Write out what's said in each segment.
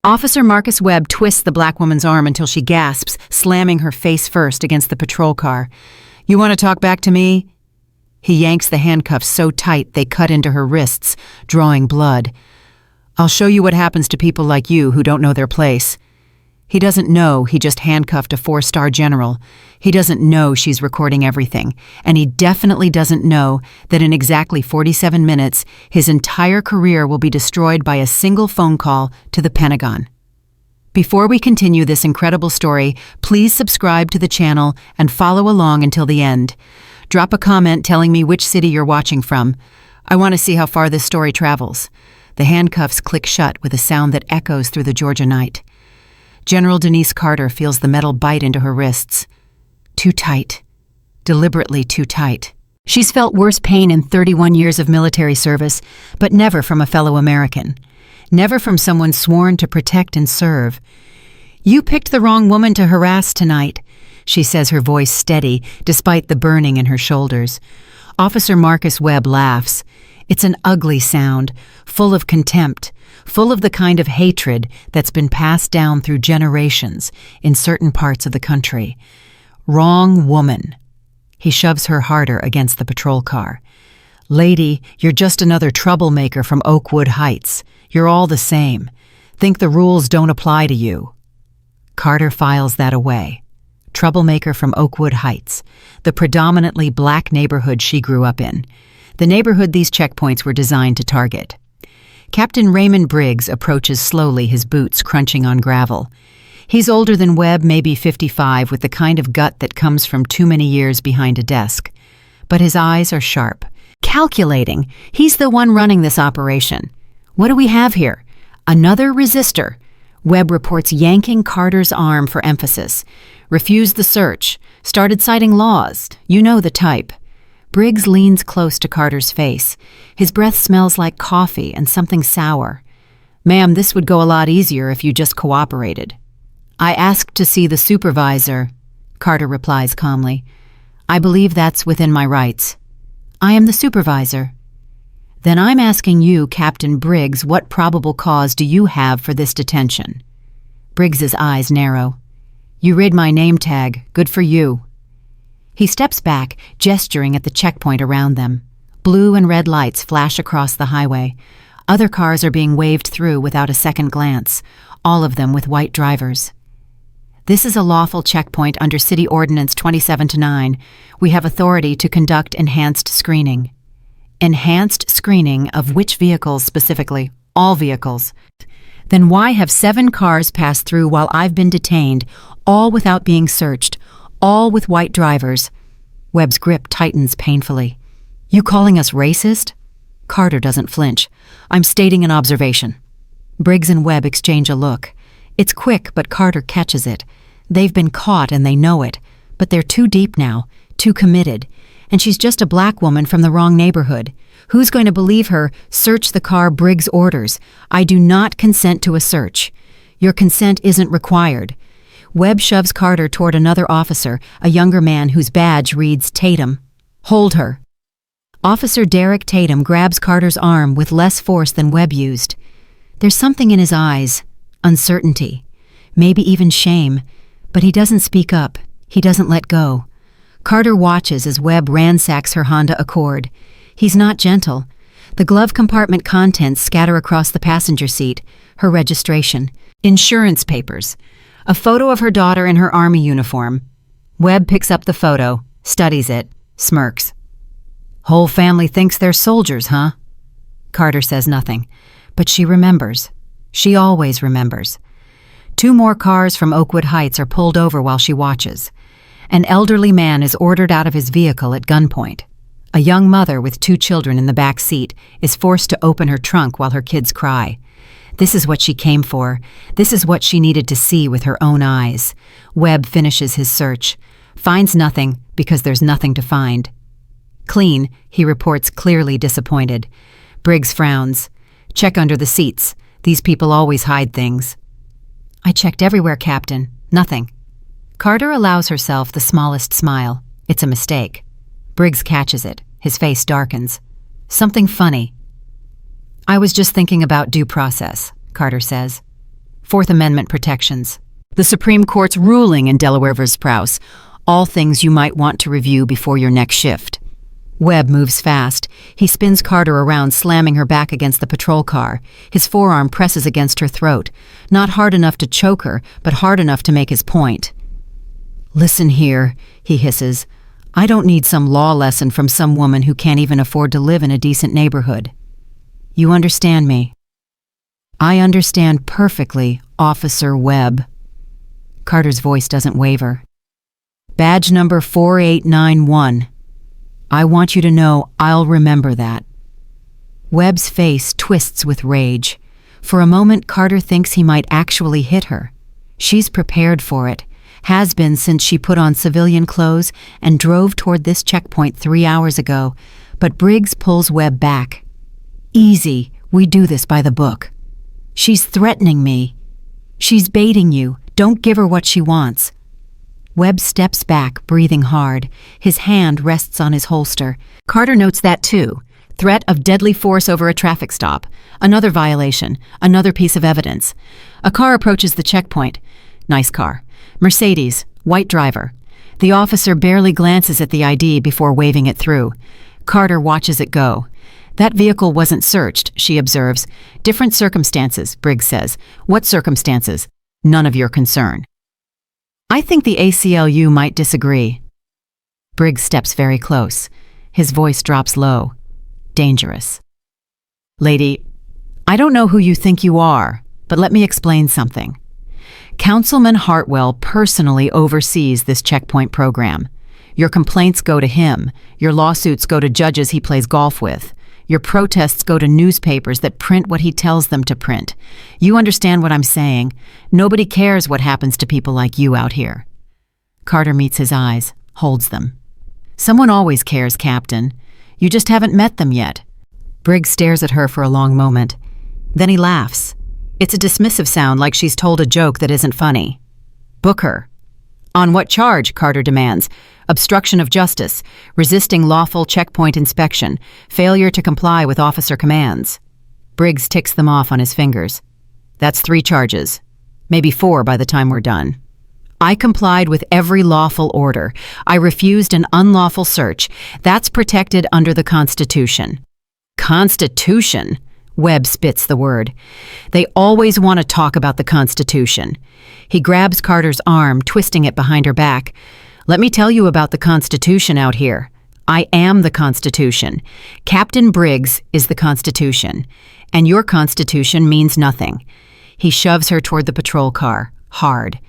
Officer Marcus Webb twists the black woman's arm until she gasps, slamming her face first against the patrol car. "You want to talk back to me?" He yanks the handcuffs so tight they cut into her wrists, drawing blood. "I'll show you what happens to people like you who don't know their place." He doesn't know he just handcuffed a 4-star general. He doesn't know she's recording everything. And he definitely doesn't know that in exactly 47 minutes, his entire career will be destroyed by a single phone call to the Pentagon. Before we continue this incredible story, please subscribe to the channel and follow along until the end. Drop a comment telling me which city you're watching from. I want to see how far this story travels. The handcuffs click shut with a sound that echoes through the Georgia night. General Denise Carter feels the metal bite into her wrists. Too tight. Deliberately too tight. She's felt worse pain in 31 years of military service, but never from a fellow American. Never from someone sworn to protect and serve. "You picked the wrong woman to harass tonight," she says, her voice steady, despite the burning in her shoulders. Officer Marcus Webb laughs. It's an ugly sound, full of contempt, full of the kind of hatred that's been passed down through generations in certain parts of the country. Wrong woman. He shoves her harder against the patrol car. "Lady, you're just another troublemaker from Oakwood Heights. You're all the same. Think the rules don't apply to you." Carter files that away. Troublemaker from Oakwood Heights, the predominantly black neighborhood she grew up in. The neighborhood these checkpoints were designed to target. Captain Raymond Briggs approaches slowly, his boots crunching on gravel. He's older than Webb, maybe 55, with the kind of gut that comes from too many years behind a desk. But his eyes are sharp. Calculating. He's the one running this operation. "What do we have here?" "Another resistor." Webb reports yanking Carter's arm for emphasis. "Refused the search. Started citing laws. You know the type." Briggs leans close to Carter's face. His breath smells like coffee and something sour. "Ma'am, this would go a lot easier if you just cooperated." "I asked to see the supervisor," Carter replies calmly. "I believe that's within my rights." "I am the supervisor." "Then I'm asking you, Captain Briggs, what probable cause do you have for this detention?" Briggs's eyes narrow. "You read my name tag. Good for you." He steps back, gesturing at the checkpoint around them. Blue and red lights flash across the highway. Other cars are being waved through without a second glance, all of them with white drivers. "This is a lawful checkpoint under City Ordinance 27-9. We have authority to conduct enhanced screening." "Enhanced screening of which vehicles specifically?" "All vehicles." "Then why have 7 cars passed through while I've been detained, all without being searched, all with white drivers?" Webb's grip tightens painfully. "You calling us racist?" Carter doesn't flinch. "I'm stating an observation." Briggs and Webb exchange a look. It's quick, but Carter catches it. They've been caught and they know it, but they're too deep now, too committed. And she's just a black woman from the wrong neighborhood. Who's going to believe her? "Search the car, Briggs orders. I do not consent to a search." "Your consent isn't required." Webb shoves Carter toward another officer, a younger man whose badge reads Tatum. "Hold her." Officer Derek Tatum grabs Carter's arm with less force than Webb used. There's something in his eyes. Uncertainty. Maybe even shame. But he doesn't speak up. He doesn't let go. Carter watches as Webb ransacks her Honda Accord. He's not gentle. The glove compartment contents scatter across the passenger seat. Her registration. Insurance papers. A photo of her daughter in her army uniform. Webb picks up the photo, studies it, smirks. "Whole family thinks they're soldiers, huh?" Carter says nothing, but she remembers. She always remembers. 2 more cars from Oakwood Heights are pulled over while she watches. An elderly man is ordered out of his vehicle at gunpoint. A young mother with 2 children in the back seat is forced to open her trunk while her kids cry. This is what she came for. This is what she needed to see with her own eyes. Webb finishes his search. Finds nothing because there's nothing to find. "Clean," he reports, clearly disappointed. Briggs frowns. "Check under the seats. These people always hide things." "I checked everywhere, Captain. Nothing." Carter allows herself the smallest smile. It's a mistake. Briggs catches it. His face darkens. "Something funny." "I was just thinking about due process," Carter says. Fourth Amendment protections. The Supreme Court's ruling in Delaware v. Prowse. All things you might want to review before your next shift. Webb moves fast. He spins Carter around, slamming her back against the patrol car. His forearm presses against her throat. Not hard enough to choke her, but hard enough to make his point. "Listen here," he hisses. "I don't need some law lesson from some woman who can't even afford to live in a decent neighborhood. You understand me?" "I understand perfectly, Officer Webb." Carter's voice doesn't waver. "Badge number 4891. I want you to know I'll remember that." Webb's face twists with rage. For a moment, Carter thinks he might actually hit her. She's prepared for it, has been since she put on civilian clothes and drove toward this checkpoint 3 hours ago, but Briggs pulls Webb back. "Easy, we do this by the book. She's threatening me. She's baiting you. Don't give her what she wants." Webb steps back, breathing hard. His hand rests on his holster. Carter notes that too. Threat of deadly force over a traffic stop. Another violation. Another piece of evidence. A car approaches the checkpoint. Nice car. Mercedes. White driver. The officer barely glances at the ID before waving it through. Carter watches it go. "That vehicle wasn't searched," she observes. "Different circumstances," Briggs says. "What circumstances?" "None of your concern." "I think the ACLU might disagree." Briggs steps very close. His voice drops low. Dangerous. "Lady, I don't know who you think you are, but let me explain something. Councilman Hartwell personally oversees this checkpoint program. Your complaints go to him. Your lawsuits go to judges he plays golf with. Your protests go to newspapers that print what he tells them to print. You understand what I'm saying? Nobody cares what happens to people like you out here." Carter meets his eyes, holds them. "Someone always cares, Captain. You just haven't met them yet." Briggs stares at her for a long moment. Then he laughs. It's a dismissive sound, like she's told a joke that isn't funny. "Book her." "On what charge?" Carter demands. "Obstruction of justice, resisting lawful checkpoint inspection, failure to comply with officer commands." Briggs ticks them off on his fingers. "That's 3 charges. Maybe 4 by the time we're done. I complied with every lawful order. I refused an unlawful search. That's protected under the Constitution." "Constitution?" Webb spits the word. "They always want to talk about the Constitution." He grabs Carter's arm, twisting it behind her back. "Let me tell you about the Constitution out here. I am the Constitution. Captain Briggs is the Constitution. And your Constitution means nothing." He shoves her toward the patrol car, hard.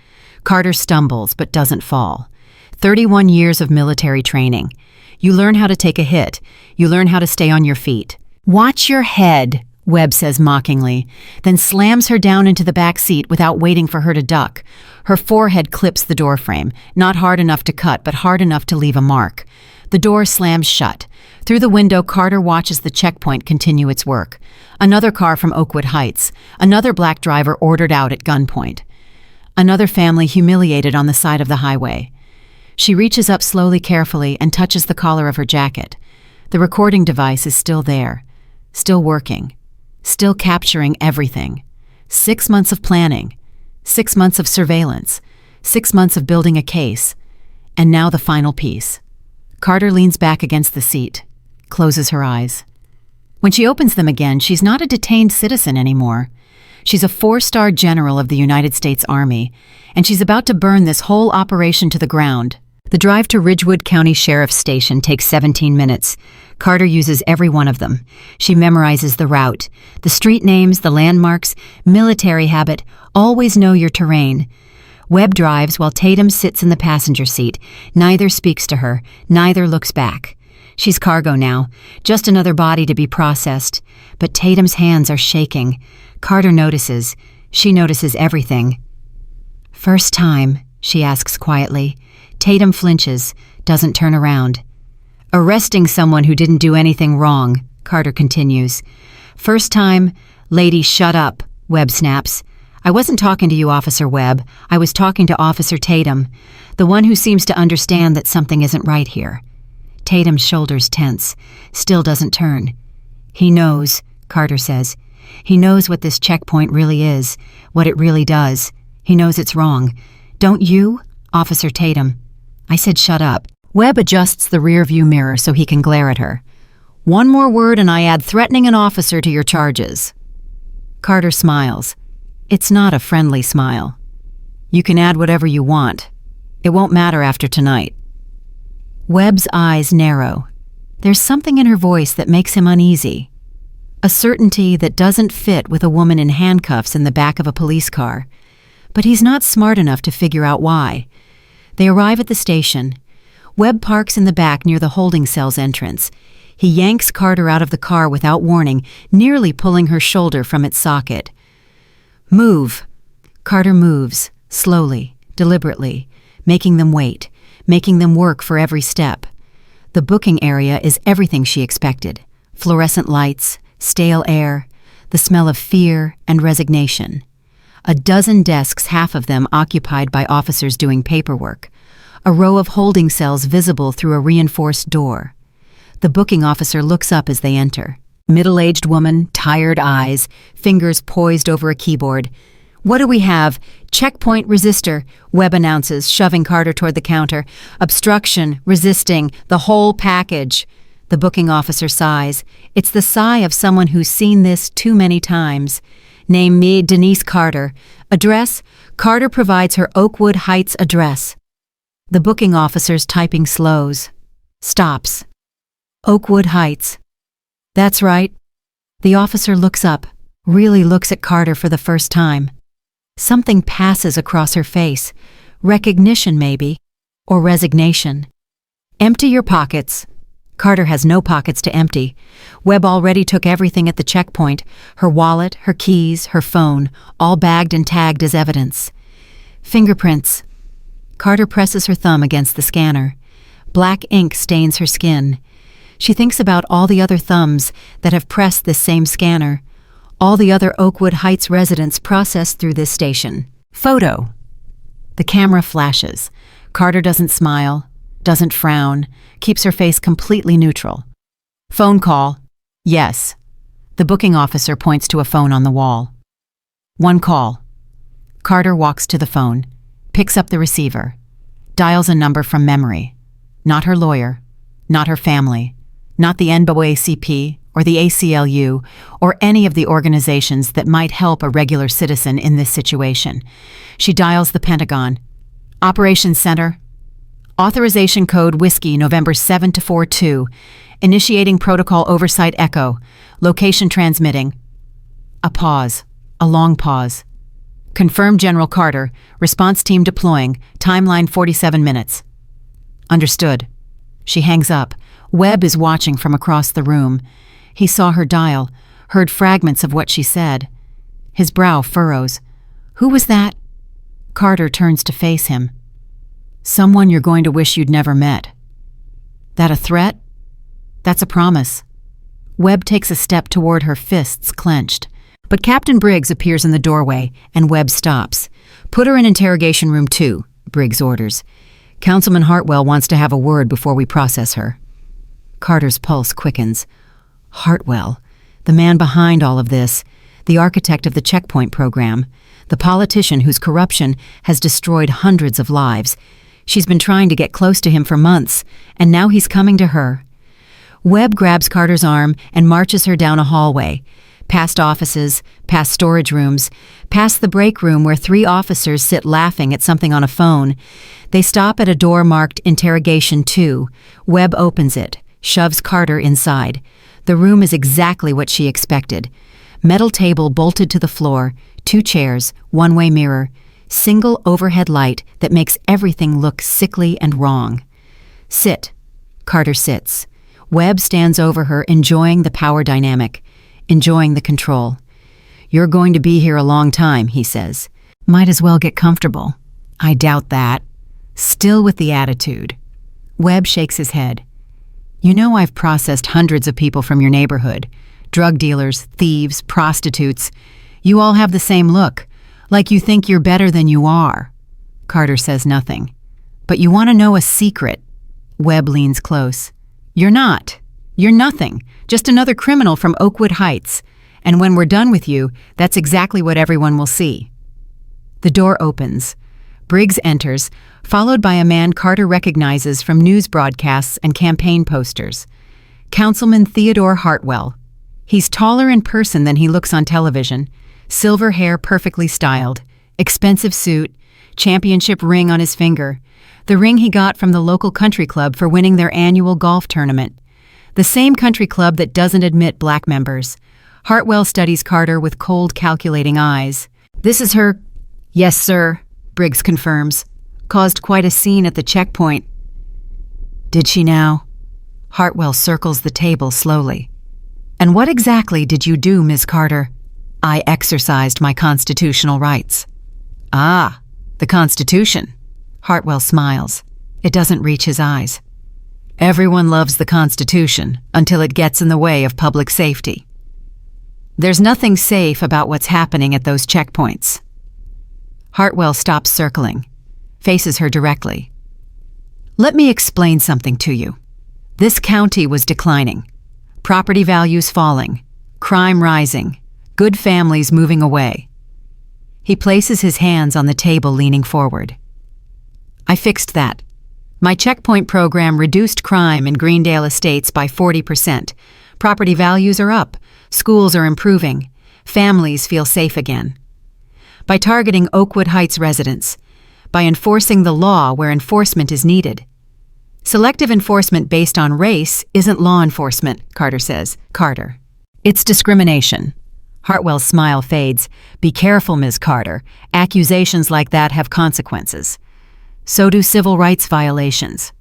Carter stumbles, but doesn't fall. 31 years of military training. You learn how to take a hit. You learn how to stay on your feet. "Watch your head," Webb says mockingly, then slams her down into the back seat without waiting for her to duck. Her forehead clips the doorframe, not hard enough to cut, but hard enough to leave a mark. The door slams shut. Through the window, Carter watches the checkpoint continue its work. Another car from Oakwood Heights. Another black driver ordered out at gunpoint. Another family humiliated on the side of the highway. She reaches up slowly, carefully, and touches the collar of her jacket. The recording device is still there, still working. Still capturing everything. 6 months of planning. 6 months of surveillance. 6 months of building a case. And now the final piece. Carter leans back against the seat, closes her eyes. When she opens them again, she's not a detained citizen anymore. She's a 4-star general of the United States Army, and she's about to burn this whole operation to the ground. The drive to Ridgewood County Sheriff's Station takes 17 minutes. Carter uses every one of them. She memorizes the route, the street names, the landmarks, military habit, always know your terrain. Webb drives while Tatum sits in the passenger seat. Neither speaks to her, neither looks back. She's cargo now, just another body to be processed. But Tatum's hands are shaking. Carter notices. She notices everything. "First time?" she asks quietly. Tatum flinches, doesn't turn around. "Arresting someone who didn't do anything wrong," Carter continues. "First time, lady, shut up," Webb snaps. "I wasn't talking to you, Officer Webb. I was talking to Officer Tatum, the one who seems to understand that something isn't right here." Tatum's shoulders tense, still doesn't turn. "He knows," Carter says. He knows what this checkpoint really is, what it really does. He knows it's wrong. Don't you, Officer Tatum? I said shut up. Webb adjusts the rearview mirror so he can glare at her. One more word and I add threatening an officer to your charges. Carter smiles. It's not a friendly smile. You can add whatever you want. It won't matter after tonight. Webb's eyes narrow. There's something in her voice that makes him uneasy. A certainty that doesn't fit with a woman in handcuffs in the back of a police car. But he's not smart enough to figure out why. They arrive at the station. Webb parks in the back near the holding cell's entrance. He yanks Carter out of the car without warning, nearly pulling her shoulder from its socket. Move. Carter moves, slowly, deliberately, making them wait, making them work for every step. The booking area is everything she expected. Fluorescent lights, stale air, the smell of fear and resignation. A dozen desks, half of them occupied by officers doing paperwork. A row of holding cells visible through a reinforced door. The booking officer looks up as they enter. Middle-aged woman, tired eyes, fingers poised over a keyboard. What do we have? Checkpoint resistor, Webb announces, shoving Carter toward the counter. Obstruction, resisting, the whole package. The booking officer sighs. It's the sigh of someone who's seen this too many times. Name me Denise Carter. Address? Carter provides her Oakwood Heights address. The booking officer's typing slows. Stops. Oakwood Heights. That's right. The officer looks up, really looks at Carter for the first time. Something passes across her face. Recognition, maybe. Or resignation. Empty your pockets. Carter has no pockets to empty. Webb already took everything at the checkpoint. Her wallet, her keys, her phone, all bagged and tagged as evidence. Fingerprints. Carter presses her thumb against the scanner. Black ink stains her skin. She thinks about all the other thumbs that have pressed this same scanner. All the other Oakwood Heights residents processed through this station. Photo. The camera flashes. Carter doesn't smile, doesn't frown, keeps her face completely neutral. Phone call. Yes. The booking officer points to a phone on the wall. One call. Carter walks to the phone, picks up the receiver, dials a number from memory. Not her lawyer, not her family, not the NAACP or the ACLU or any of the organizations that might help a regular citizen in this situation. She dials the Pentagon. Operations Center. Authorization code Whiskey November 7242. Initiating protocol oversight echo. Location transmitting. A pause. A long pause. Confirm General Carter. Response team deploying. Timeline 47 minutes. Understood. She hangs up. Webb is watching from across the room. He saw her dial, heard fragments of what she said. His brow furrows. Who was that? Carter turns to face him. Someone you're going to wish you'd never met. That a threat? That's a promise. Webb takes a step toward her, fists clenched. But Captain Briggs appears in the doorway, and Webb stops. Put her in interrogation room 2, Briggs orders. Councilman Hartwell wants to have a word before we process her. Carter's pulse quickens. Hartwell, the man behind all of this, the architect of the checkpoint program, the politician whose corruption has destroyed hundreds of lives. She's been trying to get close to him for months, and now he's coming to her. Webb grabs Carter's arm and marches her down a hallway, past offices, past storage rooms, past the break room where 3 officers sit laughing at something on a phone. They stop at a door marked Interrogation 2. Webb opens it, shoves Carter inside. The room is exactly what she expected. Metal table bolted to the floor, 2 chairs, one-way mirror, single overhead light that makes everything look sickly and wrong. Sit. Carter sits. Webb stands over her, enjoying the power dynamic, enjoying the control. You're going to be here a long time, he says. Might as well get comfortable. I doubt that. Still with the attitude. Webb shakes his head. You know I've processed hundreds of people from your neighborhood. Drug dealers, thieves, prostitutes. You all have the same look, like you think you're better than you are. Carter says nothing. But you want to know a secret. Webb leans close. You're not. You're nothing. Just another criminal from Oakwood Heights. And when we're done with you, that's exactly what everyone will see. The door opens. Briggs enters, followed by a man Carter recognizes from news broadcasts and campaign posters. Councilman Theodore Hartwell. He's taller in person than he looks on television. Silver hair perfectly styled, expensive suit, championship ring on his finger. The ring he got from the local country club for winning their annual golf tournament. The same country club that doesn't admit black members. Hartwell studies Carter with cold, calculating eyes. This is her... Yes, sir, Briggs confirms. Caused quite a scene at the checkpoint. Did she now? Hartwell circles the table slowly. And what exactly did you do, Ms. Carter? I exercised my constitutional rights. Ah, the Constitution. Hartwell smiles. It doesn't reach his eyes. Everyone loves the Constitution until it gets in the way of public safety. There's nothing safe about what's happening at those checkpoints. Hartwell stops circling, faces her directly. Let me explain something to you. This county was declining. Property values falling. Crime rising. Good families moving away. He places his hands on the table, leaning forward. I fixed that. My checkpoint program reduced crime in Greendale Estates by 40%. Property values are up. Schools are improving. Families feel safe again. By targeting Oakwood Heights residents. By enforcing the law where enforcement is needed. Selective enforcement based on race isn't law enforcement, Carter says. Carter. It's discrimination. Hartwell's smile fades. Be careful, Ms. Carter. Accusations like that have consequences. So do civil rights violations.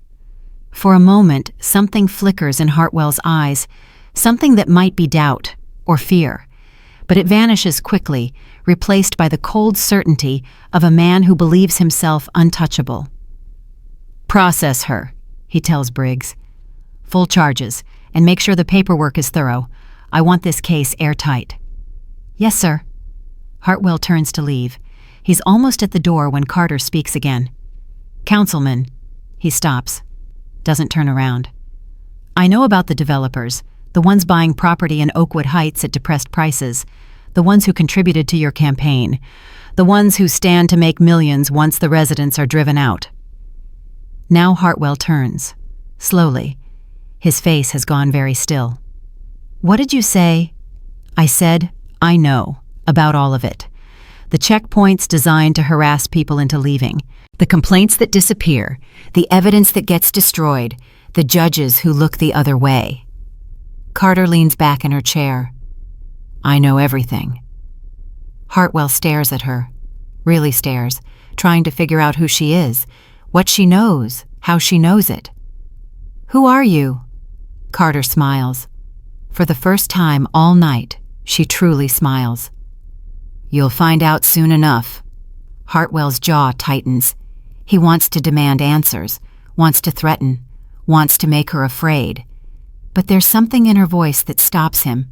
For a moment, something flickers in Hartwell's eyes, something that might be doubt or fear, but it vanishes quickly, replaced by the cold certainty of a man who believes himself untouchable. Process her, he tells Briggs. Full charges, and make sure the paperwork is thorough. I want this case airtight. Yes, sir. Hartwell turns to leave. He's almost at the door when Carter speaks again. Councilman. He stops. Doesn't turn around. I know about the developers, the ones buying property in Oakwood Heights at depressed prices, the ones who contributed to your campaign, the ones who stand to make millions once the residents are driven out. Now Hartwell turns. Slowly. His face has gone very still. What did you say? I said, I know about all of it. The checkpoints designed to harass people into leaving, the complaints that disappear, the evidence that gets destroyed, the judges who look the other way. Carter leans back in her chair. I know everything. Hartwell stares at her, really stares, trying to figure out who she is, what she knows, how she knows it. Who are you? Carter smiles. For the first time all night, she truly smiles. You'll find out soon enough. Hartwell's jaw tightens. He wants to demand answers, wants to threaten, wants to make her afraid. But there's something in her voice that stops him,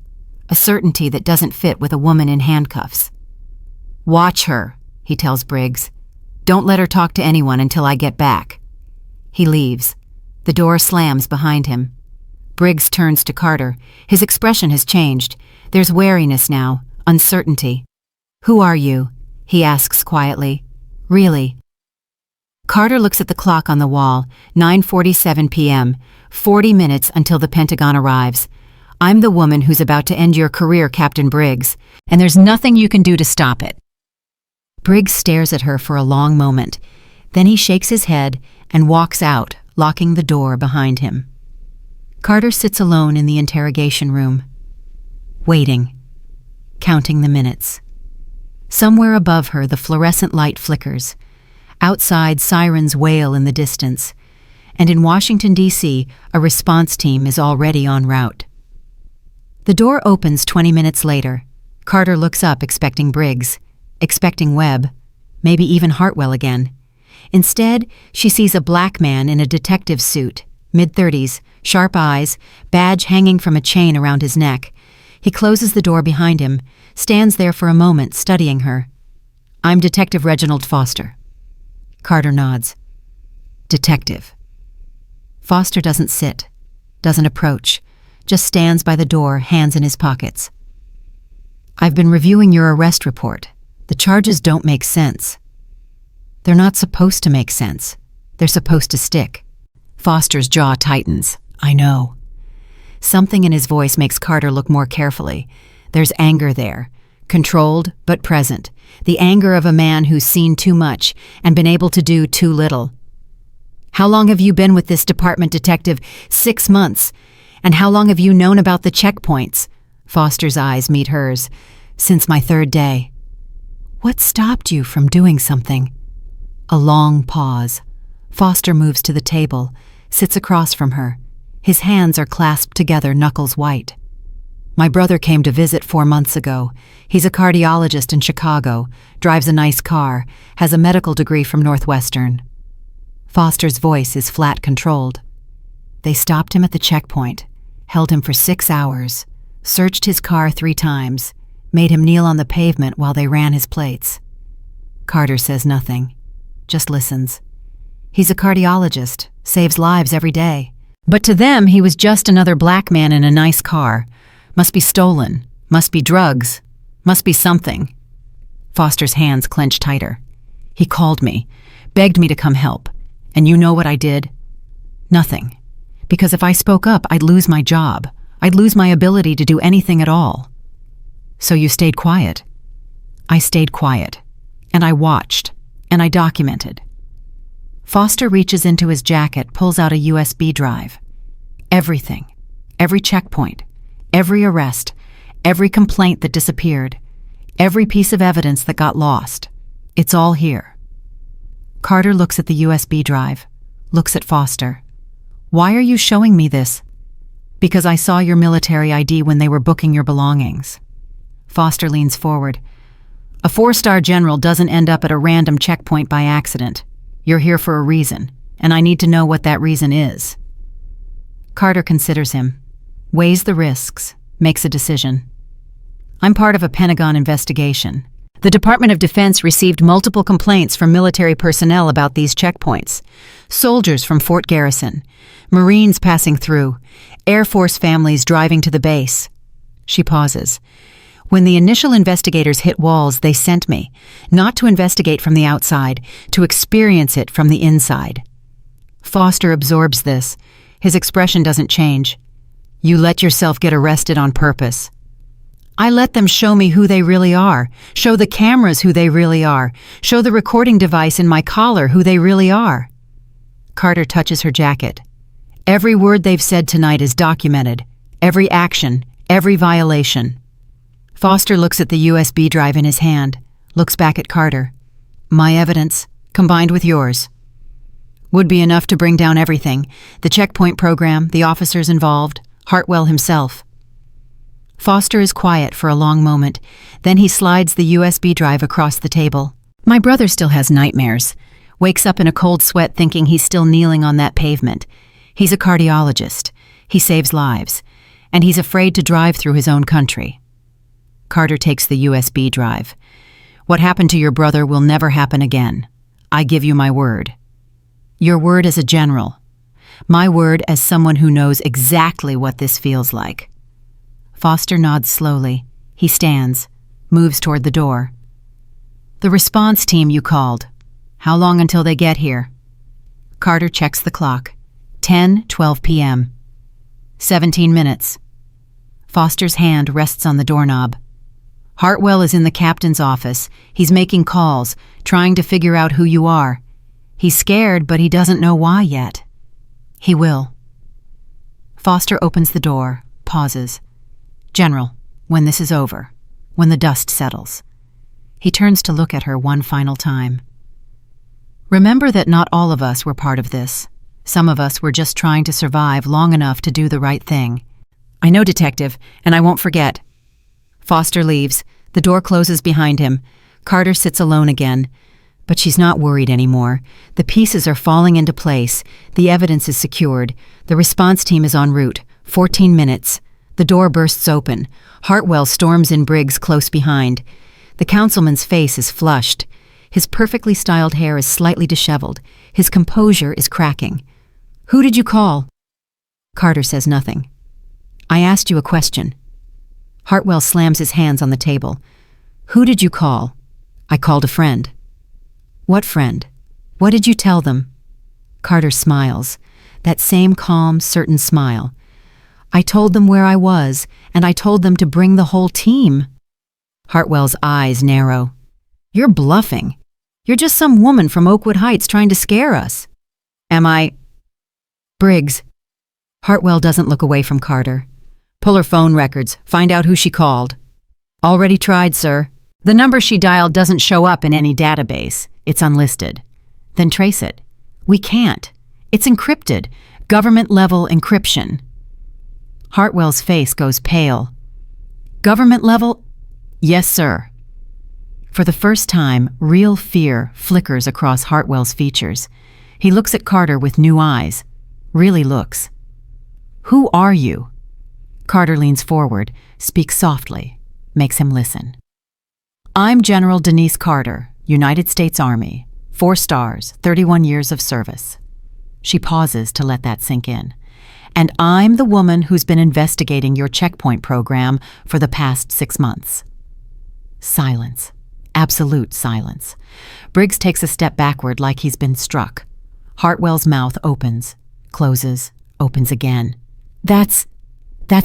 a certainty that doesn't fit with a woman in handcuffs. Watch her, he tells Briggs. Don't let her talk to anyone until I get back. He leaves. The door slams behind him. Briggs turns to Carter. His expression has changed. There's wariness now, uncertainty. Who are you? He asks quietly. Really? Carter looks at the clock on the wall, 9:47 p.m., 40 minutes until the Pentagon arrives. I'm the woman who's about to end your career, Captain Briggs, and there's nothing you can do to stop it. Briggs stares at her for a long moment. Then he shakes his head and walks out, locking the door behind him. Carter sits alone in the interrogation room, waiting, counting the minutes. Somewhere above her, the fluorescent light flickers. Outside, sirens wail in the distance. And in Washington, D.C., a response team is already en route. The door opens 20 minutes later. Carter looks up, expecting Briggs, expecting Webb, maybe even Hartwell again. Instead, she sees a black man in a detective suit, mid-30s, sharp eyes, badge hanging from a chain around his neck. He closes the door behind him, stands there for a moment, studying her. I'm Detective Reginald Foster. Carter nods. Detective. Foster doesn't sit, doesn't approach, just stands by the door, hands in his pockets. I've been reviewing your arrest report. The charges don't make sense. They're not supposed to make sense. They're supposed to stick. Foster's jaw tightens. I know. Something in his voice makes Carter look more carefully. There's anger there, controlled but present. The anger of a man who's seen too much and been able to do too little. How long have you been with this department, detective? 6 months. And how long have you known about the checkpoints? Foster's eyes meet hers. Since my 3rd day. What stopped you from doing something? A long pause. Foster moves to the table, sits across from her. His hands are clasped together, knuckles white. My brother came to visit 4 months ago. He's a cardiologist in Chicago, drives a nice car, has a medical degree from Northwestern. Foster's voice is flat, controlled. They stopped him at the checkpoint, held him for 6 hours, searched his car 3 times, made him kneel on the pavement while they ran his plates. Carter says nothing, just listens. He's a cardiologist, saves lives every day. But to them, he was just another black man in a nice car. Must be stolen, must be drugs, must be something. Foster's hands clench tighter. He called me, begged me to come help. And you know what I did? Nothing. Because if I spoke up, I'd lose my job. I'd lose my ability to do anything at all. So you stayed quiet. I stayed quiet. And I watched. And I documented. Foster reaches into his jacket, pulls out a USB drive. Everything. Every checkpoint. Every arrest. Every complaint that disappeared. Every piece of evidence that got lost. It's all here. Carter looks at the USB drive. Looks at Foster. Why are you showing me this? Because I saw your military ID when they were booking your belongings. Foster leans forward. A 4-star general doesn't end up at a random checkpoint by accident. You're here for a reason, and I need to know what that reason is. Carter considers him, weighs the risks, makes a decision. I'm part of a Pentagon investigation. The Department of Defense received multiple complaints from military personnel about these checkpoints. Soldiers from Fort Garrison, Marines passing through, Air Force families driving to the base. She pauses. When the initial investigators hit walls, they sent me, not to investigate from the outside, to experience it from the inside. Foster absorbs this. His expression doesn't change. You let yourself get arrested on purpose. I let them show me who they really are, show the cameras who they really are, show the recording device in my collar who they really are. Carter touches her jacket. Every word they've said tonight is documented. Every action, every violation. Foster looks at the USB drive in his hand, looks back at Carter. My evidence, combined with yours, would be enough to bring down everything. The checkpoint program, the officers involved, Hartwell himself. Foster is quiet for a long moment. Then he slides the USB drive across the table. My brother still has nightmares. Wakes up in a cold sweat thinking he's still kneeling on that pavement. He's a cardiologist. He saves lives. And he's afraid to drive through his own country. Carter takes the USB drive. What happened to your brother will never happen again. I give you my word. Your word as a general. My word as someone who knows exactly what this feels like. Foster nods slowly. He stands, moves toward the door. The response team you called. How long until they get here? Carter checks the clock. 10:12 p.m. 17 minutes. Foster's hand rests on the doorknob. Hartwell is in the captain's office. He's making calls, trying to figure out who you are. He's scared, but he doesn't know why yet. He will. Foster opens the door, pauses. General, when this is over, when the dust settles. He turns to look at her one final time. Remember that not all of us were part of this. Some of us were just trying to survive long enough to do the right thing. I know, Detective, and I won't forget. Foster leaves. The door closes behind him. Carter sits alone again. But she's not worried anymore. The pieces are falling into place. The evidence is secured. The response team is en route. 14 minutes. The door bursts open. Hartwell storms in Briggs close behind. The councilman's face is flushed. His perfectly styled hair is slightly disheveled. His composure is cracking. Who did you call? Carter says nothing. I asked you a question. Hartwell slams his hands on the table. Who did you call? I called a friend. What friend? What did you tell them? Carter smiles, that same calm, certain smile. I told them where I was, and I told them to bring the whole team. Hartwell's eyes narrow. You're bluffing. You're just some woman from Oakwood Heights trying to scare us. Am I? Briggs. Hartwell doesn't look away from Carter. Pull her phone records, find out who she called. Already tried, sir. The number she dialed doesn't show up in any database. It's unlisted. Then trace it. We can't. It's encrypted. Government-level encryption. Hartwell's face goes pale. Government level? Yes, sir. For the first time, real fear flickers across Hartwell's features. He looks at Carter with new eyes. Really looks. Who are you? Carter leans forward, speaks softly, makes him listen. I'm General Denise Carter, United States Army, 4 stars, 31 years of service. She pauses to let that sink in. And I'm the woman who's been investigating your checkpoint program for the past 6 months. Silence. Absolute silence. Briggs takes a step backward like he's been struck. Hartwell's mouth opens, closes, opens again. That's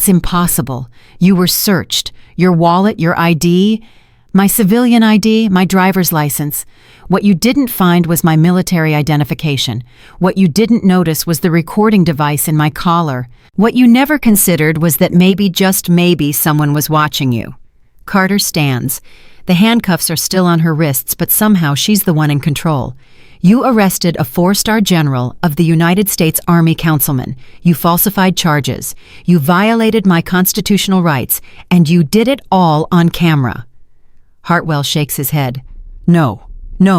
impossible. You were searched. Your wallet, your ID, my civilian ID, my driver's license. What you didn't find was my military identification. What you didn't notice was the recording device in my collar. What you never considered was that maybe, just maybe, someone was watching you. Carter stands. The handcuffs are still on her wrists, but somehow she's the one in control. You arrested a 4-star general of the United States Army councilman. You falsified charges. You violated my constitutional rights, and you did it all on camera. Hartwell shakes his head. No,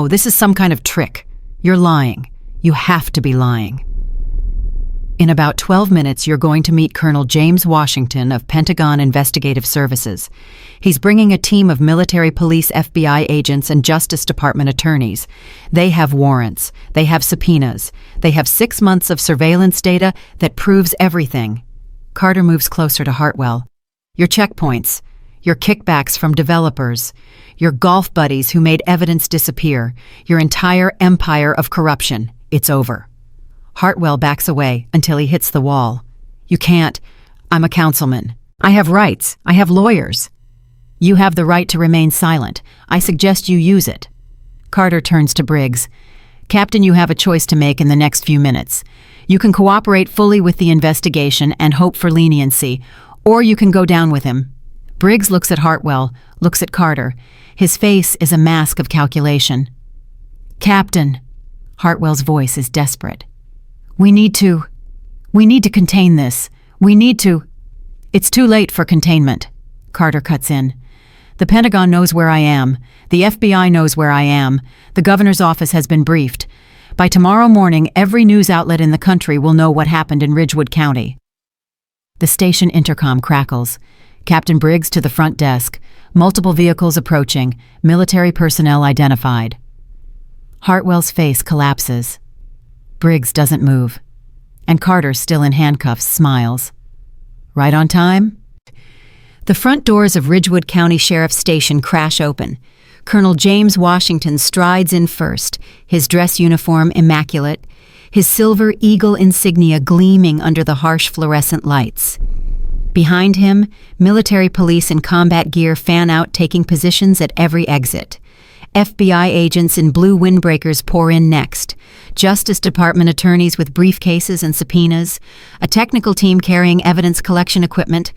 this is some kind of trick. You're lying. You have to be lying. In about 12 minutes, you're going to meet Colonel James Washington of Pentagon Investigative Services. He's bringing a team of military police, FBI agents, and Justice Department attorneys. They have warrants. They have subpoenas. They have 6 months of surveillance data that proves everything. Carter moves closer to Hartwell. Your checkpoints. Your kickbacks from developers. Your golf buddies who made evidence disappear. Your entire empire of corruption. It's over. Hartwell backs away until he hits the wall. You can't. I'm a councilman. I have rights. I have lawyers. You have the right to remain silent. I suggest you use it. Carter turns to Briggs. Captain, you have a choice to make in the next few minutes. You can cooperate fully with the investigation and hope for leniency, or you can go down with him. Briggs looks at Hartwell, looks at Carter. His face is a mask of calculation. Captain. Hartwell's voice is desperate. We need to contain this. It's too late for containment. Carter cuts in. The Pentagon knows where I am. The FBI knows where I am. The governor's office has been briefed. By tomorrow morning, every news outlet in the country will know what happened in Ridgewood County. The station intercom crackles. Captain Briggs to the front desk. Multiple vehicles approaching. Military personnel identified. Hartwell's face collapses. Briggs doesn't move. And Carter, still in handcuffs, smiles. Right on time? The front doors of Ridgewood County Sheriff's Station crash open. Colonel James Washington strides in first, his dress uniform immaculate, his silver eagle insignia gleaming under the harsh fluorescent lights. Behind him, military police in combat gear fan out, taking positions at every exit. FBI agents in blue windbreakers pour in next. Justice Department attorneys with briefcases and subpoenas. A technical team carrying evidence collection equipment.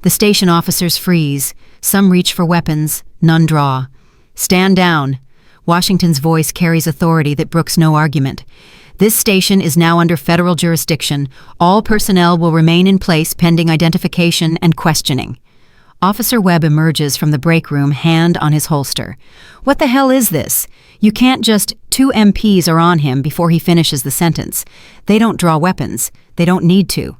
The station officers freeze. Some reach for weapons. None draw. Stand down. Washington's voice carries authority that brooks no argument. This station is now under federal jurisdiction. All personnel will remain in place pending identification and questioning. Officer Webb emerges from the break room, hand on his holster. What the hell is this? You can't just... 2 MPs are on him before he finishes the sentence. They don't draw weapons. They don't need to.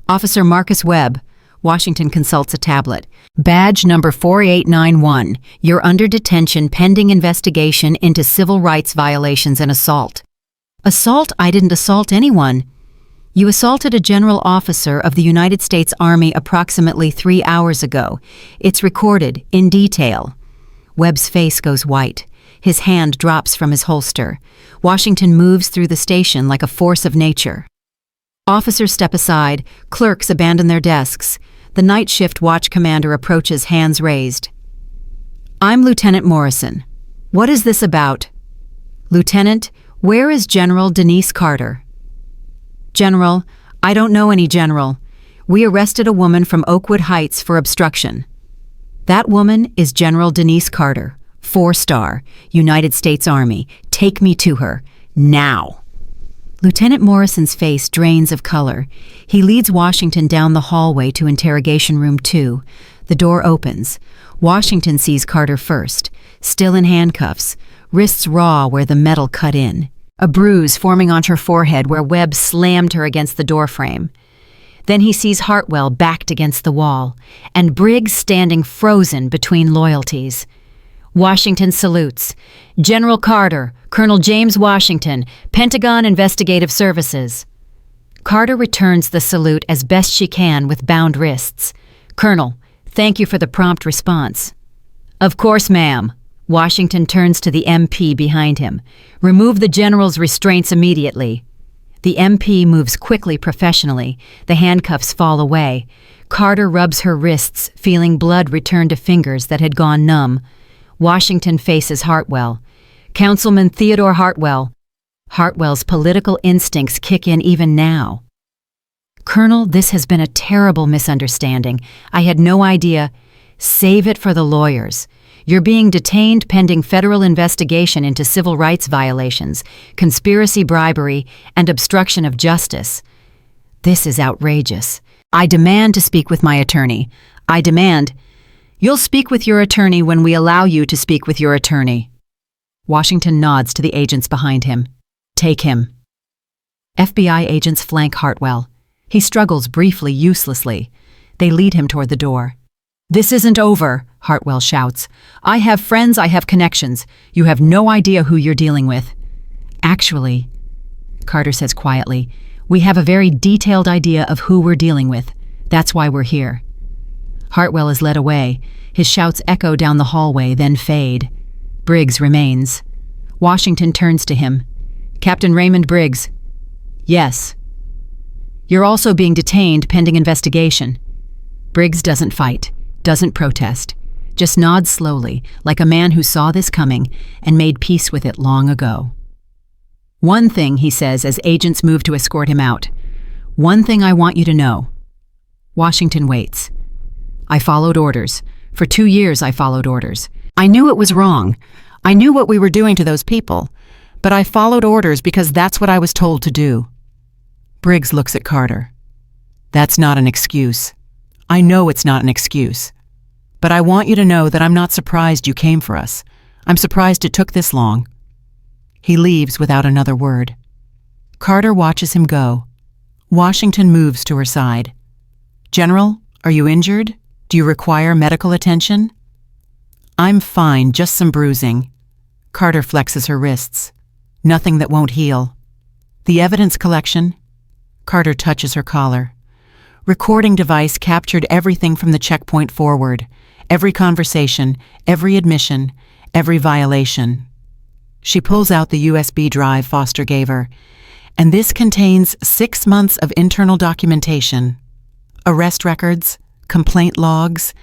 Officer Marcus Webb. Washington consults a tablet. Badge number 4891. You're under detention pending investigation into civil rights violations and assault. Assault? I didn't assault anyone. You assaulted a general officer of the United States Army approximately 3 hours ago. It's recorded, in detail. Webb's face goes white. His hand drops from his holster. Washington moves through the station like a force of nature. Officers step aside. Clerks abandon their desks. The night shift watch commander approaches, hands raised. I'm Lieutenant Morrison. What is this about? Lieutenant, where is General Denise Carter? General, I don't know any general. We arrested a woman from Oakwood Heights for obstruction. That woman is General Denise Carter, 4-star, United States Army. Take me to her, now. Lieutenant Morrison's face drains of color. He leads Washington down the hallway to Interrogation Room 2. The door opens. Washington sees Carter first, still in handcuffs, wrists raw where the metal cut in. A bruise forming on her forehead where Webb slammed her against the doorframe. Then he sees Hartwell backed against the wall, and Briggs standing frozen between loyalties. Washington salutes. General Carter, Colonel James Washington, Pentagon Investigative Services. Carter returns the salute as best she can with bound wrists. Colonel, thank you for the prompt response. Of course, ma'am. Washington turns to the MP behind him. Remove the general's restraints immediately. The MP moves quickly professionally. The handcuffs fall away. Carter rubs her wrists, feeling blood return to fingers that had gone numb. Washington faces Hartwell. Councilman Theodore Hartwell. Hartwell's political instincts kick in even now. Colonel, this has been a terrible misunderstanding. I had no idea. Save it for the lawyers. You're being detained pending federal investigation into civil rights violations, conspiracy, bribery, and obstruction of justice. This is outrageous. I demand to speak with my attorney. I demand. You'll speak with your attorney when we allow you to speak with your attorney. Washington nods to the agents behind him. Take him. FBI agents flank Hartwell. He struggles briefly, uselessly. They lead him toward the door. This isn't over, Hartwell shouts. I have friends, I have connections. You have no idea who you're dealing with. Actually, Carter says quietly, we have a very detailed idea of who we're dealing with. That's why we're here. Hartwell is led away. His shouts echo down the hallway, then fade. Briggs remains. Washington turns to him. Captain Raymond Briggs. Yes. You're also being detained pending investigation. Briggs doesn't fight, doesn't protest, just nods slowly, like a man who saw this coming and made peace with it long ago. One thing, he says as agents move to escort him out. One thing I want you to know. Washington waits. I followed orders. For 2 years I followed orders. I knew it was wrong. I knew what we were doing to those people. But I followed orders because that's what I was told to do. Briggs looks at Carter. That's not an excuse. I know it's not an excuse. But I want you to know that I'm not surprised you came for us. I'm surprised it took this long. He leaves without another word. Carter watches him go. Washington moves to her side. General, are you injured? Do you require medical attention? I'm fine, just some bruising. Carter flexes her wrists. Nothing that won't heal. The evidence collection? Carter touches her collar. Recording device captured everything from the checkpoint forward. Every conversation, every admission, every violation. She pulls out the USB drive Foster gave her, and this contains 6 months of internal documentation. Arrest records, complaint logs,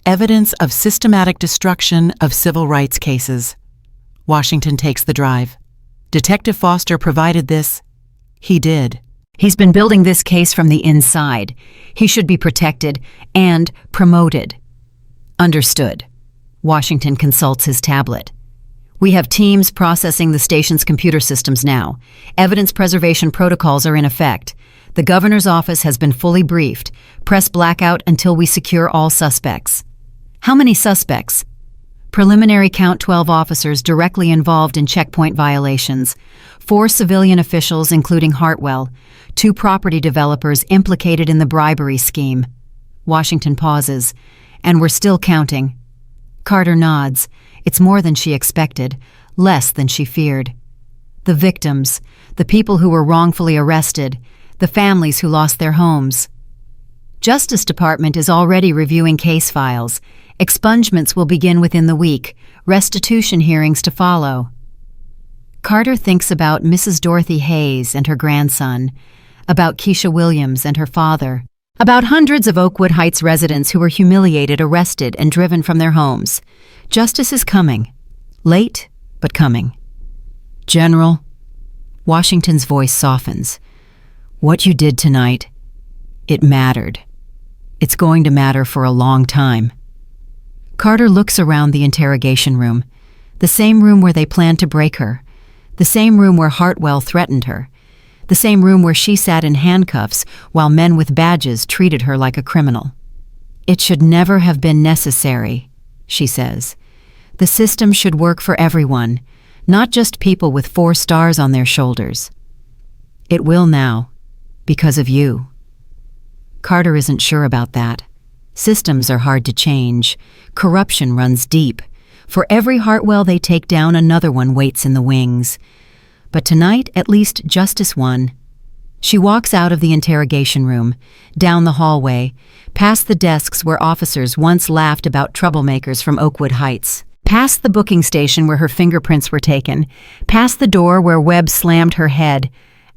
evidence of systematic destruction of civil rights cases. Washington takes the drive. Detective Foster provided this. He did. He's been building this case from the inside. He should be protected and promoted. Understood. Washington consults his tablet. We have teams processing the station's computer systems now. Evidence preservation protocols are in effect. The governor's office has been fully briefed. Press blackout until we secure all suspects. How many suspects? Preliminary count 12 officers directly involved in checkpoint violations. 4 civilian officials, including Hartwell. 2 property developers implicated in the bribery scheme. Washington pauses. And we're still counting. Carter nods. It's more than she expected, less than she feared. The victims, the people who were wrongfully arrested, the families who lost their homes. Justice Department is already reviewing case files. Expungements will begin within the week, restitution hearings to follow. Carter thinks about Mrs. Dorothy Hayes and her grandson, about Keisha Williams and her father, about hundreds of Oakwood Heights residents who were humiliated, arrested, and driven from their homes. Justice is coming. Late, but coming. General, Washington's voice softens. What you did tonight, it mattered. It's going to matter for a long time. Carter looks around the interrogation room, the same room where they planned to break her, the same room where Hartwell threatened her, the same room where she sat in handcuffs while men with badges treated her like a criminal. It should never have been necessary, she says. The system should work for everyone, not just people with 4 stars on their shoulders. It will now, because of you. Carter isn't sure about that. Systems are hard to change. Corruption runs deep. For every Hartwell they take down, another one waits in the wings. But tonight, at least justice won. She walks out of the interrogation room, down the hallway, past the desks where officers once laughed about troublemakers from Oakwood Heights, past the booking station where her fingerprints were taken, past the door where Webb slammed her head.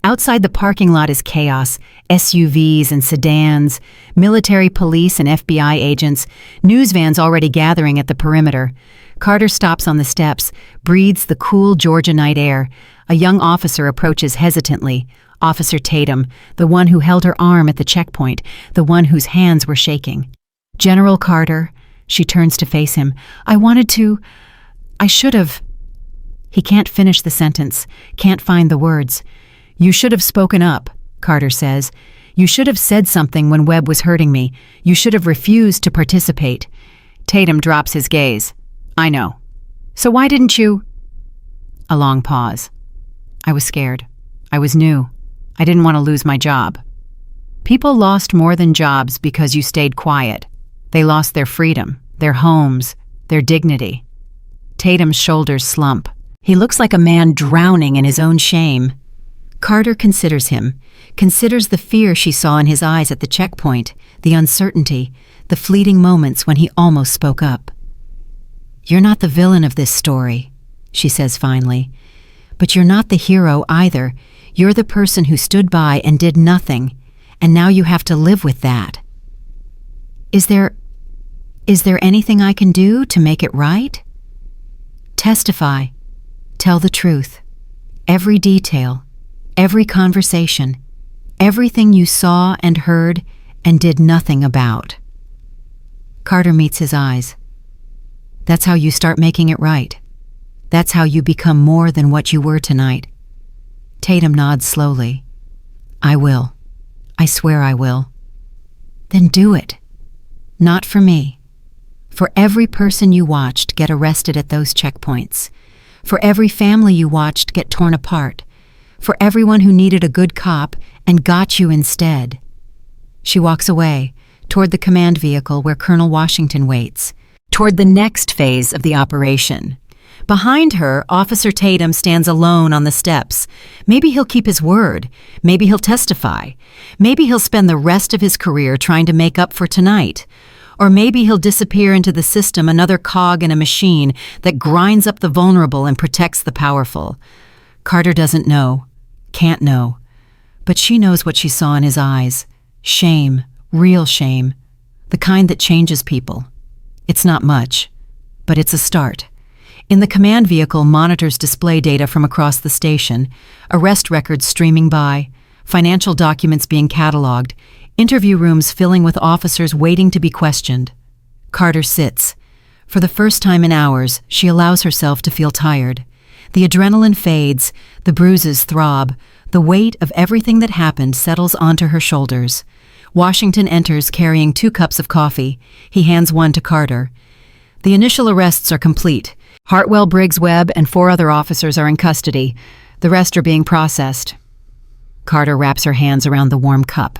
Outside the parking lot is chaos, SUVs and sedans, military police and FBI agents, news vans already gathering at the perimeter. Carter stops on the steps, breathes the cool Georgia night air. A young officer approaches hesitantly. Officer Tatum, the one who held her arm at the checkpoint, the one whose hands were shaking. General Carter, she turns to face him. I should have. He can't finish the sentence, can't find the words. You should have spoken up, Carter says. You should have said something when Webb was hurting me. You should have refused to participate. Tatum drops his gaze. I know. So why didn't you? A long pause. I was scared. I was new. I didn't want to lose my job. People lost more than jobs because you stayed quiet. They lost their freedom, their homes, their dignity. Tatum's shoulders slump. He looks like a man drowning in his own shame. Carter considers him, considers the fear she saw in his eyes at the checkpoint, the uncertainty, the fleeting moments when he almost spoke up. You're not the villain of this story, she says finally. But you're not the hero either. You're the person who stood by and did nothing, and now you have to live with that. Is there anything I can do to make it right? Testify. Tell the truth. Every detail. Every conversation, everything you saw and heard and did nothing about. Carter meets his eyes. That's how you start making it right. That's how you become more than what you were tonight. Tatum nods slowly. I will. I swear I will. Then do it. Not for me. For every person you watched get arrested at those checkpoints. For every family you watched get torn apart. For everyone who needed a good cop and got you instead. She walks away, toward the command vehicle where Colonel Washington waits, toward the next phase of the operation. Behind her, Officer Tatum stands alone on the steps. Maybe he'll keep his word. Maybe he'll testify. Maybe he'll spend the rest of his career trying to make up for tonight. Or maybe he'll disappear into the system, another cog in a machine that grinds up the vulnerable and protects the powerful. Carter doesn't know. Can't know. But she knows what she saw in his eyes. Shame, real shame. The kind that changes people. It's not much, but it's a start. In the command vehicle, monitors display data from across the station, arrest records streaming by, financial documents being cataloged, interview rooms filling with officers waiting to be questioned. Carter sits. For the first time in hours, she allows herself to feel tired. The adrenaline fades, the bruises throb, the weight of everything that happened settles onto her shoulders. Washington enters carrying 2 cups of coffee. He hands one to Carter. The initial arrests are complete. Hartwell, Briggs, Webb, and 4 other officers are in custody. The rest are being processed. Carter wraps her hands around the warm cup.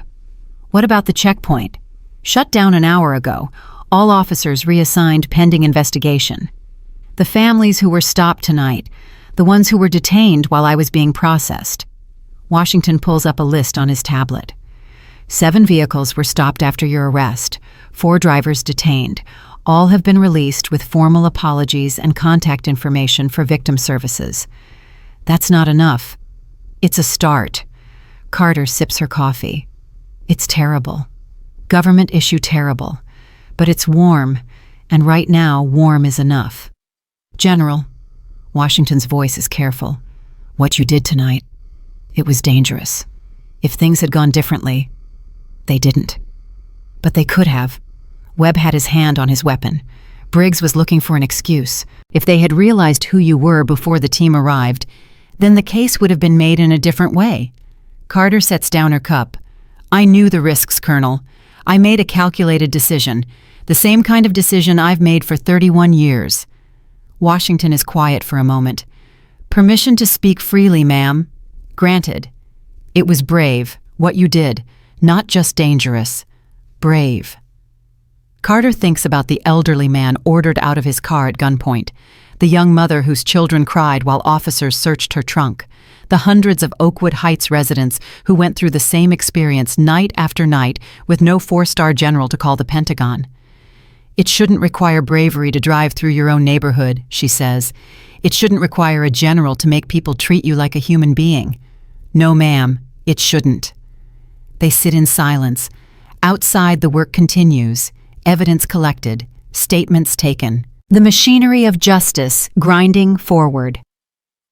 What about the checkpoint? Shut down an hour ago. All officers reassigned pending investigation. The families who were stopped tonight, the ones who were detained while I was being processed. Washington pulls up a list on his tablet. 7 vehicles were stopped after your arrest, 4 drivers detained. All have been released with formal apologies and contact information for victim services. That's not enough. It's a start. Carter sips her coffee. It's terrible. Government issue terrible. But it's warm, and right now warm is enough. General, Washington's voice is careful. What you did tonight, it was dangerous. If things had gone differently, they didn't. But they could have. Webb had his hand on his weapon. Briggs was looking for an excuse. If they had realized who you were before the team arrived, then the case would have been made in a different way. Carter sets down her cup. I knew the risks, Colonel. I made a calculated decision, the same kind of decision I've made for 31 years. Washington is quiet for a moment. Permission to speak freely, ma'am. Granted. It was brave, what you did, not just dangerous. Brave. Carter thinks about the elderly man ordered out of his car at gunpoint, the young mother whose children cried while officers searched her trunk, the hundreds of Oakwood Heights residents who went through the same experience night after night with no 4-star general to call the Pentagon. It shouldn't require bravery to drive through your own neighborhood, she says. It shouldn't require a general to make people treat you like a human being. No, ma'am, it shouldn't. They sit in silence. Outside, the work continues. Evidence collected, statements taken. The machinery of justice grinding forward.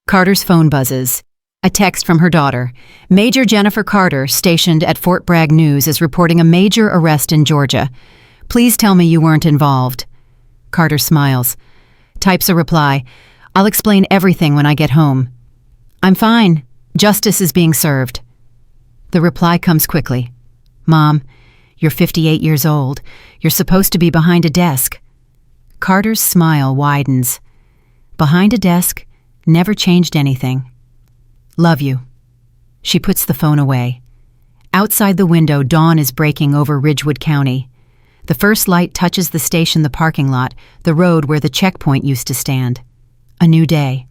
Carter's phone buzzes. A text from her daughter. Major Jennifer Carter, stationed at Fort Bragg News, is reporting a major arrest in Georgia. Please tell me you weren't involved. Carter smiles. Types a reply. I'll explain everything when I get home. I'm fine. Justice is being served. The reply comes quickly. Mom, you're 58 years old. You're supposed to be behind a desk. Carter's smile widens. Behind a desk, never changed anything. Love you. She puts the phone away. Outside the window, dawn is breaking over Ridgewood County. The first light touches the station, the parking lot, the road where the checkpoint used to stand. A new day.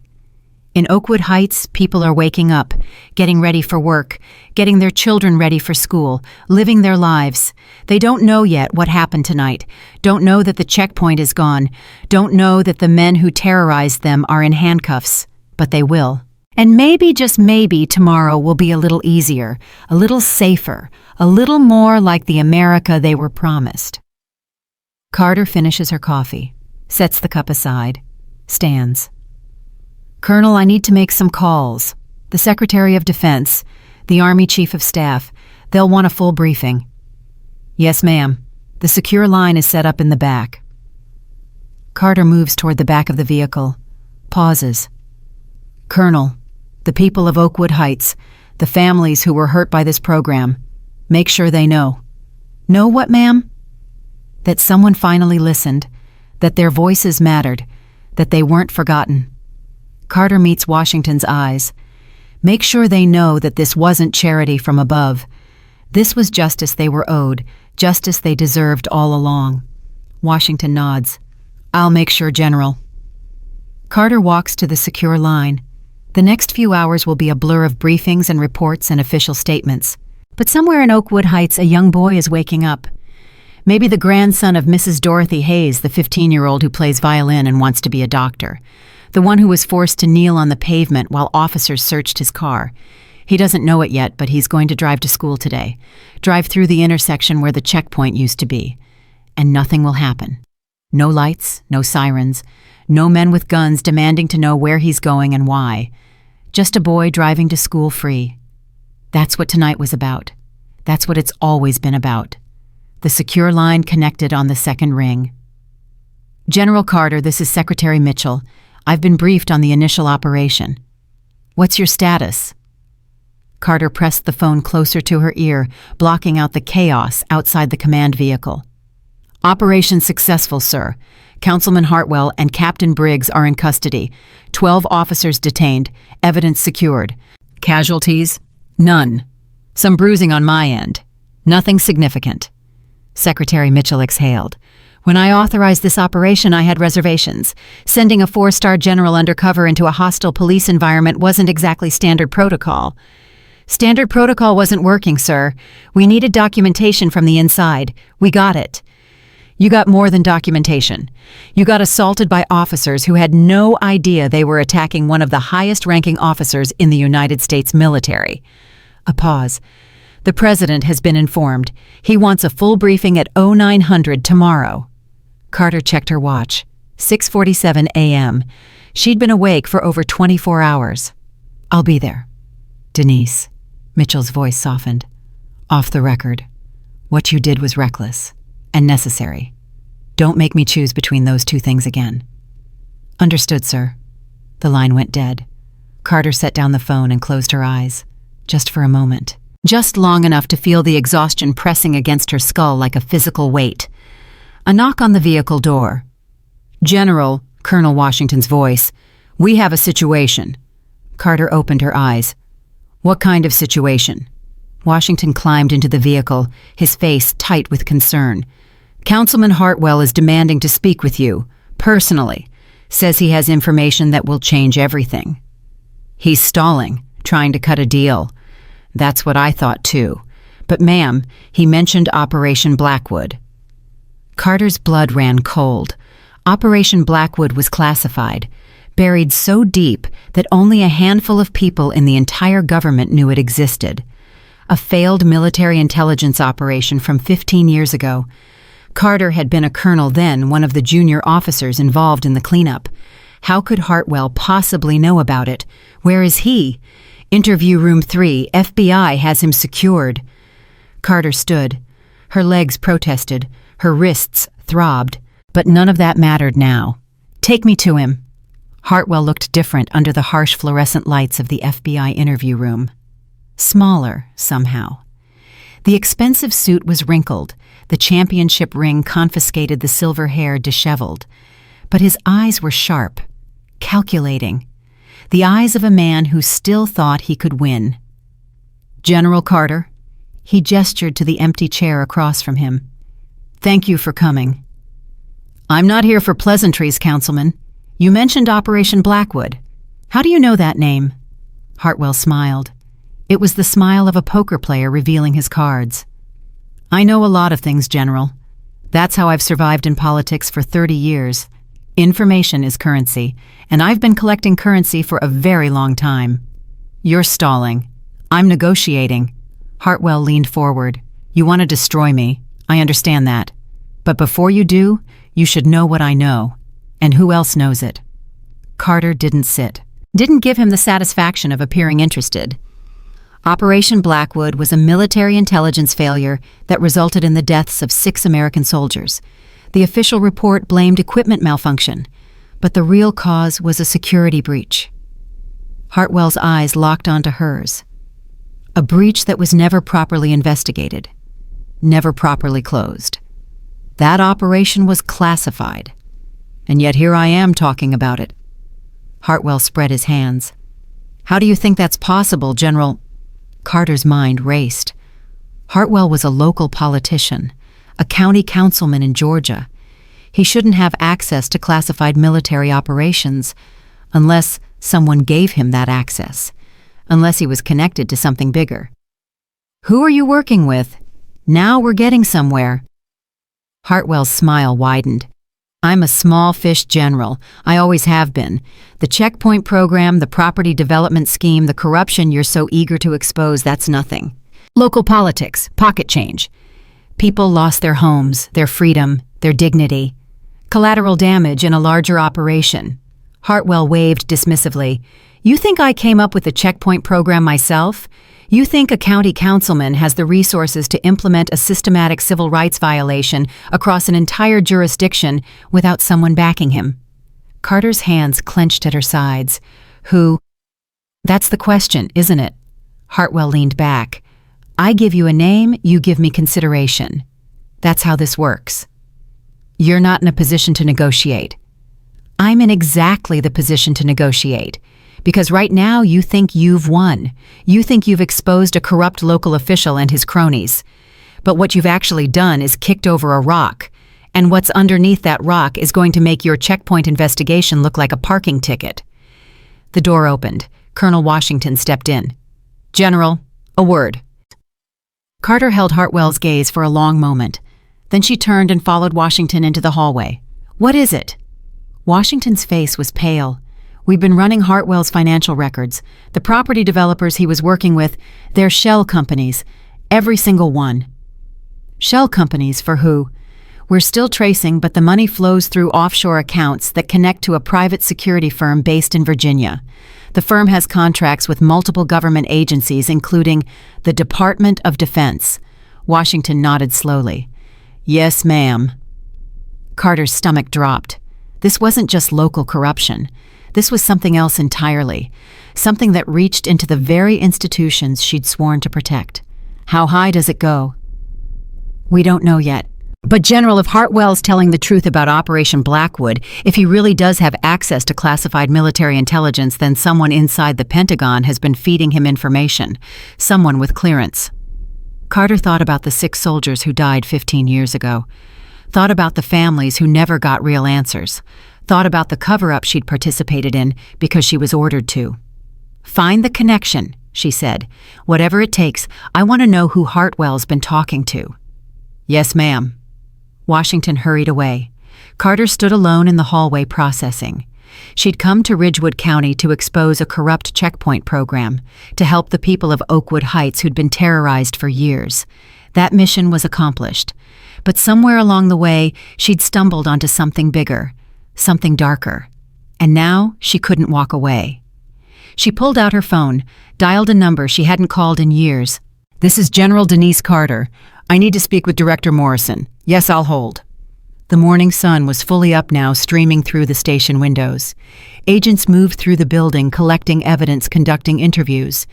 In Oakwood Heights, people are waking up, getting ready for work, getting their children ready for school, living their lives. They don't know yet what happened tonight, don't know that the checkpoint is gone, don't know that the men who terrorized them are in handcuffs, but they will. And maybe, just maybe, tomorrow will be a little easier, a little safer, a little more like the America they were promised. Carter finishes her coffee, sets the cup aside, stands. Colonel, I need to make some calls. The Secretary of Defense, the Army Chief of Staff, they'll want a full briefing. Yes, ma'am. The secure line is set up in the back. Carter moves toward the back of the vehicle, pauses. Colonel, the people of Oakwood Heights, the families who were hurt by this program, make sure they know. Know what, ma'am? That someone finally listened, that their voices mattered, that they weren't forgotten. Carter meets Washington's eyes. Make sure they know that this wasn't charity from above. This was justice they were owed, justice they deserved all along. Washington nods. I'll make sure, General. Carter walks to the secure line. The next few hours will be a blur of briefings and reports and official statements. But somewhere in Oakwood Heights, a young boy is waking up. Maybe the grandson of Mrs. Dorothy Hayes, the 15-year-old who plays violin and wants to be a doctor. The one who was forced to kneel on the pavement while officers searched his car. He doesn't know it yet, but he's going to drive to school today. Drive through the intersection where the checkpoint used to be. And nothing will happen. No lights, no sirens, no men with guns demanding to know where he's going and why. Just a boy driving to school free. That's what tonight was about. That's what it's always been about. The secure line connected on the second ring. General Carter, this is Secretary Mitchell. I've been briefed on the initial operation. What's your status? Carter pressed the phone closer to her ear, blocking out the chaos outside the command vehicle. Operation successful, sir. Councilman Hartwell and Captain Briggs are in custody. 12 officers detained. Evidence secured. Casualties? None. Some bruising on my end. Nothing significant. Secretary Mitchell exhaled. When I authorized this operation, I had reservations. Sending a 4-star general undercover into a hostile police environment wasn't exactly standard protocol. Standard protocol wasn't working, sir. We needed documentation from the inside. We got it. You got more than documentation. You got assaulted by officers who had no idea they were attacking one of the highest-ranking officers in the United States military. A pause. The president has been informed. He wants a full briefing at 0900 tomorrow. Carter checked her watch. 6:47 a.m. She'd been awake for over 24 hours. I'll be there. Denise. Mitchell's voice softened. Off the record. What you did was reckless and necessary. Don't make me choose between those two things again. Understood, sir. The line went dead. Carter set down the phone and closed her eyes. Just for a moment. Just long enough to feel the exhaustion pressing against her skull like a physical weight. A knock on the vehicle door. General, Colonel Washington's voice. We have a situation. Carter opened her eyes. What kind of situation? Washington climbed into the vehicle, his face tight with concern. Councilman Hartwell is demanding to speak with you, personally. Says he has information that will change everything. He's stalling, trying to cut a deal. That's what I thought too. But ma'am, he mentioned Operation Blackwood. Carter's blood ran cold. Operation Blackwood was classified, buried so deep that only a handful of people in the entire government knew it existed. A failed military intelligence operation from 15 years ago. Carter had been a colonel then, one of the junior officers involved in the cleanup. How could Hartwell possibly know about it? Where is he? Interview room 3, FBI has him secured. Carter stood. Her legs protested, her wrists throbbed, but none of that mattered now. Take me to him. Hartwell looked different under the harsh fluorescent lights of the FBI interview room. Smaller, somehow. The expensive suit was wrinkled, the championship ring confiscated, the silver hair disheveled. But his eyes were sharp, calculating. The eyes of a man who still thought he could win. General Carter. He gestured to the empty chair across from him. Thank you for coming. I'm not here for pleasantries, Councilman. You mentioned Operation Blackwood. How do you know that name? Hartwell smiled. It was the smile of a poker player revealing his cards. I know a lot of things, General. That's how I've survived in politics for 30 years. Information is currency, and I've been collecting currency for a very long time. You're stalling. I'm negotiating. Hartwell leaned forward. You want to destroy me. I understand that. But before you do, you should know what I know. And who else knows it? Carter didn't sit. Didn't give him the satisfaction of appearing interested. Operation Blackwood was a military intelligence failure that resulted in the deaths of 6 American soldiers. The official report blamed equipment malfunction, but the real cause was a security breach. Hartwell's eyes locked onto hers. A breach that was never properly investigated, never properly closed. That operation was classified. And yet here I am talking about it. Hartwell spread his hands. How do you think that's possible, General? Carter's mind raced. Hartwell was a local politician, a county councilman in Georgia. He shouldn't have access to classified military operations unless someone gave him that access, unless he was connected to something bigger. Who are you working with? Now we're getting somewhere. Hartwell's smile widened. I'm a small fish general. I always have been. The checkpoint program, the property development scheme, the corruption you're so eager to expose, that's nothing. Local politics, pocket change. People lost their homes, their freedom, their dignity. Collateral damage in a larger operation. Hartwell waved dismissively. You think I came up with the checkpoint program myself? You think a county councilman has the resources to implement a systematic civil rights violation across an entire jurisdiction without someone backing him? Carter's hands clenched at her sides. Who? That's the question, isn't it? Hartwell leaned back. I give you a name, you give me consideration. That's how this works. You're not in a position to negotiate. I'm in exactly the position to negotiate. Because right now you think you've won. You think you've exposed a corrupt local official and his cronies. But what you've actually done is kicked over a rock. And what's underneath that rock is going to make your checkpoint investigation look like a parking ticket. The door opened. Colonel Washington stepped in. General, A word. Carter held Hartwell's gaze for a long moment. Then she turned and followed Washington into the hallway. What is it? Washington's face was pale. We've been running Hartwell's financial records. The property developers he was working with, they're shell companies. Every single one. Shell companies for who? We're still tracing, but the money flows through offshore accounts that connect to a private security firm based in Virginia. The firm has contracts with multiple government agencies, including the Department of Defense. Washington nodded slowly. Yes, ma'am. Carter's stomach dropped. This wasn't just local corruption. This was something else entirely. Something that reached into the very institutions she'd sworn to protect. How high does it go? We don't know yet. But General, if Hartwell's telling the truth about Operation Blackwood, if he really does have access to classified military intelligence, then someone inside the Pentagon has been feeding him information. Someone with clearance. Carter thought about the 6 soldiers who died 15 years ago. Thought about the families who never got real answers. Thought about the cover-up she'd participated in because she was ordered to. Find the connection, she said. Whatever it takes, I want to know who Hartwell's been talking to. Yes, ma'am. Washington hurried away. Carter stood alone in the hallway processing. She'd come to Ridgewood County to expose a corrupt checkpoint program, to help the people of Oakwood Heights who'd been terrorized for years. That mission was accomplished. But somewhere along the way, she'd stumbled onto something bigger, something darker. And now she couldn't walk away. She pulled out her phone, dialed a number she hadn't called in years. This is General Denise Carter. I need to speak with Director Morrison. Yes, I'll hold. The morning sun was fully up now, streaming through the station windows. Agents moved through the building, collecting evidence, conducting interviews.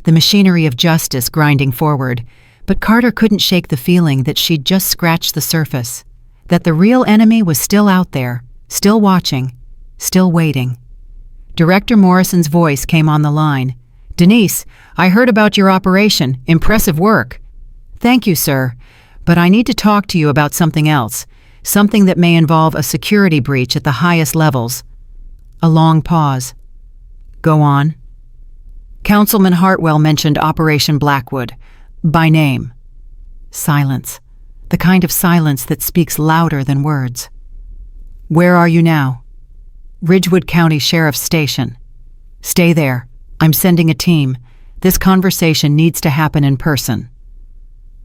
The machinery of justice grinding forward. But Carter couldn't shake the feeling that she'd just scratched the surface. That the real enemy was still out there, still watching, still waiting. Director Morrison's voice came on the line. Denise, I heard about your operation. Impressive work. Thank you, sir. But I need to talk to you about something else. Something that may involve a security breach at the highest levels. A long pause. Go on. Councilman Hartwell mentioned Operation Blackwood. By name. Silence. The kind of silence that speaks louder than words. Where are you now? Ridgewood County Sheriff's Station. Stay there. I'm sending a team. This conversation needs to happen in person.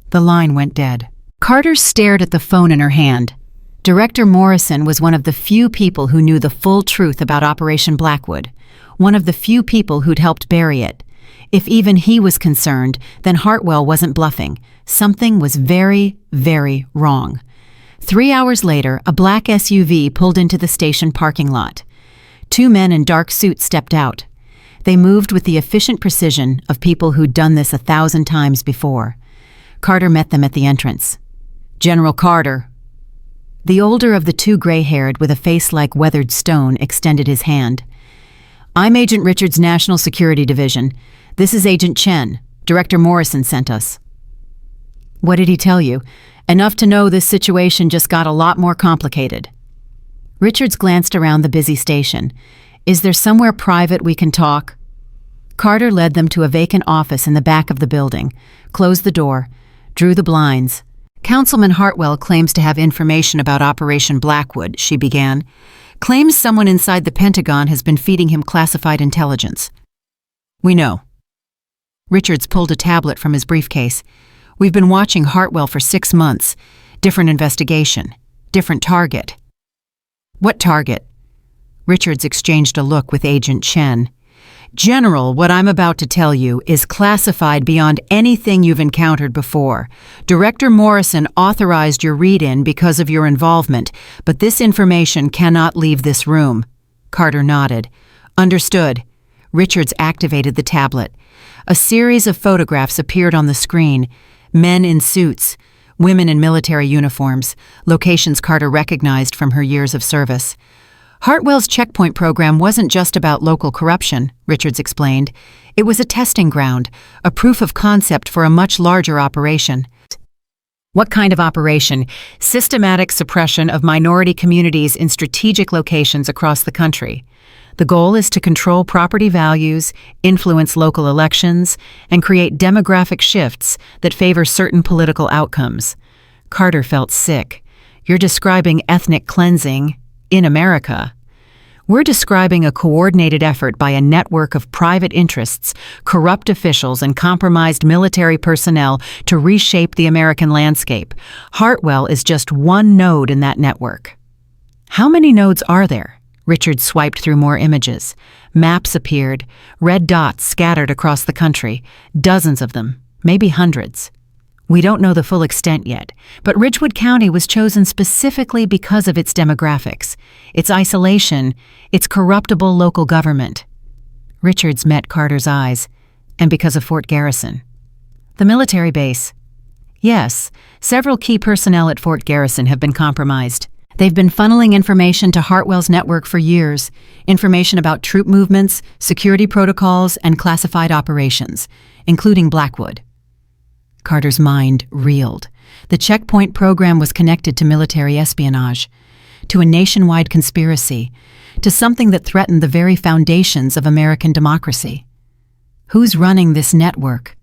The line went dead. Carter stared at the phone in her hand. Director Morrison was one of the few people who knew the full truth about Operation Blackwood. One of the few people who'd helped bury it. If even he was concerned, then Hartwell wasn't bluffing. Something was very, very wrong. 3 hours later, a black SUV pulled into the station parking lot. 2 men in dark suits stepped out. They moved with the efficient precision of people who'd done this 1,000 times before. Carter met them at the entrance. General Carter. The older of the 2, gray-haired with a face like weathered stone, extended his hand. I'm Agent Richards' National Security Division. This is Agent Chen. Director Morrison sent us. What did he tell you? Enough to know this situation just got a lot more complicated. Richards glanced around the busy station. Is there somewhere private we can talk? Carter led them to a vacant office in the back of the building, closed the door, drew the blinds. Councilman Hartwell claims to have information about Operation Blackwood, she began. Claims someone inside the Pentagon has been feeding him classified intelligence. We know. Richards pulled a tablet from his briefcase. We've been watching Hartwell for 6 months. Different investigation. Different target. What target? Richards exchanged a look with Agent Chen. General, what I'm about to tell you is classified beyond anything you've encountered before. Director Morrison authorized your read-in because of your involvement, but this information cannot leave this room. Carter nodded. Understood. Richards activated the tablet. A series of photographs appeared on the screen. Men in suits, women in military uniforms, locations Carter recognized from her years of service. Hartwell's checkpoint program wasn't just about local corruption, Richards explained. It was a testing ground, a proof of concept for a much larger operation. What kind of operation? Systematic suppression of minority communities in strategic locations across the country. The goal is to control property values, influence local elections, and create demographic shifts that favor certain political outcomes. Carter felt sick. You're describing ethnic cleansing in America. We're describing a coordinated effort by a network of private interests, corrupt officials, and compromised military personnel to reshape the American landscape. Hartwell is just one node in that network. How many nodes are there? Richard swiped through more images. Maps appeared, red dots scattered across the country, dozens of them, maybe hundreds. We don't know the full extent yet, but Ridgewood County was chosen specifically because of its demographics, its isolation, its corruptible local government. Richards met Carter's eyes, and because of Fort Garrison. The military base. Yes, several key personnel at Fort Garrison have been compromised. They've been funneling information to Hartwell's network for years, information about troop movements, security protocols, and classified operations, including Blackwood. Carter's mind reeled. The checkpoint program was connected to military espionage, to a nationwide conspiracy, to something that threatened the very foundations of American democracy. Who's running this network?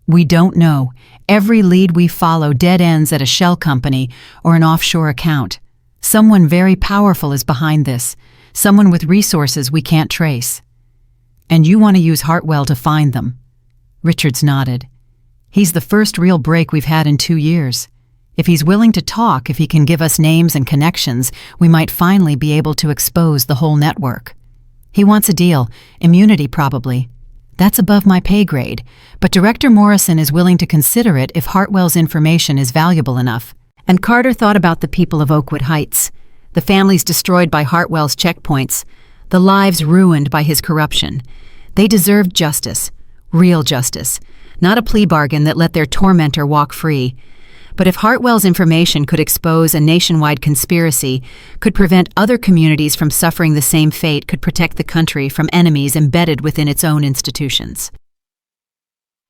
We don't know. Every lead we follow dead ends at a shell company or an offshore account. Someone very powerful is behind this, someone with resources we can't trace. And you want to use Hartwell to find them. Richards nodded. He's the first real break we've had in 2 years. If he's willing to talk, if he can give us names and connections, we might finally be able to expose the whole network. He wants a deal, immunity probably. That's above my pay grade, but Director Morrison is willing to consider it if Hartwell's information is valuable enough. And Carter thought about the people of Oakwood Heights, the families destroyed by Hartwell's checkpoints, the lives ruined by his corruption. They deserved justice, real justice, not a plea bargain that let their tormentor walk free. But if Hartwell's information could expose a nationwide conspiracy, could prevent other communities from suffering the same fate, could protect the country from enemies embedded within its own institutions.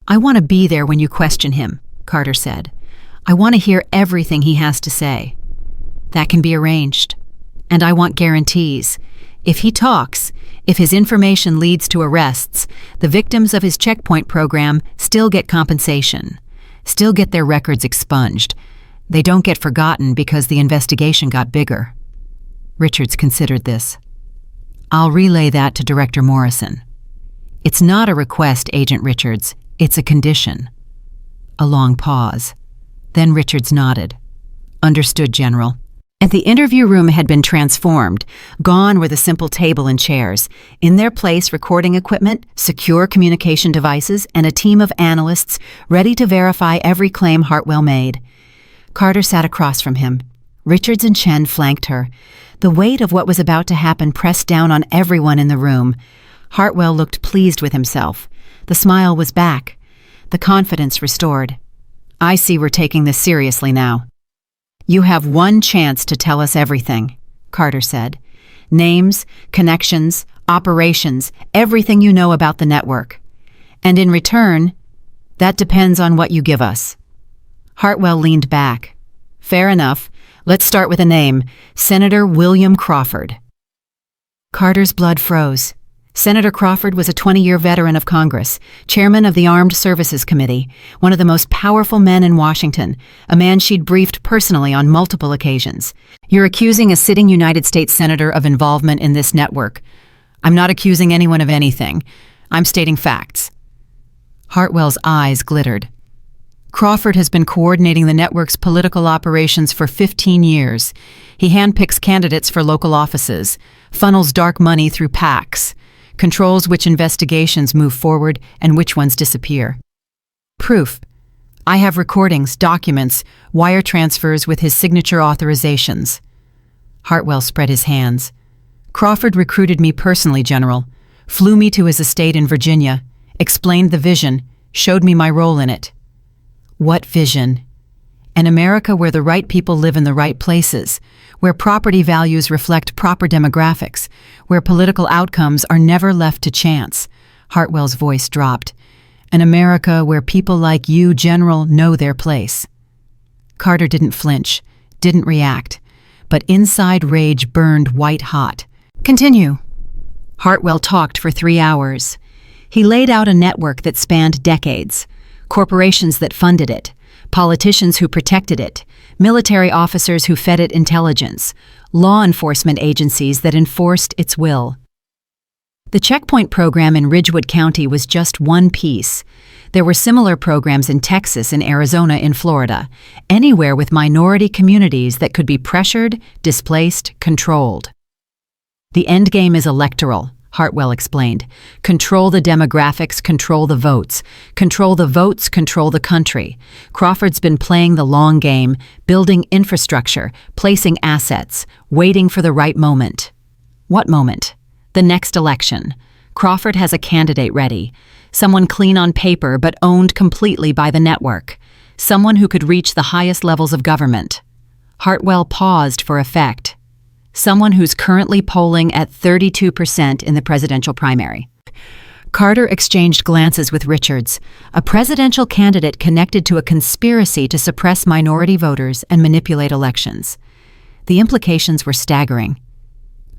I want to be there when you question him, Carter said. I want to hear everything he has to say. That can be arranged. And I want guarantees. If he talks, if his information leads to arrests, the victims of his checkpoint program still get compensation, still get their records expunged. They don't get forgotten because the investigation got bigger. Richards considered this. I'll relay that to Director Morrison. It's not a request, Agent Richards. It's a condition. A long pause. Then Richards nodded. Understood, General. And the interview room had been transformed. Gone were the simple table and chairs. In their place, recording equipment, secure communication devices, and a team of analysts ready to verify every claim Hartwell made. Carter sat across from him. Richards and Chen flanked her. The weight of what was about to happen pressed down on everyone in the room. Hartwell looked pleased with himself. The smile was back. The confidence restored. I see we're taking this seriously now. You have one chance to tell us everything, Carter said. Names, connections, operations, everything you know about the network. And in return, that depends on what you give us. Hartwell leaned back. Fair enough. Let's start with a name. Senator William Crawford. Carter's blood froze. Senator Crawford was a 20-year veteran of Congress, chairman of the Armed Services Committee, one of the most powerful men in Washington, a man she'd briefed personally on multiple occasions. You're accusing a sitting United States senator of involvement in this network. I'm not accusing anyone of anything. I'm stating facts. Hartwell's eyes glittered. Crawford has been coordinating the network's political operations for 15 years. He handpicks candidates for local offices, funnels dark money through PACs, controls which investigations move forward and which ones disappear. Proof. I have recordings, documents, wire transfers with his signature authorizations. Hartwell spread his hands. Crawford recruited me personally, General, flew me to his estate in Virginia, explained the vision, showed me my role in it. What vision? An America where the right people live in the right places, where property values reflect proper demographics, where political outcomes are never left to chance. Hartwell's voice dropped. An America where people like you, General, know their place. Carter didn't flinch, didn't react, but inside rage burned white hot. Continue. Hartwell talked for 3 hours. He laid out a network that spanned decades, corporations that funded it, politicians who protected it, military officers who fed it intelligence, law enforcement agencies that enforced its will. The checkpoint program in Ridgewood County was just one piece. There were similar programs in Texas, in Arizona, in Florida, anywhere with minority communities that could be pressured, displaced, controlled. The endgame is electoral, Hartwell explained. Control the demographics, control the votes. Control the votes, control the country. Crawford's been playing the long game, building infrastructure, placing assets, waiting for the right moment. What moment? The next election. Crawford has a candidate ready. Someone clean on paper but owned completely by the network. Someone who could reach the highest levels of government. Hartwell paused for effect. Someone who's currently polling at 32% in the presidential primary. Carter exchanged glances with Richards, a presidential candidate connected to a conspiracy to suppress minority voters and manipulate elections. The implications were staggering.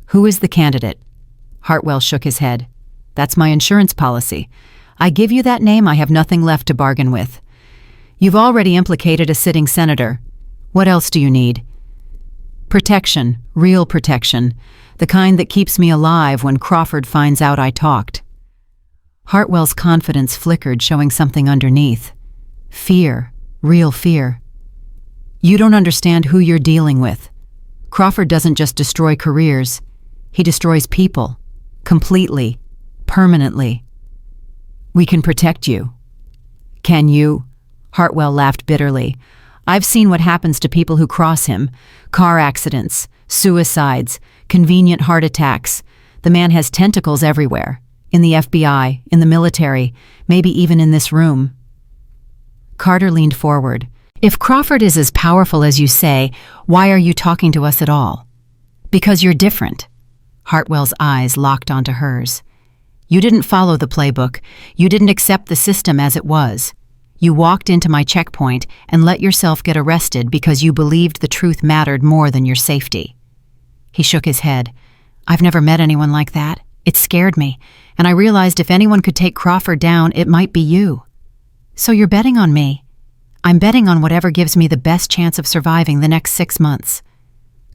Who is the candidate? Hartwell shook his head. That's my insurance policy. I give you that name, I have nothing left to bargain with. You've already implicated a sitting senator. What else do you need? Protection, real protection, the kind that keeps me alive when Crawford finds out I talked. Hartwell's confidence flickered, showing something underneath. Fear, real fear. You don't understand who you're dealing with. Crawford doesn't just destroy careers, he destroys people. Completely, permanently. We can protect you. Can you? Hartwell laughed bitterly. I've seen what happens to people who cross him. Car accidents, suicides, convenient heart attacks. The man has tentacles everywhere. In the FBI, in the military, maybe even in this room. Carter leaned forward. If Crawford is as powerful as you say, why are you talking to us at all? Because you're different. Hartwell's eyes locked onto hers. You didn't follow the playbook. You didn't accept the system as it was. You walked into my checkpoint and let yourself get arrested because you believed the truth mattered more than your safety. He shook his head. I've never met anyone like that. It scared me, and I realized if anyone could take Crawford down, it might be you. So you're betting on me. I'm betting on whatever gives me the best chance of surviving the next 6 months.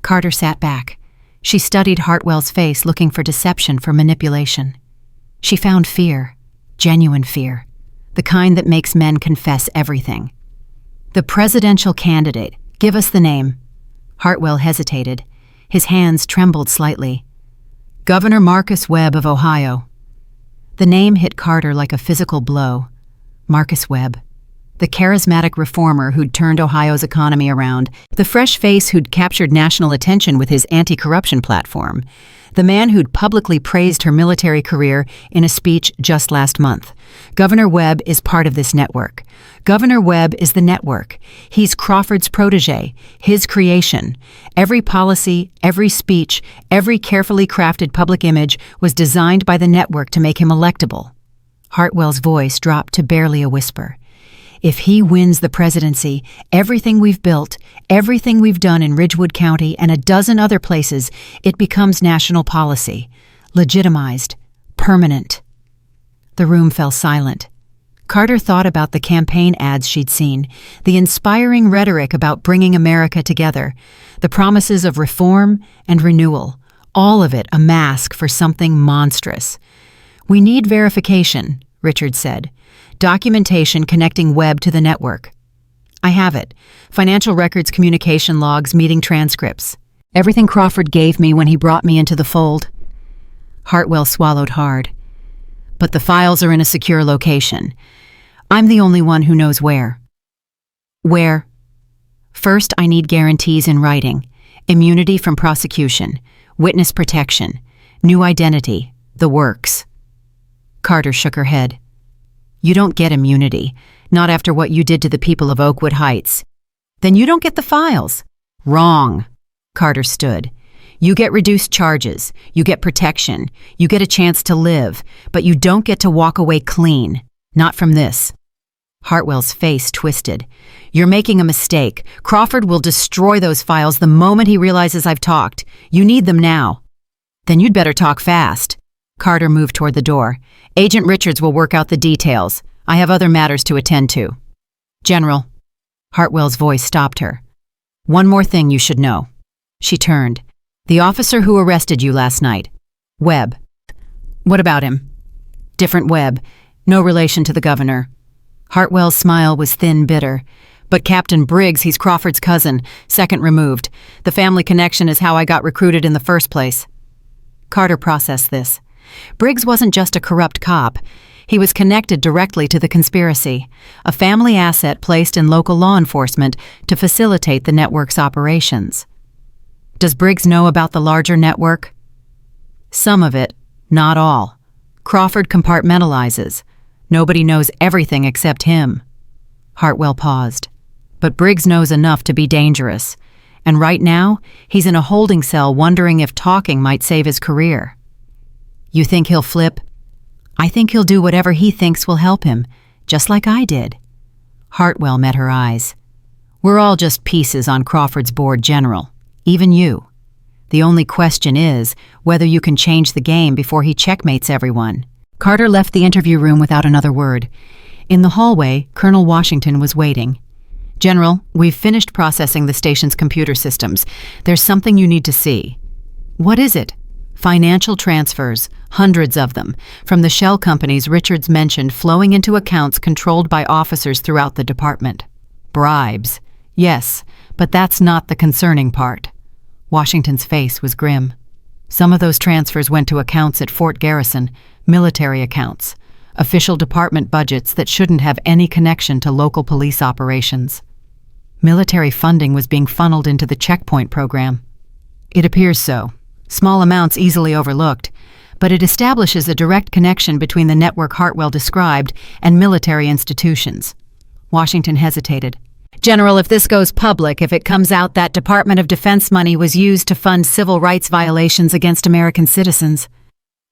Carter sat back. She studied Hartwell's face, looking for deception, for manipulation. She found fear, genuine fear, the kind that makes men confess everything. The presidential candidate, give us the name. Hartwell hesitated. His hands trembled slightly. Governor Marcus Webb of Ohio. The name hit Carter like a physical blow. Marcus Webb. The charismatic reformer who'd turned Ohio's economy around, the fresh face who'd captured national attention with his anti-corruption platform, the man who'd publicly praised her military career in a speech just last month. Governor Webb is part of this network. Governor Webb is the network. He's Crawford's protege, his creation. Every policy, every speech, every carefully crafted public image was designed by the network to make him electable. Hartwell's voice dropped to barely a whisper. If he wins the presidency, everything we've built, everything we've done in Ridgewood County and a dozen other places, it becomes national policy, legitimized, permanent. The room fell silent. Carter thought about the campaign ads she'd seen, the inspiring rhetoric about bringing America together, the promises of reform and renewal, all of it a mask for something monstrous. We need verification, Richard said. Documentation connecting Webb to the network. I have it. Financial records, communication logs, meeting transcripts. Everything Crawford gave me when he brought me into the fold. Hartwell swallowed hard. But the files are in a secure location. I'm the only one who knows where. Where? First, I need guarantees in writing. Immunity from prosecution. Witness protection. New identity. The works. Carter shook her head. You don't get immunity, not after what you did to the people of Oakwood Heights. Then you don't get the files. Wrong. Carter stood. You get reduced charges, you get protection, you get a chance to live, but you don't get to walk away clean. Not from this. Hartwell's face twisted. You're making a mistake. Crawford will destroy those files the moment he realizes I've talked. You need them now. Then you'd better talk fast. Carter moved toward the door. Agent Richards will work out the details. I have other matters to attend to. General. Hartwell's voice stopped her. One more thing you should know. She turned. The officer who arrested you last night. Webb. What about him? Different Webb. No relation to the governor. Hartwell's smile was thin, bitter. But Captain Briggs, he's Crawford's cousin, second removed. The family connection is how I got recruited in the first place. Carter processed this. Briggs wasn't just a corrupt cop. He was connected directly to the conspiracy, a family asset placed in local law enforcement to facilitate the network's operations. Does Briggs know about the larger network? Some of it, not all. Crawford compartmentalizes. Nobody knows everything except him. Hartwell paused. But Briggs knows enough to be dangerous. And right now, he's in a holding cell wondering if talking might save his career. You think he'll flip? I think he'll do whatever he thinks will help him, just like I did. Hartwell met her eyes. We're all just pieces on Crawford's board, General. Even you. The only question is whether you can change the game before he checkmates everyone. Carter left the interview room without another word. In the hallway, Colonel Washington was waiting. General, we've finished processing the station's computer systems. There's something you need to see. What is it? Financial transfers, hundreds of them, from the shell companies Richards mentioned flowing into accounts controlled by officers throughout the department. Bribes. Yes, but that's not the concerning part. Washington's face was grim. Some of those transfers went to accounts at Fort Garrison, military accounts, official department budgets that shouldn't have any connection to local police operations. Military funding was being funneled into the checkpoint program. It appears so. Small amounts easily overlooked, but it establishes a direct connection between the network Hartwell described and military institutions. Washington hesitated. General, if this goes public, if it comes out that Department of Defense money was used to fund civil rights violations against American citizens,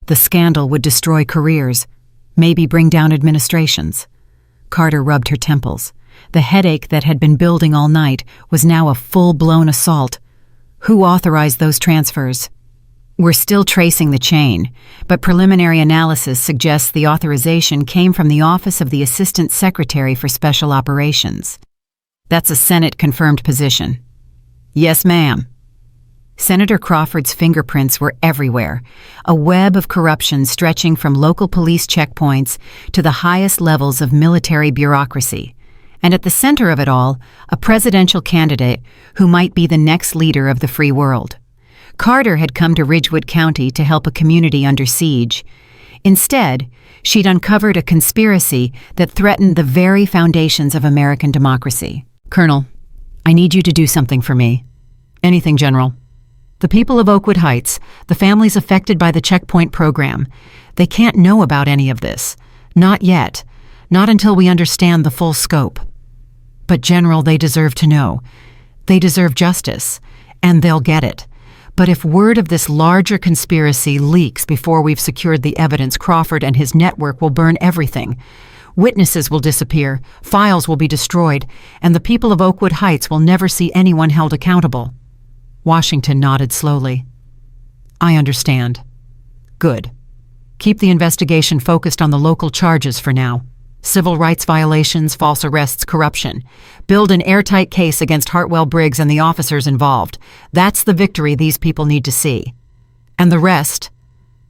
the scandal would destroy careers, maybe bring down administrations. Carter rubbed her temples. The headache that had been building all night was now a full-blown assault. Who authorized those transfers? We're still tracing the chain, but preliminary analysis suggests the authorization came from the Office of the Assistant Secretary for Special Operations. That's a Senate-confirmed position. Yes, ma'am. Senator Crawford's fingerprints were everywhere, a web of corruption stretching from local police checkpoints to the highest levels of military bureaucracy. And at the center of it all, a presidential candidate who might be the next leader of the free world. Carter had come to Ridgewood County to help a community under siege. Instead, she'd uncovered a conspiracy that threatened the very foundations of American democracy. Colonel, I need you to do something for me. Anything, General. The people of Oakwood Heights, the families affected by the checkpoint program, they can't know about any of this. Not yet. Not until we understand the full scope. But, General, they deserve to know. They deserve justice, and they'll get it. But if word of this larger conspiracy leaks before we've secured the evidence, Crawford and his network will burn everything. Witnesses will disappear, files will be destroyed, and the people of Oakwood Heights will never see anyone held accountable. Washington nodded slowly. I understand. Good. Keep the investigation focused on the local charges for now. Civil rights violations, false arrests, corruption. Build an airtight case against Hartwell Briggs and the officers involved. That's the victory these people need to see. And the rest?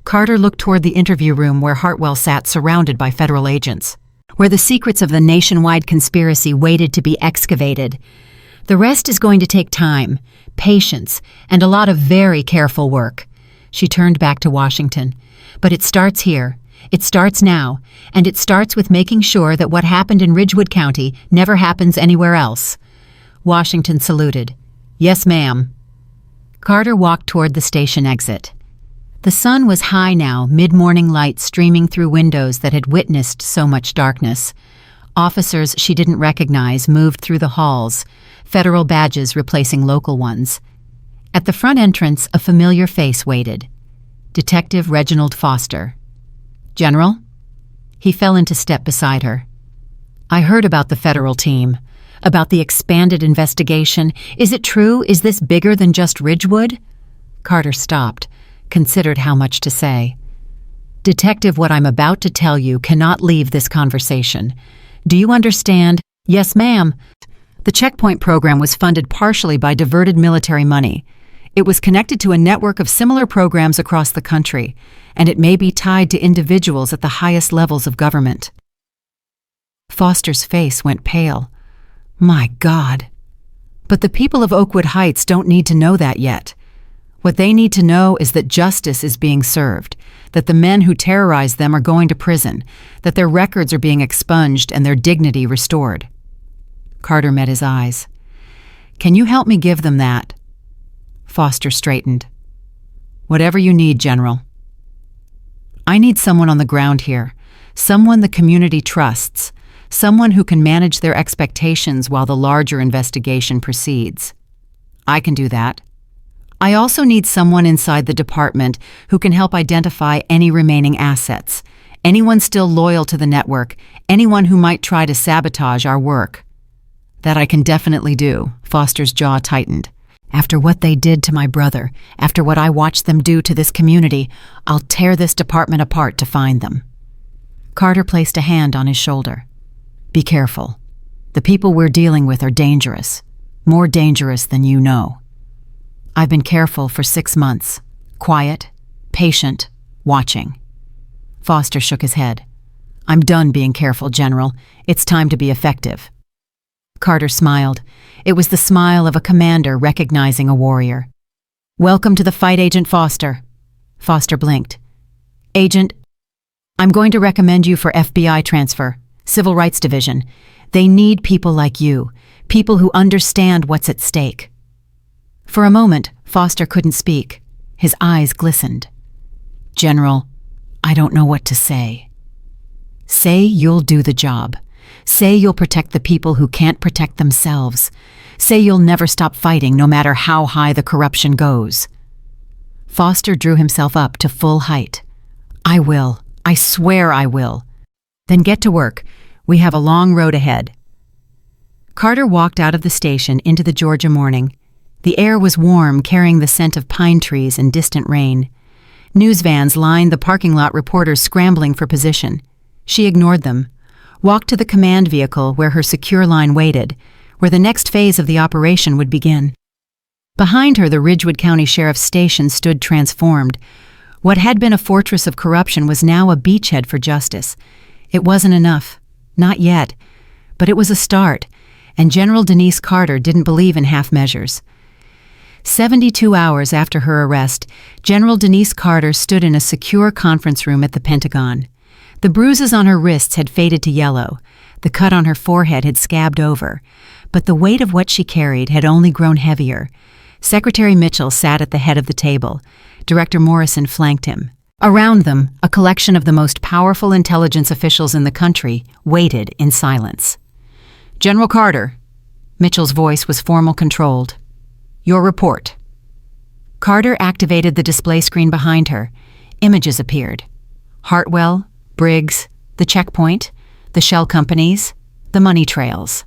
Carter looked toward the interview room where Hartwell sat surrounded by federal agents, where the secrets of the nationwide conspiracy waited to be excavated. The rest is going to take time, patience, and a lot of very careful work. She turned back to Washington. But it starts here. It starts now, and it starts with making sure that what happened in Ridgewood County never happens anywhere else. Washington saluted. Yes, ma'am. Carter walked toward the station exit. The sun was high now, mid-morning light streaming through windows that had witnessed so much darkness. Officers she didn't recognize moved through the halls, federal badges replacing local ones. At the front entrance, a familiar face waited. Detective Reginald Foster. General? He fell into step beside her. I heard about the federal team, about the expanded investigation. Is it true? Is this bigger than just Ridgewood? Carter stopped, considered how much to say. Detective, what I'm about to tell you cannot leave this conversation. Do you understand? Yes, ma'am. The checkpoint program was funded partially by diverted military money. It was connected to a network of similar programs across the country, and it may be tied to individuals at the highest levels of government. Foster's face went pale. My God. But the people of Oakwood Heights don't need to know that yet. What they need to know is that justice is being served, that the men who terrorized them are going to prison, that their records are being expunged and their dignity restored. Carter met his eyes. Can you help me give them that? Foster straightened. Whatever you need, General. I need someone on the ground here, someone the community trusts, someone who can manage their expectations while the larger investigation proceeds. I can do that. I also need someone inside the department who can help identify any remaining assets, anyone still loyal to the network, anyone who might try to sabotage our work. That I can definitely do. Foster's jaw tightened. After what they did to my brother, after what I watched them do to this community, I'll tear this department apart to find them. Carter placed a hand on his shoulder. Be careful. The people we're dealing with are dangerous, more dangerous than you know. I've been careful for 6 months, quiet, patient, watching. Foster shook his head. I'm done being careful, General. It's time to be effective. Carter smiled. It was the smile of a commander recognizing a warrior. Welcome to the fight, Agent Foster. Foster blinked. Agent, I'm going to recommend you for FBI transfer, Civil Rights Division. They need people like you, people who understand what's at stake. For a moment, Foster couldn't speak. His eyes glistened. General, I don't know what to say. Say you'll do the job. Say you'll protect the people who can't protect themselves. Say you'll never stop fighting no matter how high the corruption goes. Foster drew himself up to full height. I will. I swear I will. Then get to work. We have a long road ahead. Carter walked out of the station into the Georgia morning. The air was warm, carrying the scent of pine trees and distant rain. News vans lined the parking lot, reporters scrambling for position. She ignored them, walked to the command vehicle where her secure line waited, where the next phase of the operation would begin. Behind her, the Ridgewood County Sheriff's Station stood transformed. What had been a fortress of corruption was now a beachhead for justice. It wasn't enough. Not yet. But it was a start, and General Denise Carter didn't believe in half measures. 72 hours after her arrest, General Denise Carter stood in a secure conference room at the Pentagon. The bruises on her wrists had faded to yellow. The cut on her forehead had scabbed over. But the weight of what she carried had only grown heavier. Secretary Mitchell sat at the head of the table. Director Morrison flanked him. Around them, a collection of the most powerful intelligence officials in the country waited in silence. General Carter. Mitchell's voice was formal, controlled. Your report. Carter activated the display screen behind her. Images appeared. Hartwell, Briggs, the checkpoint, the shell companies, the money trails.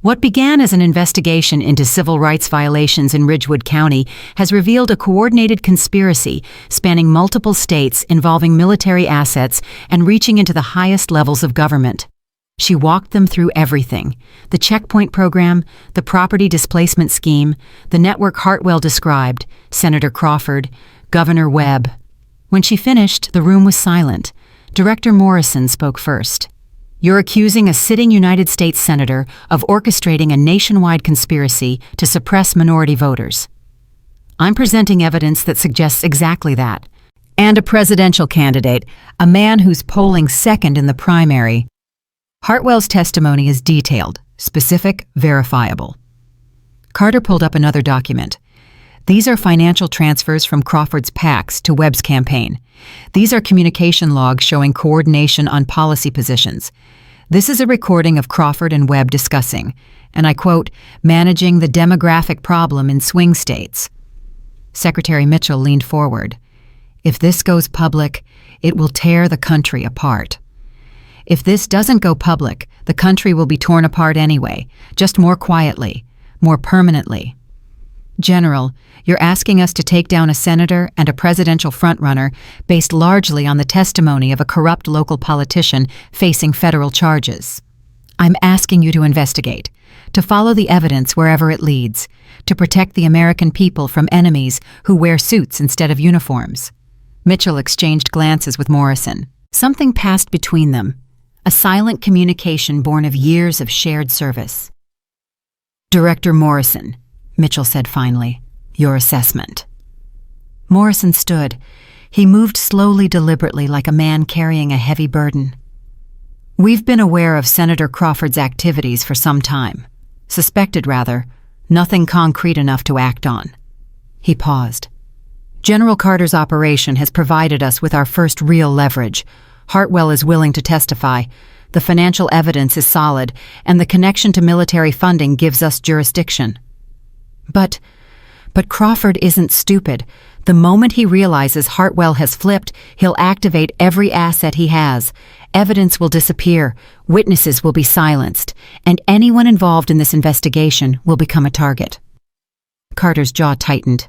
What began as an investigation into civil rights violations in Ridgewood County has revealed a coordinated conspiracy spanning multiple states involving military assets and reaching into the highest levels of government. She walked them through everything: the checkpoint program, the property displacement scheme, the network Hartwell described, Senator Crawford, Governor Webb. When she finished, the room was silent. Director Morrison spoke first. You're accusing a sitting United States Senator of orchestrating a nationwide conspiracy to suppress minority voters. I'm presenting evidence that suggests exactly that. And a presidential candidate, a man who's polling second in the primary. Hartwell's testimony is detailed, specific, verifiable. Carter pulled up another document. These are financial transfers from Crawford's PACs to Webb's campaign. These are communication logs showing coordination on policy positions. This is a recording of Crawford and Webb discussing, and I quote, managing the demographic problem in swing states. Secretary Mitchell leaned forward. If this goes public, it will tear the country apart. If this doesn't go public, the country will be torn apart anyway, just more quietly, more permanently. General, you're asking us to take down a senator and a presidential frontrunner based largely on the testimony of a corrupt local politician facing federal charges. I'm asking you to investigate, to follow the evidence wherever it leads, to protect the American people from enemies who wear suits instead of uniforms. Mitchell exchanged glances with Morrison. Something passed between them, a silent communication born of years of shared service. Director Morrison, Mitchell said finally, your assessment. Morrison stood. He moved slowly, deliberately, like a man carrying a heavy burden. We've been aware of Senator Crawford's activities for some time. Suspected, rather. Nothing concrete enough to act on. He paused. General Carter's operation has provided us with our first real leverage. Hartwell is willing to testify. The financial evidence is solid, and the connection to military funding gives us jurisdiction. But Crawford isn't stupid. The moment he realizes Hartwell has flipped, he'll activate every asset he has. Evidence will disappear, witnesses will be silenced, and anyone involved in this investigation will become a target. Carter's jaw tightened.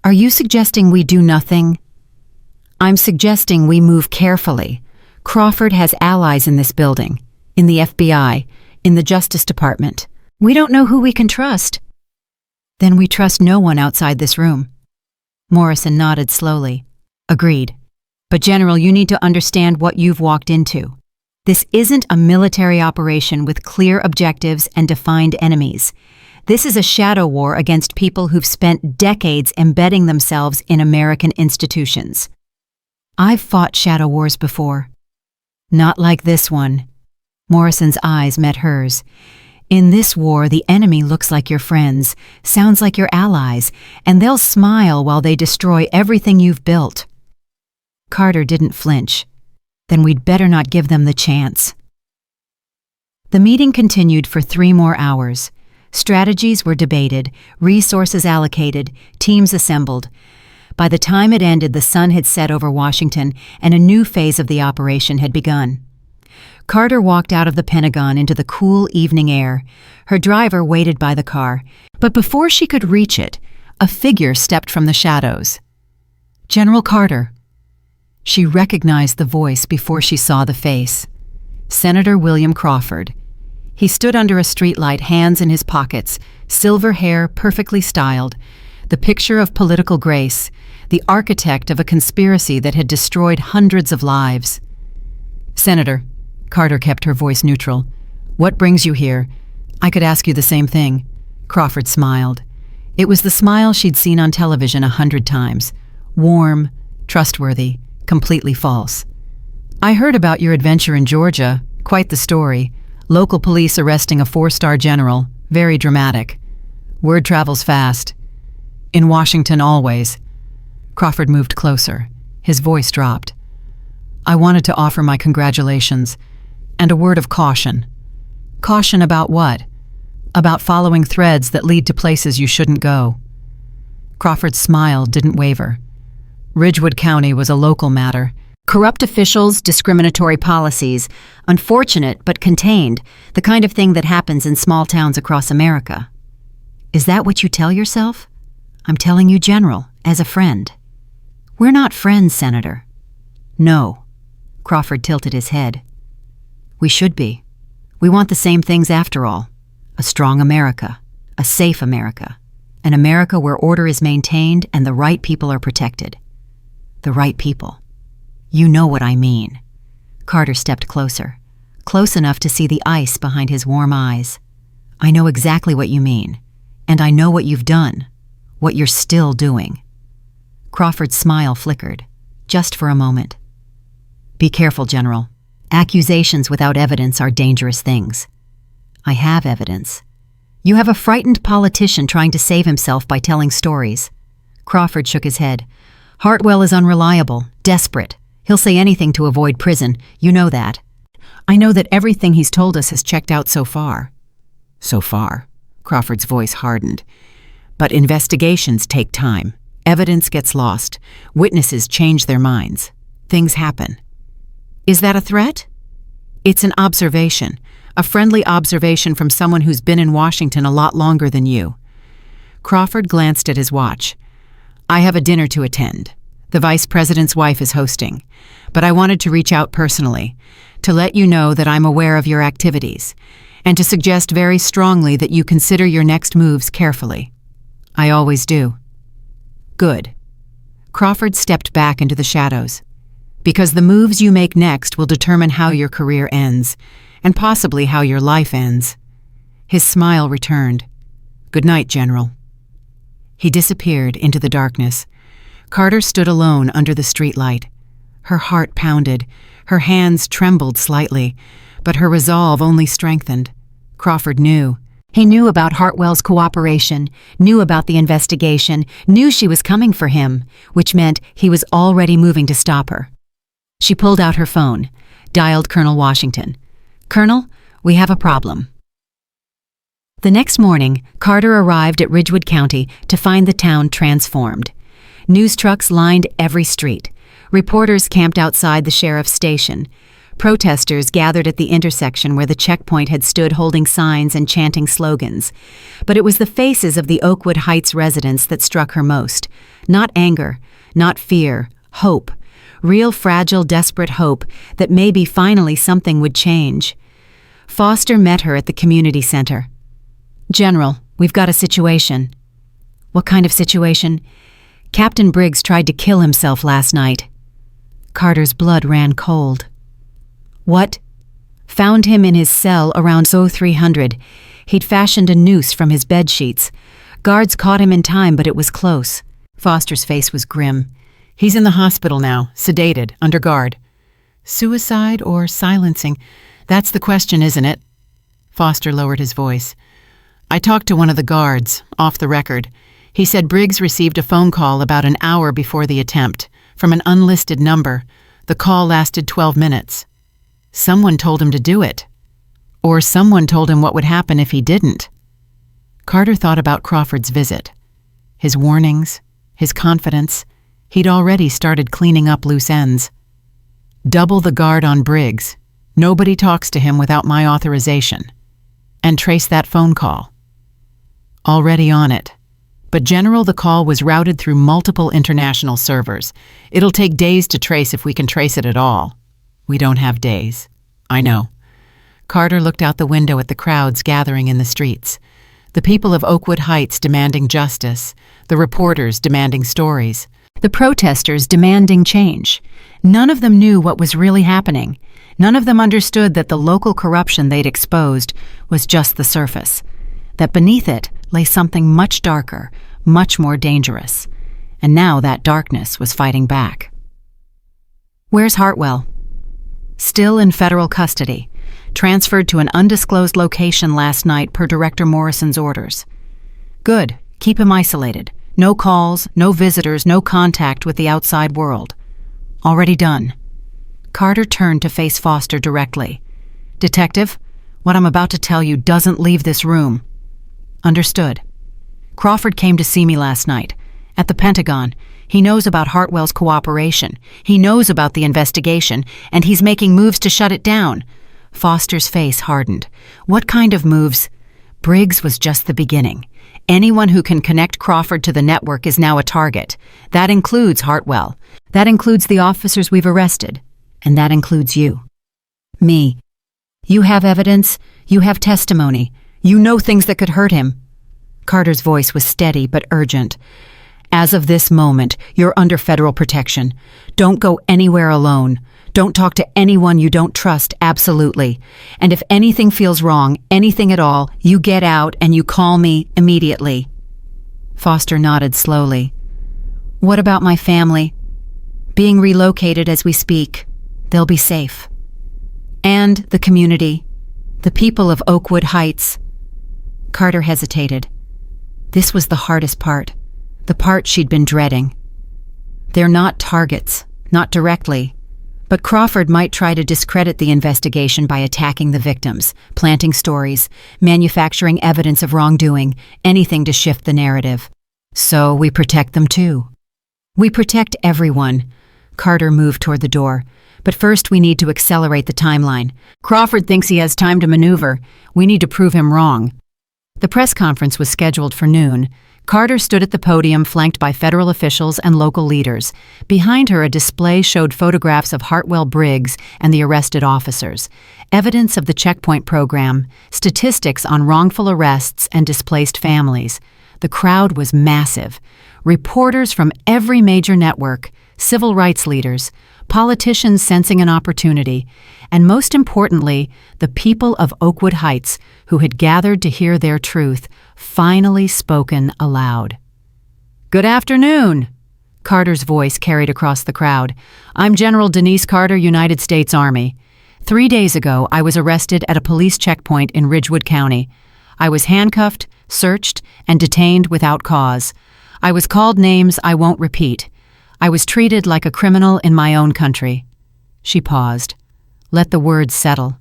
Are you suggesting we do nothing? I'm suggesting we move carefully. Crawford has allies in this building, in the FBI, in the Justice Department. We don't know who we can trust. Then we trust no one outside this room. Morrison nodded slowly. Agreed. But General, you need to understand what you've walked into. This isn't a military operation with clear objectives and defined enemies. This is a shadow war against people who've spent decades embedding themselves in American institutions. I've fought shadow wars before. Not like this one. Morrison's eyes met hers. In this war, the enemy looks like your friends, sounds like your allies, and they'll smile while they destroy everything you've built. Carter didn't flinch. Then we'd better not give them the chance. The meeting continued for 3 more hours. Strategies were debated, resources allocated, teams assembled. By the time it ended, the sun had set over Washington, and a new phase of the operation had begun. Carter walked out of the Pentagon into the cool evening air. Her driver waited by the car, but before she could reach it, a figure stepped from the shadows. General Carter. She recognized the voice before she saw the face. Senator William Crawford. He stood under a streetlight, hands in his pockets, silver hair perfectly styled, the picture of political grace, the architect of a conspiracy that had destroyed hundreds of lives. Senator, Carter kept her voice neutral. What brings you here? I could ask you the same thing. Crawford smiled. It was the smile she'd seen on television 100 times. Warm, trustworthy, completely false. I heard about your adventure in Georgia. Quite the story. Local police arresting a 4-star general. Very dramatic. Word travels fast. In Washington, always. Crawford moved closer. His voice dropped. I wanted to offer my congratulations. And a word of caution. Caution about what? About following threads that lead to places you shouldn't go. Crawford's smile didn't waver. Ridgewood County was a local matter. Corrupt officials, discriminatory policies, unfortunate but contained, the kind of thing that happens in small towns across America. Is that what you tell yourself? I'm telling you, General, as a friend. We're not friends, Senator. No. Crawford tilted his head. We should be. We want the same things after all. A strong America, a safe America, an America where order is maintained and the right people are protected. The right people. You know what I mean. Carter stepped closer, close enough to see the ice behind his warm eyes. I know exactly what you mean, and I know what you've done, what you're still doing. Crawford's smile flickered, just for a moment. Be careful, General. Accusations without evidence are dangerous things. I have evidence. You have a frightened politician trying to save himself by telling stories. Crawford shook his head. Hartwell is unreliable, desperate. He'll say anything to avoid prison. You know that. I know that everything he's told us has checked out so far. So far. Crawford's voice hardened. But investigations take time. Evidence gets lost. Witnesses change their minds. Things happen. Is that a threat? It's an observation, a friendly observation from someone who's been in Washington a lot longer than you. Crawford glanced at his watch. "I have a dinner to attend. The Vice President's wife is hosting. But I wanted to reach out personally, to let you know that I'm aware of your activities, and to suggest very strongly that you consider your next moves carefully. I always do." "Good." Crawford stepped back into the shadows. "Because the moves you make next will determine how your career ends, and possibly how your life ends." His smile returned. "Good night, General." He disappeared into the darkness. Carter stood alone under the streetlight. Her heart pounded, her hands trembled slightly, but her resolve only strengthened. Crawford knew. He knew about Hartwell's cooperation, knew about the investigation, knew she was coming for him, which meant he was already moving to stop her. She pulled out her phone, dialed Colonel Washington. "Colonel, we have a problem." The next morning, Carter arrived at Ridgewood County to find the town transformed. News trucks lined every street. Reporters camped outside the sheriff's station. Protesters gathered at the intersection where the checkpoint had stood holding signs and chanting slogans. But it was the faces of the Oakwood Heights residents that struck her most. Not anger, not fear, hope. Real fragile, desperate hope that maybe finally something would change. Foster met her at the community center. "General, we've got a situation." "What kind of situation?" "Captain Briggs tried to kill himself last night." Carter's blood ran cold. "What?" "Found him in his cell around 0300. He'd fashioned a noose from his bed sheets. Guards caught him in time, but it was close." Foster's face was grim. "He's in the hospital now, sedated, under guard." "Suicide or silencing? That's the question, isn't it?" Foster lowered his voice. "I talked to one of the guards, off the record. He said Briggs received a phone call about an hour before the attempt, from an unlisted number. The call lasted 12 minutes. Someone told him to do it. Or someone told him what would happen if he didn't." Carter thought about Crawford's visit. His warnings, his confidence. He'd already started cleaning up loose ends. "Double the guard on Briggs. Nobody talks to him without my authorization. And trace that phone call." "Already on it. But General, the call was routed through multiple international servers. It'll take days to trace if we can trace it at all." "We don't have days." "I know." Carter looked out the window at the crowds gathering in the streets. The people of Oakwood Heights demanding justice, the reporters demanding stories, the protesters demanding change. None of them knew what was really happening. None of them understood that the local corruption they'd exposed was just the surface, that beneath it lay something much darker, much more dangerous. And now that darkness was fighting back. "Where's Hartwell?" "Still in federal custody. Transferred to an undisclosed location last night per Director Morrison's orders." "Good. Keep him isolated. No calls, no visitors, no contact with the outside world." "Already done." Carter turned to face Foster directly. "Detective, what I'm about to tell you doesn't leave this room." "Understood." "Crawford came to see me last night. At the Pentagon. He knows about Hartwell's cooperation. He knows about the investigation, and he's making moves to shut it down." Foster's face hardened. "What kind of moves?" "Briggs was just the beginning. Anyone who can connect Crawford to the network is now a target. That includes Hartwell. That includes the officers we've arrested. And that includes you." "Me. You have evidence. You have testimony. You know things that could hurt him." Carter's voice was steady but urgent. "As of this moment, you're under federal protection. Don't go anywhere alone. Don't talk to anyone you don't trust, absolutely. And if anything feels wrong, anything at all, you get out and you call me immediately." Foster nodded slowly. "What about my family?" "Being relocated as we speak. They'll be safe." "And the community, the people of Oakwood Heights." Carter hesitated. This was the hardest part, the part she'd been dreading. "They're not targets, not directly. But Crawford might try to discredit the investigation by attacking the victims, planting stories, manufacturing evidence of wrongdoing, anything to shift the narrative. So we protect them too." "We protect everyone." Carter moved toward the door. "But first we need to accelerate the timeline. Crawford thinks he has time to maneuver. We need to prove him wrong." The press conference was scheduled for noon. Carter stood at the podium flanked by federal officials and local leaders. Behind her, a display showed photographs of Hartwell Briggs and the arrested officers, evidence of the checkpoint program, statistics on wrongful arrests and displaced families. The crowd was massive. Reporters from every major network, civil rights leaders, politicians sensing an opportunity, and most importantly, the people of Oakwood Heights who had gathered to hear their truth, finally spoken aloud. "Good afternoon," Carter's voice carried across the crowd. "I'm General Denise Carter, United States Army. 3 days ago, I was arrested at a police checkpoint in Ridgewood County. I was handcuffed, searched, and detained without cause. I was called names I won't repeat. I was treated like a criminal in my own country." She paused. Let the words settle.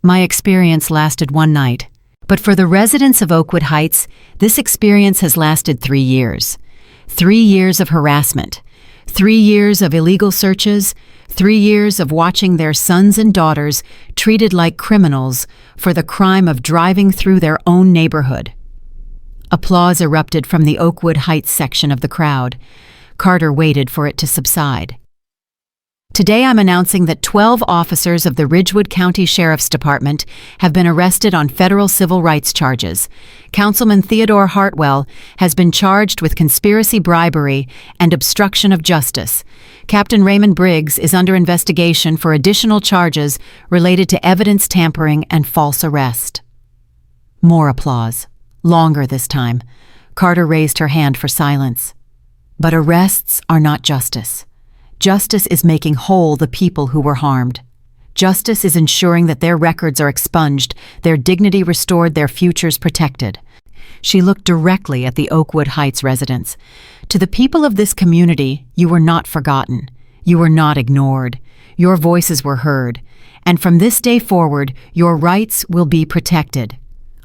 "My experience lasted 1 night. But for the residents of Oakwood Heights, this experience has lasted 3 years. 3 years of harassment. 3 years of illegal searches. 3 years of watching their sons and daughters treated like criminals for the crime of driving through their own neighborhood." Applause erupted from the Oakwood Heights section of the crowd. Carter waited for it to subside. "Today I'm announcing that 12 officers of the Ridgewood County Sheriff's Department have been arrested on federal civil rights charges. Councilman Theodore Hartwell has been charged with conspiracy, bribery, and obstruction of justice. Captain Raymond Briggs is under investigation for additional charges related to evidence tampering and false arrest." More applause. Longer this time. Carter raised her hand for silence. "But arrests are not justice. Justice is making whole the people who were harmed. Justice is ensuring that their records are expunged, their dignity restored, their futures protected." She looked directly at the Oakwood Heights residents. "To the people of this community, you were not forgotten. You were not ignored. Your voices were heard. And from this day forward, your rights will be protected."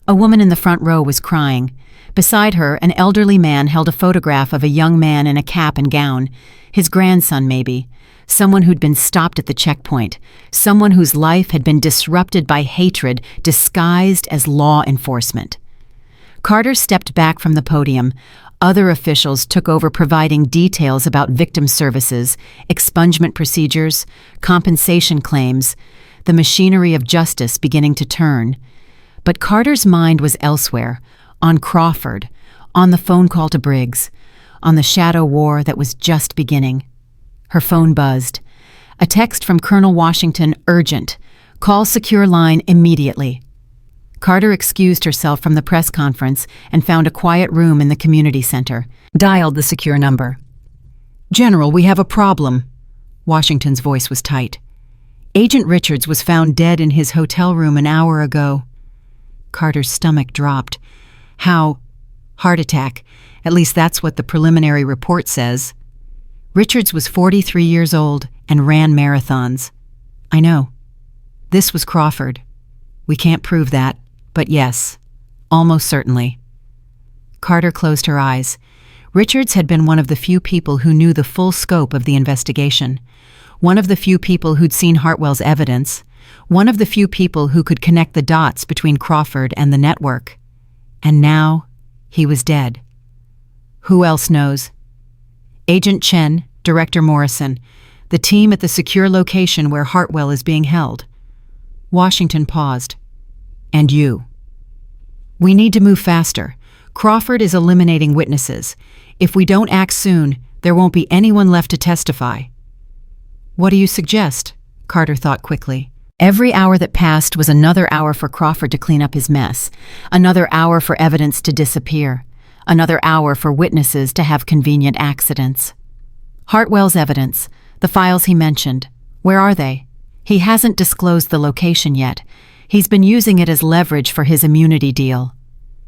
A woman in the front row was crying. Beside her, an elderly man held a photograph of a young man in a cap and gown. His grandson, maybe. Someone who'd been stopped at the checkpoint. Someone whose life had been disrupted by hatred disguised as law enforcement. Carter stepped back from the podium. Other officials took over providing details about victim services, expungement procedures, compensation claims, the machinery of justice beginning to turn. But Carter's mind was elsewhere, on Crawford, on the phone call to Briggs, on the shadow war that was just beginning. Her phone buzzed. A text from Colonel Washington, urgent. "Call secure line immediately." Carter excused herself from the press conference and found a quiet room in the community center. Dialed the secure number. "General, we have a problem." Washington's voice was tight. "Agent Richards was found dead in his hotel room an hour ago." Carter's stomach dropped. "How?" "Heart attack. At least that's what the preliminary report says." Richards was 43 years old and ran marathons. "I know. This was Crawford. We can't prove that, but yes, almost certainly." Carter closed her eyes. Richards had been one of the few people who knew the full scope of the investigation. One of the few people who'd seen Hartwell's evidence. One of the few people who could connect the dots between Crawford and the network. And now, he was dead. Who else knows? Agent Chen, Director Morrison, the team at the secure location where Hartwell is being held. Washington paused. "And you." "We need to move faster. Crawford is eliminating witnesses. If we don't act soon, there won't be anyone left to testify." "What do you suggest?" Carter thought quickly. Every hour that passed was another hour for Crawford to clean up his mess, another hour for evidence to disappear, another hour for witnesses to have convenient accidents. Hartwell's evidence, the files he mentioned, where are they? He hasn't disclosed the location yet. He's been using it as leverage for his immunity deal.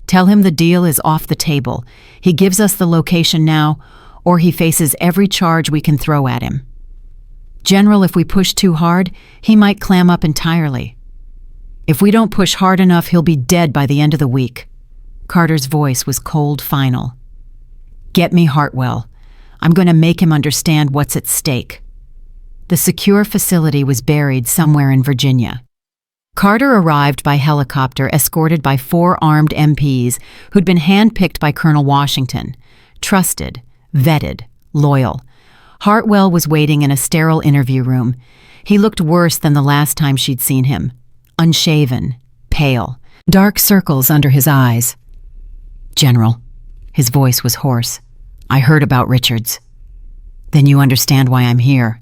Tell him the deal is off the table. He gives us the location now, or he faces every charge we can throw at him. General, if we push too hard, he might clam up entirely. If we don't push hard enough, he'll be dead by the end of the week. Carter's voice was cold final. Get me Hartwell. I'm going to make him understand what's at stake. The secure facility was buried somewhere in Virginia. Carter arrived by helicopter escorted by 4 armed MPs who'd been handpicked by Colonel Washington. Trusted, vetted, loyal. Hartwell was waiting in a sterile interview room. He looked worse than the last time she'd seen him. Unshaven, pale, dark circles under his eyes. "General," his voice was hoarse, "I heard about Richards." "Then you understand why I'm here."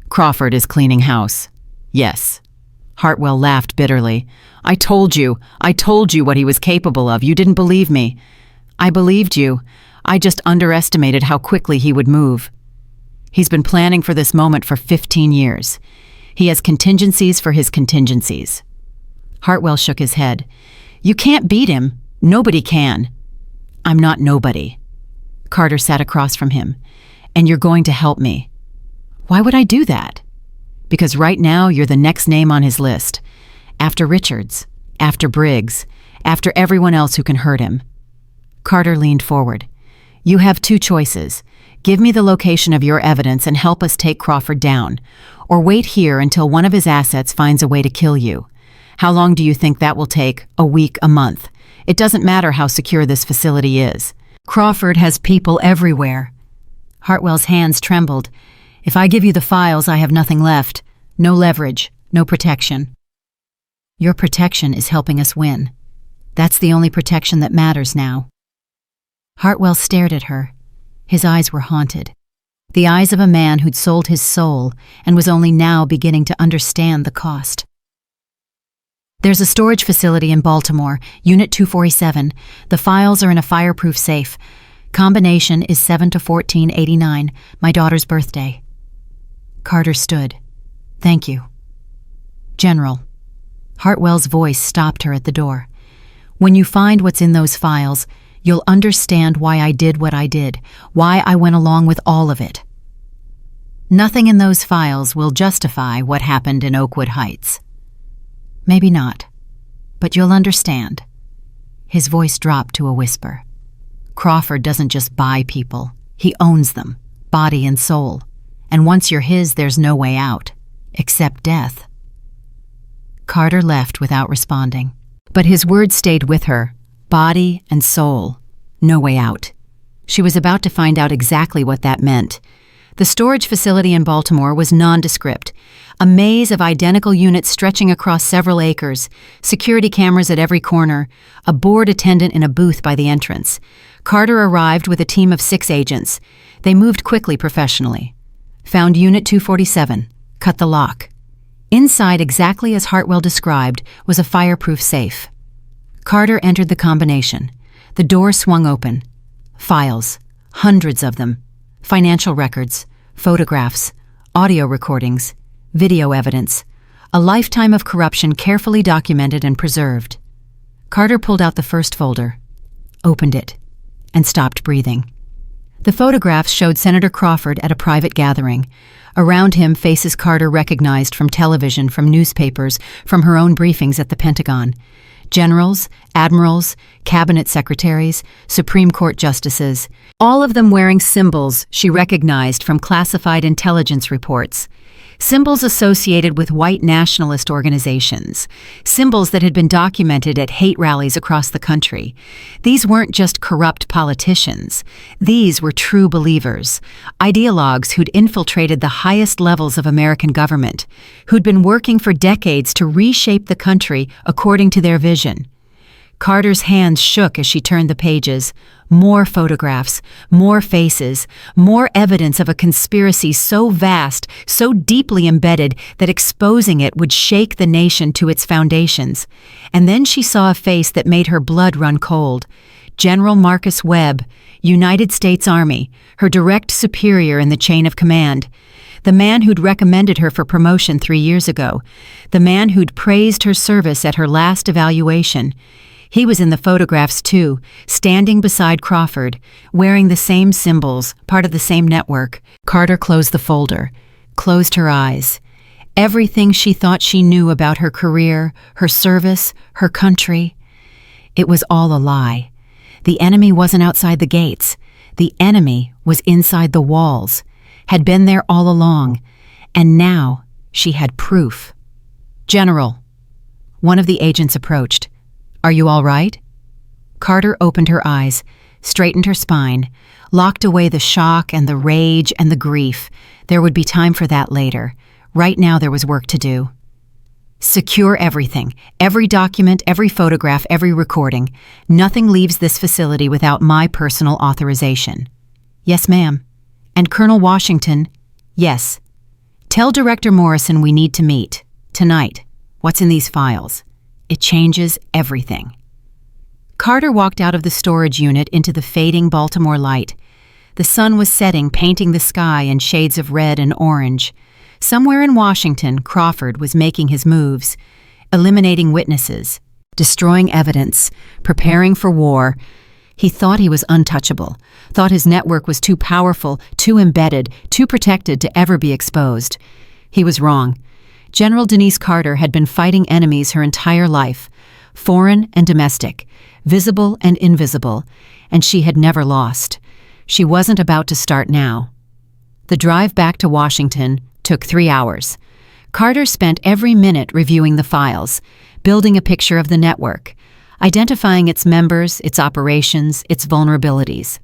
"Crawford is cleaning house." "Yes." Hartwell laughed bitterly. I told you what he was capable of. You didn't believe me." "I believed you. I just underestimated how quickly he would move. He's been planning for this moment for 15 years. He has contingencies for his contingencies." Hartwell shook his head. "You can't beat him. Nobody can." "I'm not nobody." Carter sat across from him. "And you're going to help me." "Why would I do that?" "Because right now you're the next name on his list. After Richards, after Briggs, after everyone else who can hurt him." Carter leaned forward. "You have 2 choices. Give me the location of your evidence and help us take Crawford down, or wait here until one of his assets finds a way to kill you. How long do you think that will take? A week, a month? It doesn't matter how secure this facility is. Crawford has people everywhere." Hartwell's hands trembled. "If I give you the files, I have nothing left. No leverage, no protection." "Your protection is helping us win. That's the only protection that matters now." Hartwell stared at her. His eyes were haunted. The eyes of a man who'd sold his soul and was only now beginning to understand the cost. "There's a storage facility in Baltimore, Unit 247. The files are in a fireproof safe. Combination is 7-14-89, my daughter's birthday." Carter stood. "Thank you." "General." Hartwell's voice stopped her at the door. "When you find what's in those files, you'll understand why I did what I did, why I went along with all of it. Nothing in those files will justify what happened in Oakwood Heights. Maybe not, but you'll understand." His voice dropped to a whisper. "Crawford doesn't just buy people. He owns them, body and soul. And once you're his, there's no way out, except death." Carter left without responding. But his words stayed with her. Body and soul. No way out. She was about to find out exactly what that meant. The storage facility in Baltimore was nondescript. A maze of identical units stretching across several acres, security cameras at every corner, a bored attendant in a booth by the entrance. Carter arrived with a team of 6 agents. They moved quickly professionally. Found Unit 247. Cut the lock. Inside, exactly as Hartwell described, was a fireproof safe. Carter entered the combination. The door swung open. Files. Hundreds of them. Financial records, photographs, audio recordings, video evidence. A lifetime of corruption carefully documented and preserved. Carter pulled out the first folder, opened it, and stopped breathing. The photographs showed Senator Crawford at a private gathering. Around him, faces Carter recognized from television, from newspapers, from her own briefings at the Pentagon. Generals, admirals, cabinet secretaries, Supreme Court justices, all of them wearing symbols she recognized from classified intelligence reports. Symbols associated with white nationalist organizations, symbols that had been documented at hate rallies across the country. These weren't just corrupt politicians. These were true believers, ideologues who'd infiltrated the highest levels of American government, who'd been working for decades to reshape the country according to their vision. Carter's hands shook as she turned the pages. More photographs, more faces, more evidence of a conspiracy so vast, so deeply embedded that exposing it would shake the nation to its foundations. And then she saw a face that made her blood run cold. General Marcus Webb, United States Army, her direct superior in the chain of command. The man who'd recommended her for promotion 3 years ago. The man who'd praised her service at her last evaluation. He was in the photographs too, standing beside Crawford, wearing the same symbols, part of the same network. Carter closed the folder, closed her eyes. Everything she thought she knew about her career, her service, her country. It was all a lie. The enemy wasn't outside the gates. The enemy was inside the walls, had been there all along, and now she had proof. "General." One of the agents approached. "Are you all right?" Carter opened her eyes, straightened her spine, locked away the shock and the rage and the grief. There would be time for that later. Right now there was work to do. "Secure everything, every document, every photograph, every recording. Nothing leaves this facility without my personal authorization." "Yes, ma'am." "And Colonel Washington?" "Yes." "Tell Director Morrison we need to meet. Tonight. What's in these files? It changes everything." Carter walked out of the storage unit into the fading Baltimore light. The sun was setting, painting the sky in shades of red and orange. Somewhere in Washington, Crawford was making his moves, eliminating witnesses, destroying evidence, preparing for war. He thought he was untouchable, thought his network was too powerful, too embedded, too protected to ever be exposed. He was wrong. General Denise Carter had been fighting enemies her entire life, foreign and domestic, visible and invisible, and she had never lost. She wasn't about to start now. The drive back to Washington took 3 hours. Carter spent every minute reviewing the files, building a picture of the network, identifying its members, its operations, its vulnerabilities.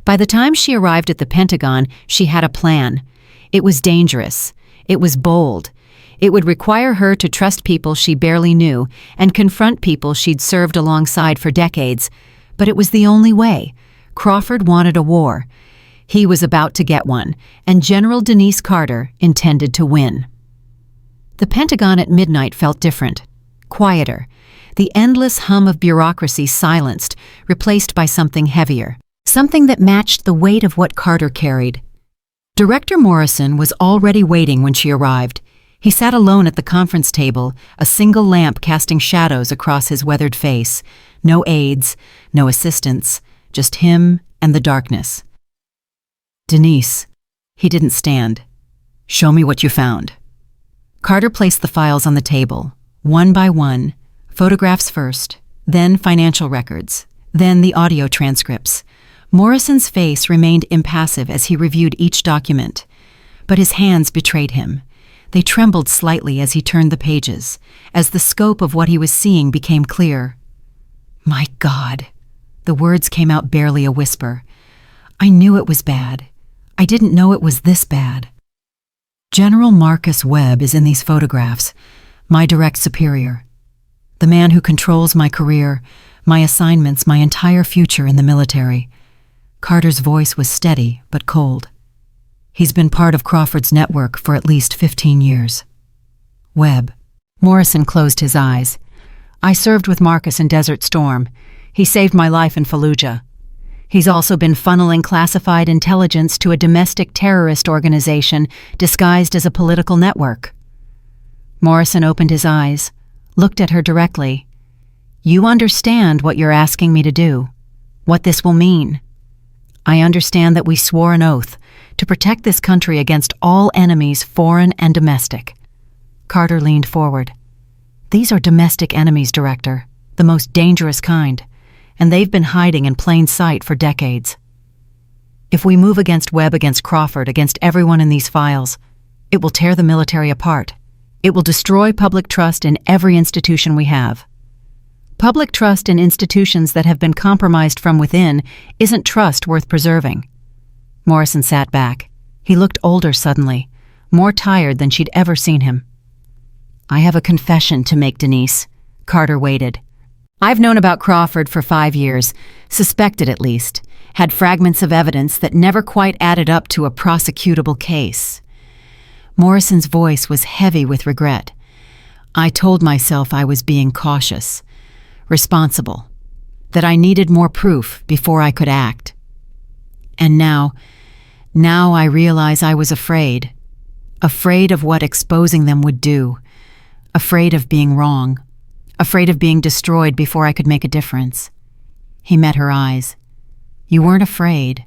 By the time she arrived at the Pentagon, she had a plan. It was dangerous. It was bold. It would require her to trust people she barely knew and confront people she'd served alongside for decades. But it was the only way. Crawford wanted a war. He was about to get one, and General Denise Carter intended to win. The Pentagon at midnight felt different, quieter. The endless hum of bureaucracy silenced, replaced by something heavier, something that matched the weight of what Carter carried. Director Morrison was already waiting when she arrived. He sat alone at the conference table, a single lamp casting shadows across his weathered face. No aides, no assistants, just him and the darkness. "Denise." He didn't stand. "Show me what you found." Carter placed the files on the table, one by one, photographs first, then financial records, then the audio transcripts. Morrison's face remained impassive as he reviewed each document, but his hands betrayed him. They trembled slightly as he turned the pages, as the scope of what he was seeing became clear. "My God." The words came out barely a whisper. "I knew it was bad. I didn't know it was this bad." General Marcus Webb is in these photographs, my direct superior. The man who controls my career, my assignments, my entire future in the military. Carter's voice was steady but cold. He's been part of Crawford's network for at least 15 years. Webb. Morrison closed his eyes. "I served with Marcus in Desert Storm. He saved my life in Fallujah. He's also been funneling classified intelligence to a domestic terrorist organization disguised as a political network." Morrison opened his eyes, looked at her directly. "You understand what you're asking me to do, what this will mean. I understand that we swore an oath to protect this country against all enemies, foreign and domestic." Carter leaned forward. "These are domestic enemies, Director, the most dangerous kind, and they've been hiding in plain sight for decades. If we move against Webb, against Crawford, against everyone in these files, it will tear the military apart. It will destroy public trust in every institution we have. Public trust in institutions that have been compromised from within isn't trust worth preserving." Morrison sat back. He looked older suddenly, more tired than she'd ever seen him. "I have a confession to make, Denise." Carter waited. "I've known about Crawford for 5 years, suspected at least, had fragments of evidence that never quite added up to a prosecutable case." Morrison's voice was heavy with regret. "I told myself I was being cautious, responsible, that I needed more proof before I could act. And now I realize I was afraid of what exposing them would do, afraid of being wrong, afraid of being destroyed before I could make a difference." He met her eyes. "You weren't afraid.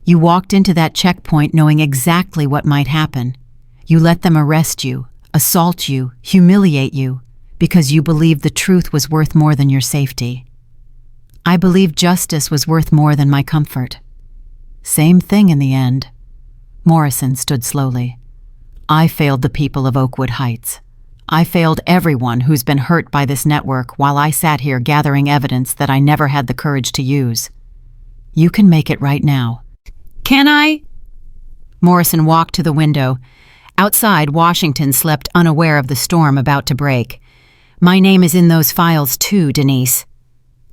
You walked into that checkpoint knowing exactly what might happen. You let them arrest you, assault you, humiliate you, because you believed the truth was worth more than your safety. I believed justice was worth more than my comfort. Same thing in the end." Morrison stood slowly. "I failed the people of Oakwood Heights. I failed everyone who's been hurt by this network while I sat here gathering evidence that I never had the courage to use. You can make it right now." "Can I?" Morrison walked to the window. Outside, Washington slept unaware of the storm about to break. "My name is in those files too, Denise."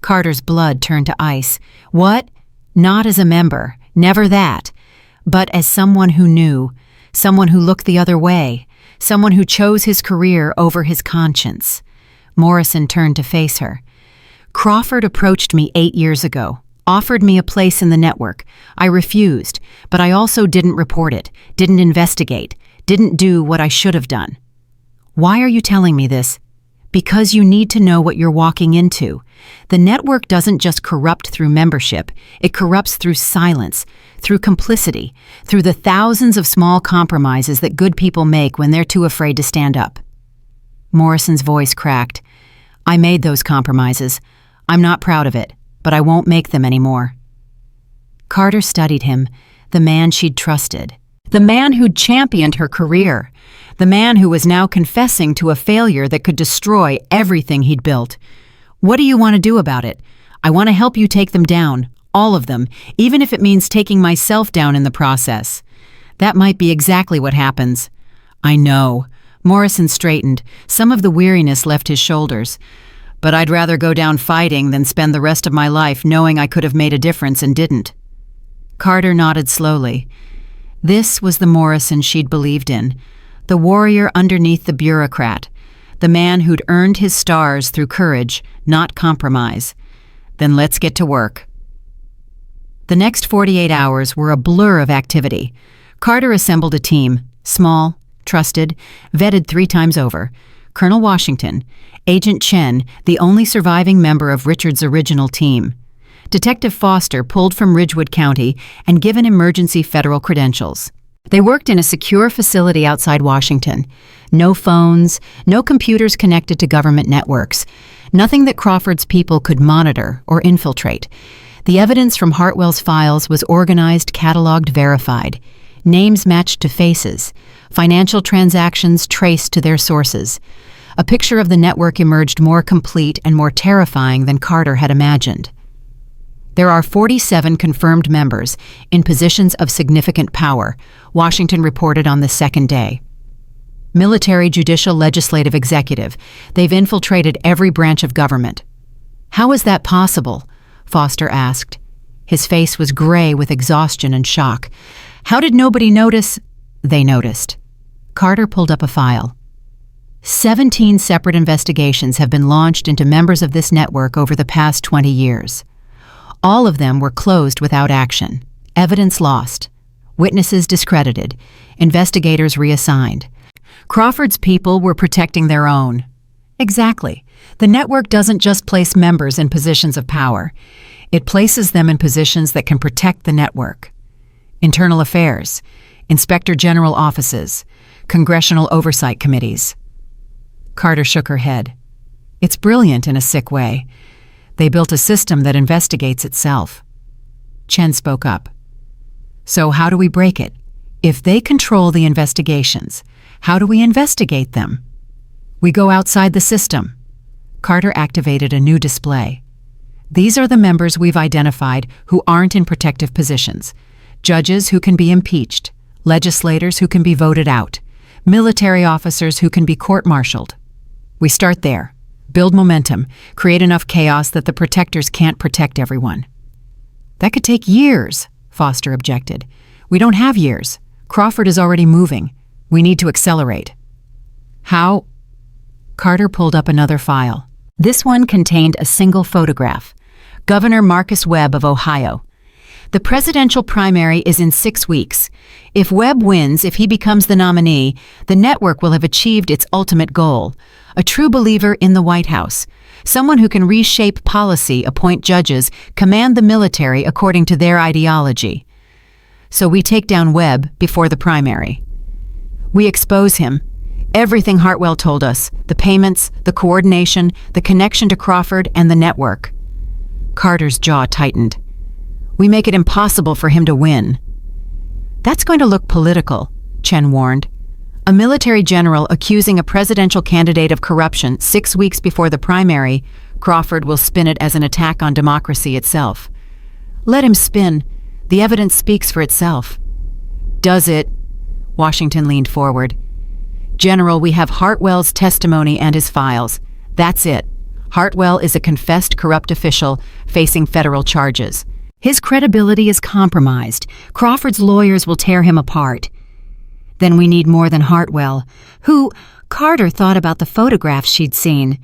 Carter's blood turned to ice. "What? Not as a member, never that. But as someone who knew, someone who looked the other way, someone who chose his career over his conscience." Morrison turned to face her. "Crawford approached me 8 years ago, offered me a place in the network. I refused, but I also didn't report it, didn't investigate, didn't do what I should have done." "Why are you telling me this?" "Because you need to know what you're walking into. The network doesn't just corrupt through membership, it corrupts through silence, through complicity, through the thousands of small compromises that good people make when they're too afraid to stand up." Morrison's voice cracked. "I made those compromises. I'm not proud of it, but I won't make them anymore." Carter studied him, the man she'd trusted, the man who'd championed her career, the man who was now confessing to a failure that could destroy everything he'd built. "What do you want to do about it? I want to help you take them down, all of them, even if it means taking myself down in the process." "That might be exactly what happens." "I know." Morrison straightened. Some of the weariness left his shoulders. "But I'd rather go down fighting than spend the rest of my life knowing I could have made a difference and didn't." Carter nodded slowly. This was the Morrison she'd believed in, the warrior underneath the bureaucrat, the man who'd earned his stars through courage, not compromise. "Then let's get to work." The next 48 hours were a blur of activity. Carter assembled a team, small, trusted, vetted 3 times over. Colonel Washington, Agent Chen, the only surviving member of Richard's original team. Detective Foster, pulled from Ridgewood County and given emergency federal credentials. They worked in a secure facility outside Washington. No phones, no computers connected to government networks, nothing that Crawford's people could monitor or infiltrate. The evidence from Hartwell's files was organized, cataloged, verified. Names matched to faces, financial transactions traced to their sources. A picture of the network emerged more complete and more terrifying than Carter had imagined. There are 47 confirmed members in positions of significant power, Washington reported on the second day. Military, judicial, legislative, executive. They've infiltrated every branch of government. "How is that possible?" Foster asked. His face was gray with exhaustion and shock. "How did nobody notice?" "They noticed." Carter pulled up a file. 17 separate investigations have been launched into members of this network over the past 20 years. All of them were closed without action. Evidence lost. Witnesses discredited. Investigators reassigned. Crawford's people were protecting their own. Exactly. The network doesn't just place members in positions of power. It places them in positions that can protect the network. Internal affairs, inspector general offices, congressional oversight committees. Carter shook her head. "It's brilliant in a sick way. They built a system that investigates itself." Chen spoke up. "So how do we break it? If they control the investigations, how do we investigate them?" "We go outside the system." Carter activated a new display. "These are the members we've identified who aren't in protective positions. Judges who can be impeached, legislators who can be voted out, military officers who can be court-martialed. We start there. Build momentum, create enough chaos that the protectors can't protect everyone." "That could take years," Foster objected. "We don't have years. Crawford is already moving. We need to accelerate." "How?" Carter pulled up another file. This one contained a single photograph. Governor Marcus Webb of Ohio. The presidential primary is in 6 weeks. If Webb wins, if he becomes the nominee, the network will have achieved its ultimate goal. A true believer in the White House. Someone who can reshape policy, appoint judges, command the military according to their ideology. So we take down Webb before the primary. We expose him. Everything Hartwell told us, the payments, the coordination, the connection to Crawford and the network. Carter's jaw tightened. We make it impossible for him to win. That's going to look political, Chen warned. A military general accusing a presidential candidate of corruption 6 weeks before the primary, Crawford will spin it as an attack on democracy itself. Let him spin. The evidence speaks for itself. Does it? Washington leaned forward. General, we have Hartwell's testimony and his files. That's it. Hartwell is a confessed corrupt official facing federal charges. His credibility is compromised. Crawford's lawyers will tear him apart. Then we need more than Hartwell, who Carter thought about the photographs she'd seen.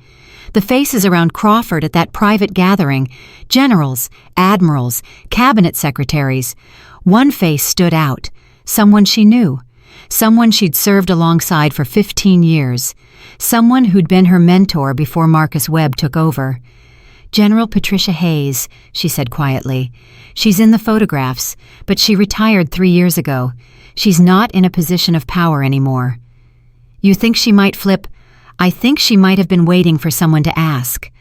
The faces around Crawford at that private gathering, generals, admirals, cabinet secretaries. One face stood out, someone she knew, someone she'd served alongside for 15 years, someone who'd been her mentor before Marcus Webb took over. General Patricia Hayes, she said quietly. She's in the photographs, but she retired 3 years ago. She's not in a position of power anymore. You think she might flip? I think she might have been waiting for someone to ask.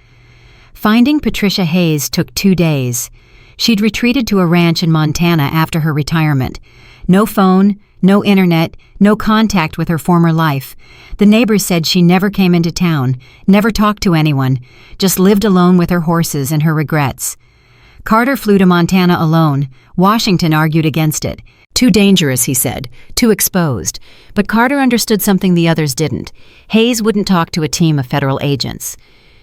Finding Patricia Hayes took 2 days. She'd retreated to a ranch in Montana after her retirement. No phone, no internet, no contact with her former life. The neighbors said she never came into town, never talked to anyone, just lived alone with her horses and her regrets. Carter flew to Montana alone. Washington argued against it. Too dangerous, he said, too exposed. But Carter understood something the others didn't. Hayes wouldn't talk to a team of federal agents.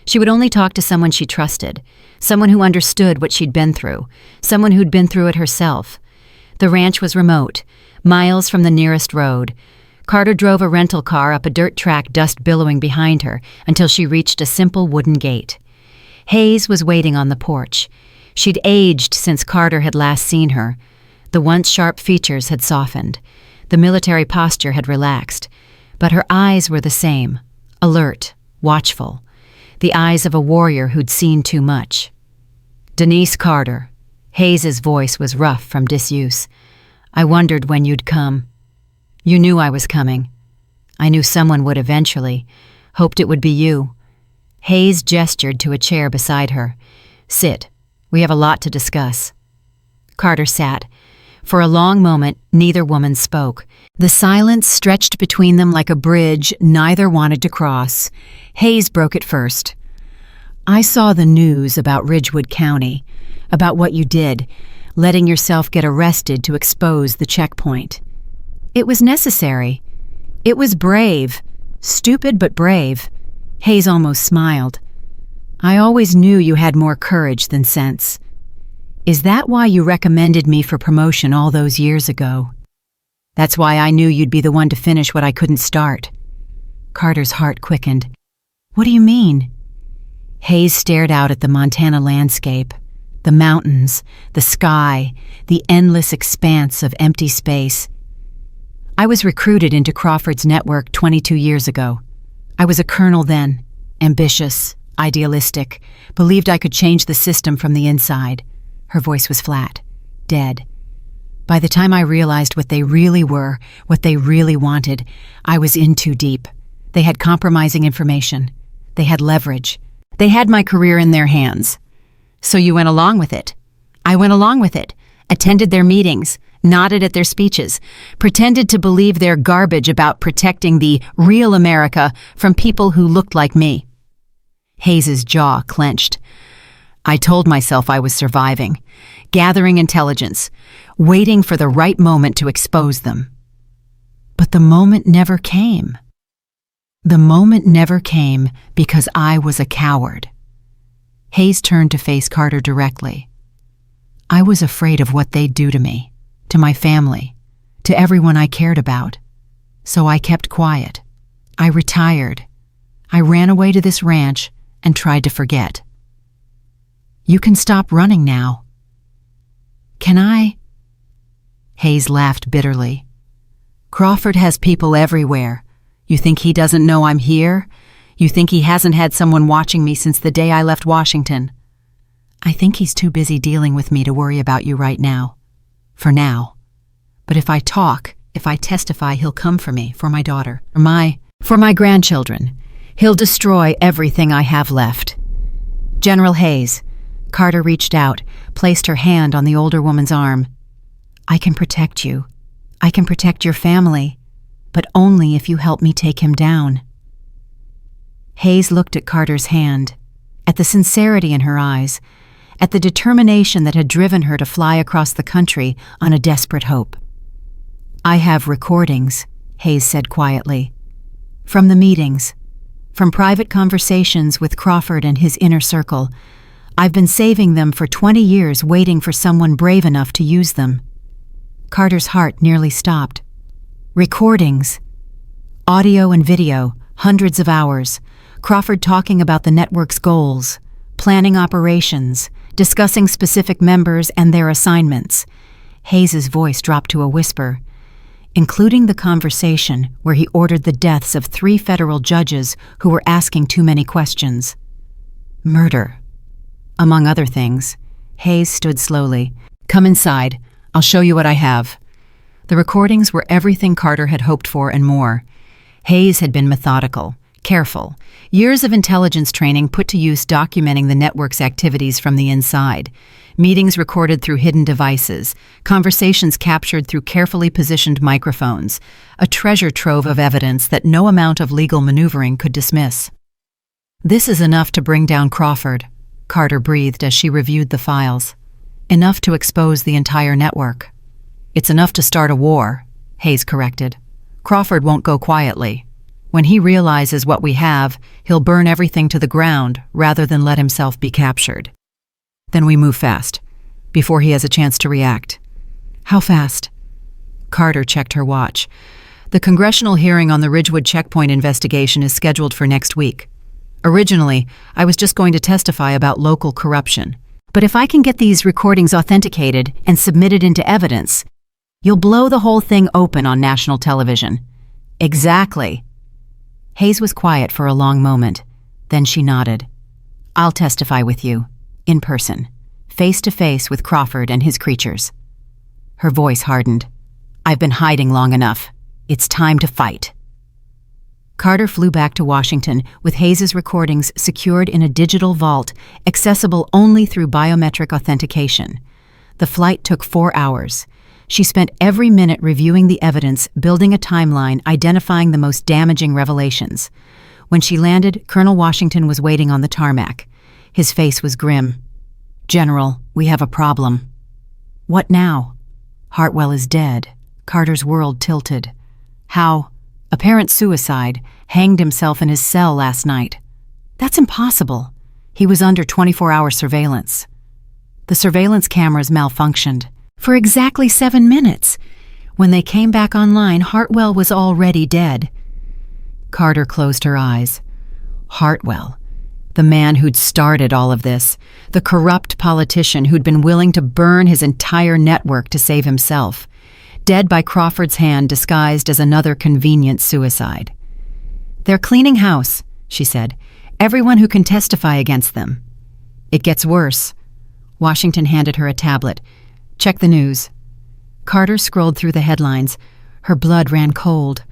She would only talk to someone she trusted, someone who understood what she'd been through, someone who'd been through it herself. The ranch was remote, miles from the nearest road. Carter drove a rental car up a dirt track, dust billowing behind her, until she reached a simple wooden gate. Hayes was waiting on the porch. She'd aged since Carter had last seen her. The once sharp features had softened. The military posture had relaxed. But her eyes were the same, alert, watchful. The eyes of a warrior who'd seen too much. Denise Carter. Hayes's voice was rough from disuse. I wondered when you'd come. You knew I was coming. I knew someone would eventually. Hoped it would be you. Hayes gestured to a chair beside her. Sit. We have a lot to discuss. Carter sat. For a long moment, neither woman spoke. The silence stretched between them like a bridge neither wanted to cross. Hayes broke it first. I saw the news about Ridgewood County, about what you did, letting yourself get arrested to expose the checkpoint. It was necessary. It was brave. Stupid but brave. Hayes almost smiled. I always knew you had more courage than sense. Is that why you recommended me for promotion all those years ago? That's why I knew you'd be the one to finish what I couldn't start. Carter's heart quickened. What do you mean? Hayes stared out at the Montana landscape, the mountains, the sky, the endless expanse of empty space. I was recruited into Crawford's network 22 years ago. I was a colonel then, ambitious, idealistic, believed I could change the system from the inside. Her voice was flat, dead. By the time I realized what they really were, what they really wanted, I was in too deep. They had compromising information. They had leverage. They had my career in their hands. So you went along with it. I went along with it, attended their meetings, nodded at their speeches, pretended to believe their garbage about protecting the real America from people who looked like me. Hayes's jaw clenched. I told myself I was surviving, gathering intelligence, waiting for the right moment to expose them. But the moment never came. The moment never came because I was a coward. Hayes turned to face Carter directly. I was afraid of what they'd do to me, to my family, to everyone I cared about. So I kept quiet. I retired. I ran away to this ranch and tried to forget. You can stop running now. Can I? Hayes laughed bitterly. Crawford has people everywhere. You think he doesn't know I'm here? You think he hasn't had someone watching me since the day I left Washington? I think he's too busy dealing with me to worry about you right now. For now. But if I talk, if I testify, he'll come for me, for my daughter, for my grandchildren. He'll destroy everything I have left. General Hayes. Carter reached out, placed her hand on the older woman's arm. I can protect you. I can protect your family. but only if you help me take him down." Hayes looked at Carter's hand, at the sincerity in her eyes, at the determination that had driven her to fly across the country on a desperate hope. "I have recordings," Hayes said quietly. "From the meetings, from private conversations with Crawford and his inner circle. I've been saving them for 20 years, waiting for someone brave enough to use them." Carter's heart nearly stopped. Recordings. Audio and video, hundreds of hours. Crawford talking about the network's goals, planning operations, discussing specific members and their assignments. Hayes's voice dropped to a whisper. "Including the conversation where he ordered the deaths of 3 federal judges who were asking too many questions. Murder." Among other things, Hayes stood slowly. "Come inside. I'll show you what I have." The recordings were everything Carter had hoped for and more. Hayes had been methodical, careful, years of intelligence training put to use documenting the network's activities from the inside. Meetings recorded through hidden devices, conversations captured through carefully positioned microphones, a treasure trove of evidence that no amount of legal maneuvering could dismiss. "This is enough to bring down Crawford," Carter breathed as she reviewed the files. "Enough to expose the entire network." "It's enough to start a war," Hayes corrected. "Crawford won't go quietly. When he realizes what we have, he'll burn everything to the ground rather than let himself be captured. Then we move fast, before he has a chance to react." "How fast?" Carter checked her watch. "The congressional hearing on the Ridgewood checkpoint investigation is scheduled for next week. Originally, I was just going to testify about local corruption. But if I can get these recordings authenticated and submitted into evidence, you'll blow the whole thing open on national television." "Exactly." Hayes was quiet for a long moment. Then she nodded. "I'll testify with you, in person, face to face with Crawford and his creatures." Her voice hardened. "I've been hiding long enough. It's time to fight." Carter flew back to Washington with Hayes's recordings secured in a digital vault, accessible only through biometric authentication. The flight took 4 hours. She spent every minute reviewing the evidence, building a timeline, identifying the most damaging revelations. When she landed, Colonel Washington was waiting on the tarmac. His face was grim. "General, we have a problem." "What now?" "Hartwell is dead." Carter's world tilted. "How?" "Apparent suicide. Hanged himself in his cell last night." "That's impossible. He was under 24-hour surveillance." "The surveillance cameras malfunctioned. For exactly 7 minutes. When they came back online, Hartwell was already dead." Carter closed her eyes. Hartwell, the man who'd started all of this, the corrupt politician who'd been willing to burn his entire network to save himself, dead by Crawford's hand disguised as another convenient suicide. "They're cleaning house," she said. "Everyone who can testify against them." "It gets worse." Washington handed her a tablet. "Check the news." Carter scrolled through the headlines. Her blood ran cold.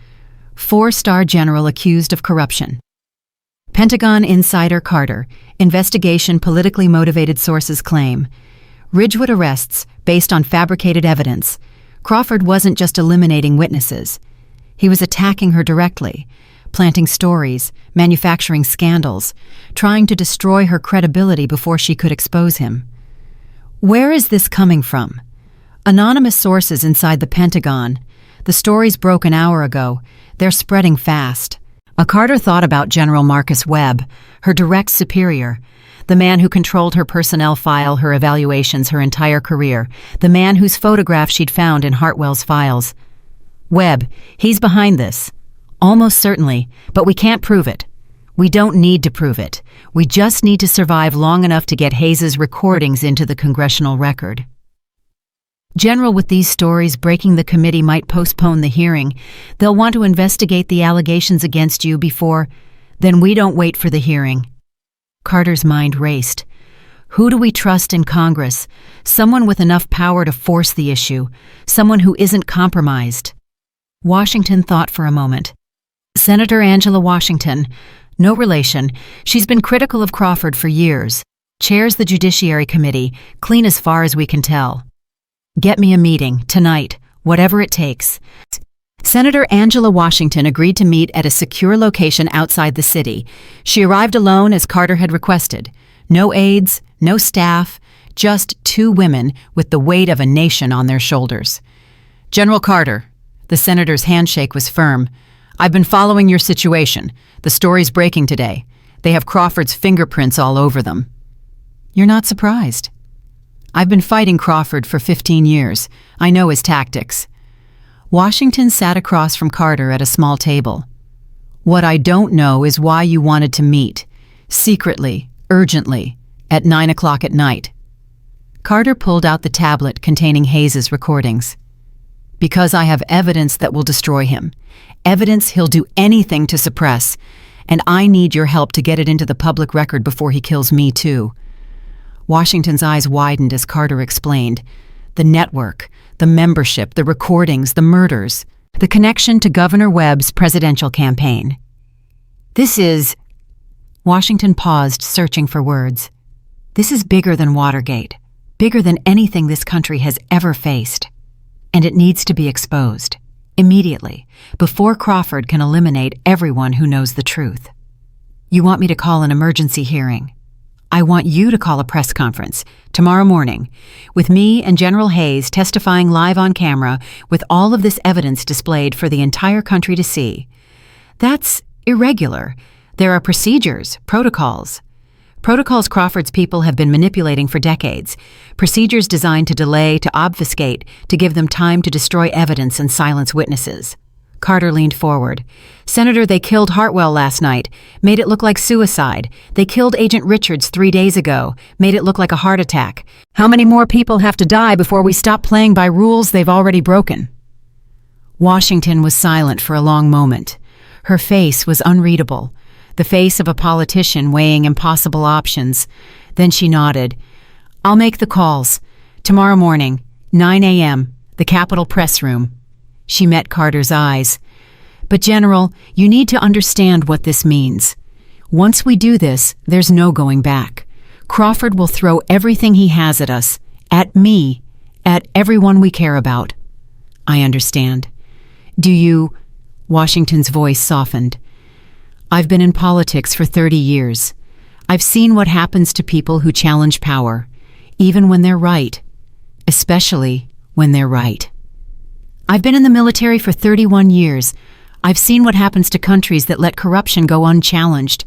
4-star general accused of corruption. Pentagon insider Carter. Investigation politically motivated sources claim. Ridgewood arrests based on fabricated evidence. Crawford wasn't just eliminating witnesses. He was attacking her directly, planting stories, manufacturing scandals, trying to destroy her credibility before she could expose him. Where is this coming from? Anonymous sources inside the Pentagon. The stories broke an hour ago. They're spreading fast. Carter thought about General Marcus Webb, her direct superior, the man who controlled her personnel file, her evaluations, her entire career, the man whose photograph she'd found in Hartwell's files. "Webb, he's behind this. Almost certainly, but we can't prove it. We don't need to prove it. We just need to survive long enough to get Hayes's recordings into the congressional record." "General, with these stories breaking, the committee might postpone the hearing. They'll want to investigate the allegations against you before. Then we don't wait for the hearing." Carter's mind raced. Who do we trust in Congress? Someone with enough power to force the issue. Someone who isn't compromised. Washington thought for a moment. Senator Angela Washington. No relation. She's been critical of Crawford for years. Chairs the Judiciary Committee, clean as far as we can tell. "Get me a meeting, tonight, whatever it takes." Senator Angela Washington agreed to meet at a secure location outside the city. She arrived alone as Carter had requested. No aides, no staff, just two women with the weight of a nation on their shoulders. General Carter, the senator's handshake was firm. I've been following your situation. The story's breaking today. They have Crawford's fingerprints all over them. You're not surprised. I've been fighting Crawford for 15 years. I know his tactics. Washington sat across from Carter at a small table. What I don't know is why you wanted to meet, secretly, urgently, at 9 o'clock at night. Carter pulled out the tablet containing Hayes's recordings. Because I have evidence that will destroy him, evidence he'll do anything to suppress, and I need your help to get it into the public record before he kills me too. Washington's eyes widened as Carter explained. The network, the membership, the recordings, the murders, the connection to Governor Webb's presidential campaign. This is... Washington paused, searching for words. This is bigger than Watergate, bigger than anything this country has ever faced. And it needs to be exposed, immediately, before Crawford can eliminate everyone who knows the truth. You want me to call an emergency hearing. I want you to call a press conference tomorrow morning with me and General Hayes testifying live on camera with all of this evidence displayed for the entire country to see. That's irregular. There are procedures, protocols. Protocols Crawford's people have been manipulating for decades. Procedures designed to delay, to obfuscate, to give them time to destroy evidence and silence witnesses. Carter leaned forward. Senator, they killed Hartwell last night, made it look like suicide. They killed Agent Richards 3 days ago, made it look like a heart attack. How many more people have to die before we stop playing by rules they've already broken? Washington was silent for a long moment. Her face was unreadable, the face of a politician weighing impossible options. Then she nodded. I'll make the calls. Tomorrow morning, 9 a.m., the Capitol Press Room. She met Carter's eyes. But General, you need to understand what this means. Once we do this, there's no going back. Crawford will throw everything he has at us, at me, at everyone we care about. I understand. Do you... Washington's voice softened. I've been in politics for 30 years. I've seen what happens to people who challenge power, even when they're right, especially when they're right. I've been in the military for 31 years. I've seen what happens to countries that let corruption go unchallenged.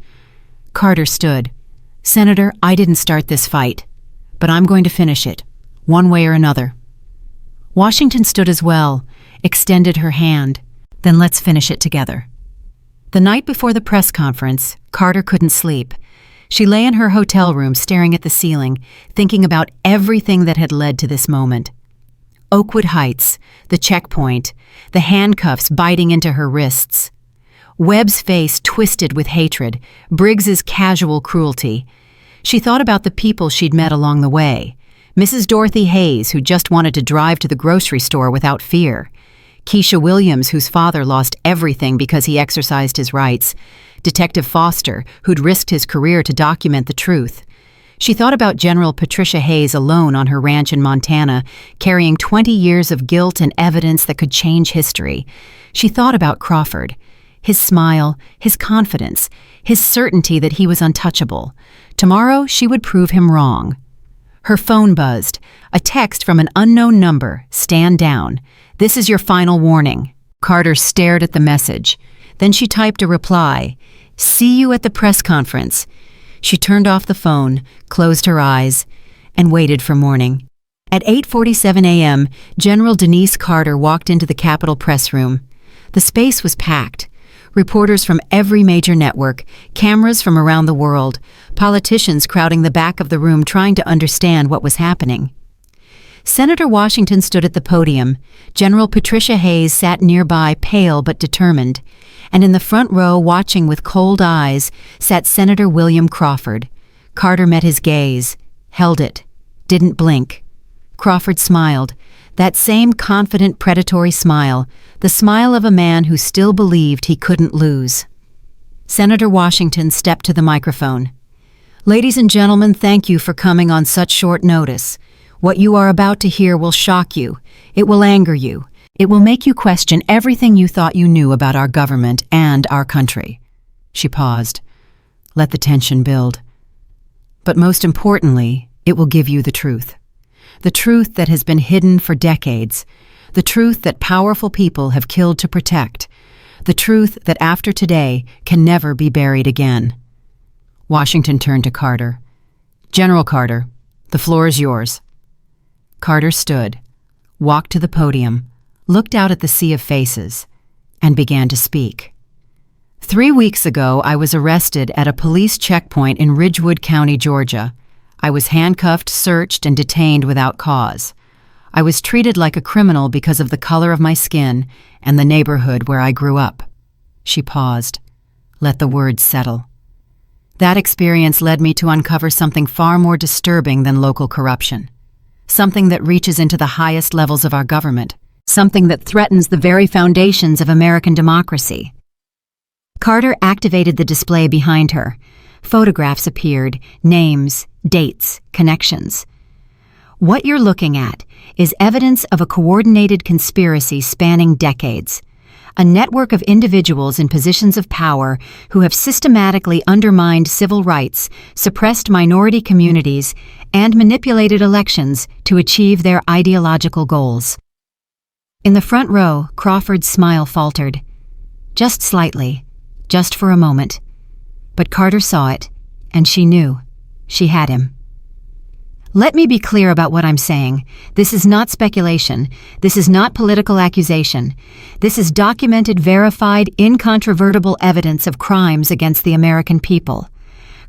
Carter stood. Senator, I didn't start this fight, but I'm going to finish it, one way or another. Washington stood as well, extended her hand. Then let's finish it together. The night before the press conference, Carter couldn't sleep. She lay in her hotel room staring at the ceiling, thinking about everything that had led to this moment. Oakwood Heights, the checkpoint, the handcuffs biting into her wrists. Webb's face twisted with hatred, Briggs's casual cruelty. She thought about the people she'd met along the way. Mrs. Dorothy Hayes, who just wanted to drive to the grocery store without fear. Keisha Williams, whose father lost everything because he exercised his rights. Detective Foster, who'd risked his career to document the truth. She thought about General Patricia Hayes alone on her ranch in Montana, carrying 20 years of guilt and evidence that could change history. She thought about Crawford, his smile, his confidence, his certainty that he was untouchable. Tomorrow she would prove him wrong. Her phone buzzed. A text from an unknown number. Stand down. This is your final warning. Carter stared at the message. Then she typed a reply. See you at the press conference. She turned off the phone, closed her eyes, and waited for morning. At 8:47 a.m., General Denise Carter walked into the Capitol Press Room. The space was packed. Reporters from every major network, cameras from around the world, politicians crowding the back of the room trying to understand what was happening. Senator Washington stood at the podium. General Patricia Hayes sat nearby, pale but determined. And in the front row, watching with cold eyes, sat Senator William Crawford. Carter met his gaze, held it, didn't blink. Crawford smiled, that same confident, predatory smile, the smile of a man who still believed he couldn't lose. Senator Washington stepped to the microphone. Ladies and gentlemen, thank you for coming on such short notice. What you are about to hear will shock you. It will anger you. It will make you question everything you thought you knew about our government and our country." She paused. Let the tension build. "But most importantly, it will give you the truth. The truth that has been hidden for decades. The truth that powerful people have killed to protect. The truth that after today can never be buried again." Washington turned to Carter. "General Carter, the floor is yours." Carter stood, walked to the podium, looked out at the sea of faces, and began to speak. "3 weeks ago, I was arrested at a police checkpoint in Ridgewood County, Georgia. I was handcuffed, searched, and detained without cause. I was treated like a criminal because of the color of my skin and the neighborhood where I grew up." She paused. Let the words settle. "That experience led me to uncover something far more disturbing than local corruption. Something that reaches into the highest levels of our government. Something that threatens the very foundations of American democracy." Carter activated the display behind her. Photographs appeared, names, dates, connections. "What you're looking at is evidence of a coordinated conspiracy spanning decades. A network of individuals in positions of power who have systematically undermined civil rights, suppressed minority communities, and manipulated elections to achieve their ideological goals." In the front row, Crawford's smile faltered. Just slightly, just for a moment. But Carter saw it, and she knew. She had him. "Let me be clear about what I'm saying. This is not speculation. This is not political accusation. This is documented, verified, incontrovertible evidence of crimes against the American people.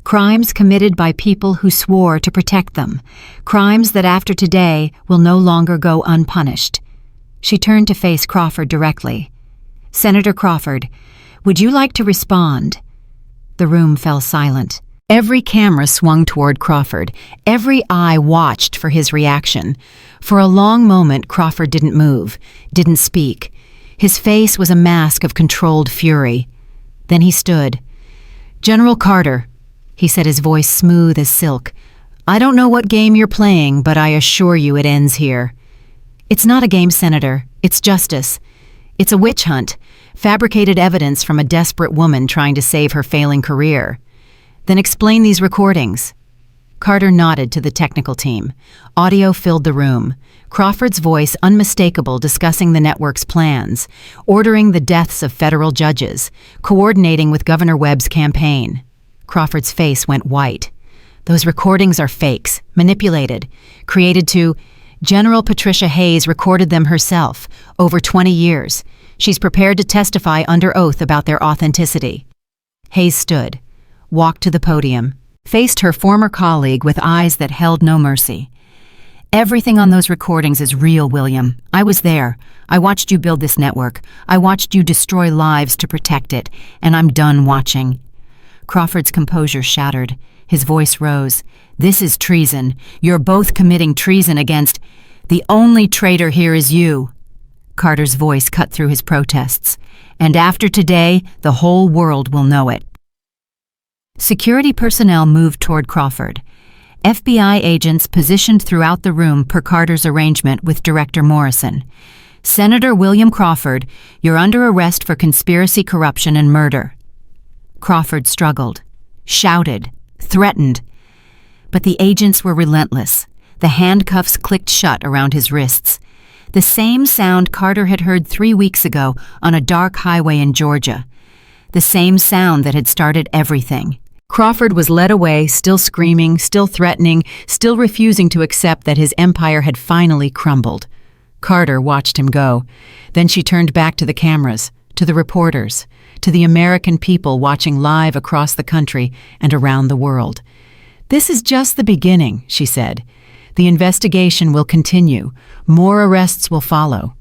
Crimes committed by people who swore to protect them. Crimes that after today will no longer go unpunished." She turned to face Crawford directly. "Senator Crawford, would you like to respond?" The room fell silent. Every camera swung toward Crawford. Every eye watched for his reaction. For a long moment, Crawford didn't move, didn't speak. His face was a mask of controlled fury. Then he stood. "General Carter," he said, his voice smooth as silk, "I don't know what game you're playing, but I assure you it ends here. It's not a game, Senator. It's justice. It's a witch hunt, fabricated evidence from a desperate woman trying to save her failing career. Then explain these recordings." Carter nodded to the technical team. Audio filled the room. Crawford's voice unmistakable, discussing the network's plans, ordering the deaths of federal judges, coordinating with Governor Webb's campaign. Crawford's face went white. "Those recordings are fakes, manipulated, created to—" "General Patricia Hayes recorded them herself, over 20 years. She's prepared to testify under oath about their authenticity." Hayes stood, walked to the podium, faced her former colleague with eyes that held no mercy. "Everything on those recordings is real, William. I was there. I watched you build this network. I watched you destroy lives to protect it, and I'm done watching." Crawford's composure shattered. His voice rose. "This is treason. You're both committing treason against— The only traitor here is you." Carter's voice cut through his protests. "And after today, the whole world will know it." Security personnel moved toward Crawford. FBI agents positioned throughout the room per Carter's arrangement with Director Morrison. "Senator William Crawford, you're under arrest for conspiracy, corruption, and murder." Crawford struggled, shouted, threatened. But the agents were relentless. The handcuffs clicked shut around his wrists. The same sound Carter had heard 3 weeks ago on a dark highway in Georgia. The same sound that had started everything. Crawford was led away, still screaming, still threatening, still refusing to accept that his empire had finally crumbled. Carter watched him go. Then she turned back to the cameras, to the reporters, to the American people watching live across the country and around the world. "This is just the beginning," she said. "The investigation will continue. More arrests will follow.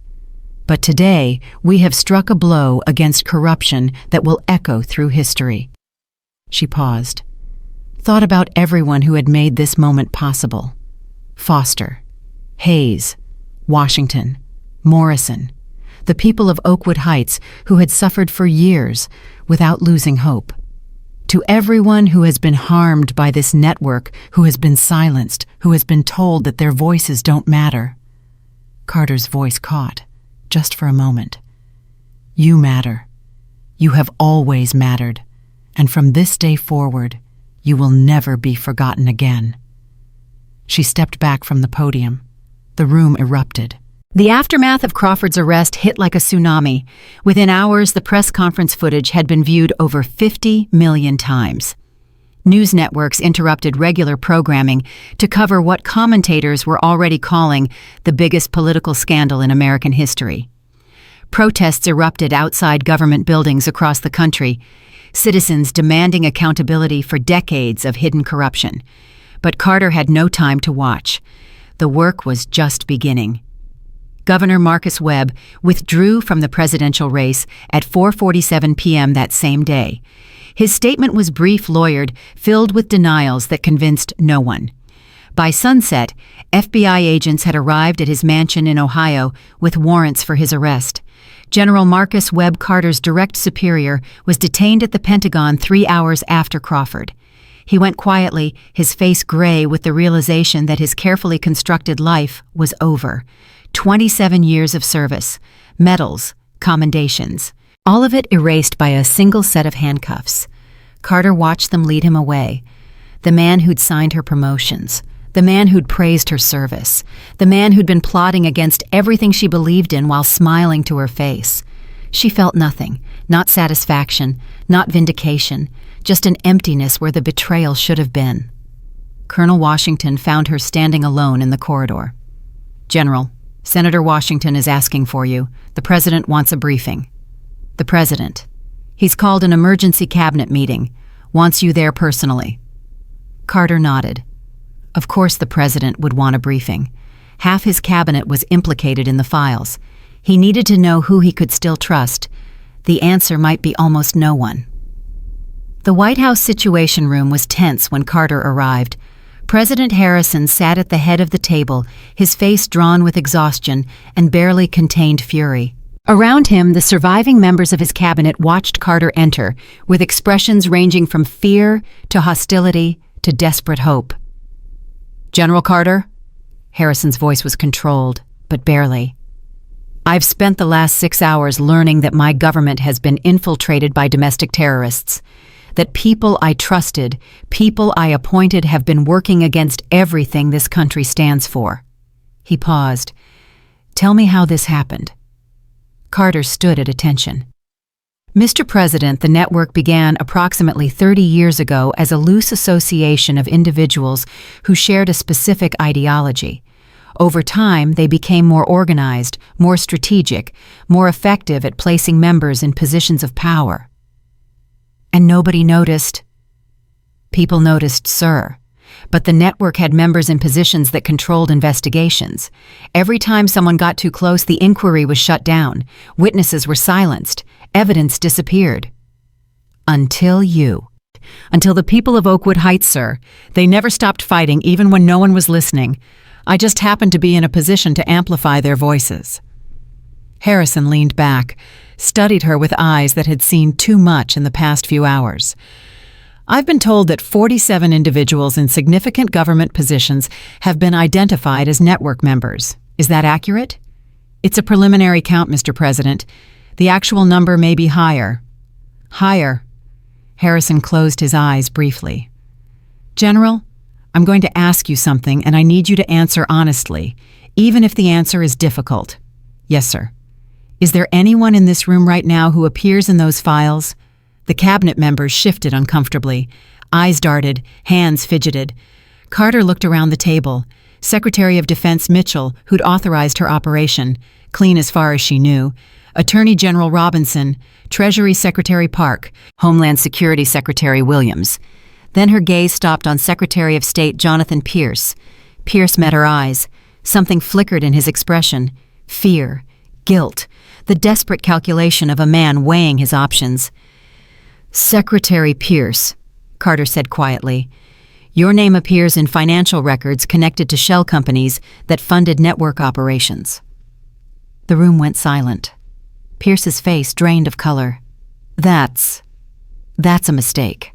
But today, we have struck a blow against corruption that will echo through history." She paused, thought about everyone who had made this moment possible. Foster, Hayes, Washington, Morrison, the people of Oakwood Heights who had suffered for years without losing hope. To everyone who has been harmed by this network, who has been silenced, who has been told that their voices don't matter. Carter's voice caught. just for a moment. You matter. You have always mattered, and from this day forward, you will never be forgotten again. She stepped back from the podium. The room erupted. The aftermath of Crawford's arrest hit like a tsunami. Within hours, the press conference footage had been viewed over 50 million times. News networks interrupted regular programming to cover what commentators were already calling the biggest political scandal in American history. Protests erupted outside government buildings across the country, citizens demanding accountability for decades of hidden corruption. But Carter had no time to watch. The work was just beginning. Governor Marcus Webb withdrew from the presidential race at 4:47 p.m. that same day. His statement was brief, lawyered, filled with denials that convinced no one. By sunset, FBI agents had arrived at his mansion in Ohio with warrants for his arrest. General Marcus Webb Carter's direct superior was detained at the Pentagon 3 hours after Crawford. He went quietly, his face gray with the realization that his carefully constructed life was over. 27 years of service, medals, commendations, all of it erased by a single set of handcuffs. Carter watched them lead him away. The man who'd signed her promotions, the man who'd praised her service, the man who'd been plotting against everything she believed in while smiling to her face. She felt nothing, not satisfaction, not vindication, just an emptiness where the betrayal should have been. Colonel Washington found her standing alone in the corridor. "General, Senator Washington is asking for you. The president wants a briefing." "The president. He's called an emergency cabinet meeting. Wants you there personally." Carter nodded. Of course the president would want a briefing. Half his cabinet was implicated in the files. He needed to know who he could still trust. The answer might be almost no one. The White House Situation Room was tense when Carter arrived. President Harrison sat at the head of the table, his face drawn with exhaustion and barely contained fury. Around him, the surviving members of his cabinet watched Carter enter, with expressions ranging from fear to hostility to desperate hope. "General Carter?" Harrison's voice was controlled, but barely. "I've spent the last 6 hours learning that my government has been infiltrated by domestic terrorists, that people I trusted, people I appointed have been working against everything this country stands for." He paused. "Tell me how this happened." Carter stood at attention. "Mr. President, the network began approximately 30 years ago as a loose association of individuals who shared a specific ideology. Over time, they became more organized, more strategic, more effective at placing members in positions of power. And nobody noticed." "People noticed, sir. But the network had members in positions that controlled investigations. Every time someone got too close, the inquiry was shut down. Witnesses were silenced. Evidence disappeared. Until you. Until the people of Oakwood Heights, sir. They never stopped fighting, even when no one was listening. I just happened to be in a position to amplify their voices." Harrison leaned back, studied her with eyes that had seen too much in the past few hours. "I've been told that 47 individuals in significant government positions have been identified as network members. Is that accurate?" "It's a preliminary count, Mr. President. The actual number may be higher." "Higher." Harrison closed his eyes briefly. "General, I'm going to ask you something, and I need you to answer honestly, even if the answer is difficult." "Yes, sir." "Is there anyone in this room right now who appears in those files?" The cabinet members shifted uncomfortably. Eyes darted, hands fidgeted. Carter looked around the table. Secretary of Defense Mitchell, who'd authorized her operation, clean as far as she knew. Attorney General Robinson, Treasury Secretary Park, Homeland Security Secretary Williams. Then her gaze stopped on Secretary of State Jonathan Pierce. Pierce met her eyes. Something flickered in his expression. Fear, guilt, the desperate calculation of a man weighing his options. "Secretary Pierce," Carter said quietly, "your name appears in financial records connected to shell companies that funded network operations." The room went silent. Pierce's face drained of color. That's a mistake.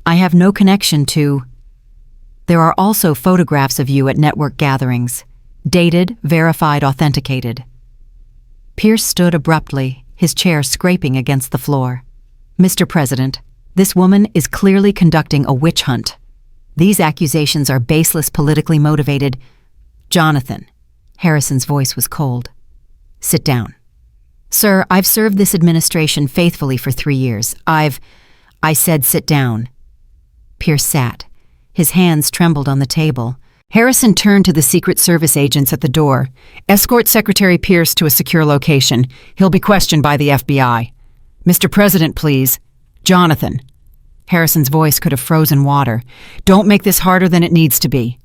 I have no connection to... There are also photographs of you at network gatherings. Dated, verified, authenticated." Pierce stood abruptly, his chair scraping against the floor. "Mr. President, this woman is clearly conducting a witch hunt. These accusations are baseless, politically motivated." "Jonathan," Harrison's voice was cold. "Sit down." "Sir, I've served this administration faithfully for 3 years. I said sit down." Pierce sat. His hands trembled on the table. Harrison turned to the Secret Service agents at the door. "Escort Secretary Pierce to a secure location. He'll be questioned by the FBI." "Mr. President, please." "Jonathan." Harrison's voice could have frozen water. "Don't make this harder than it needs to be."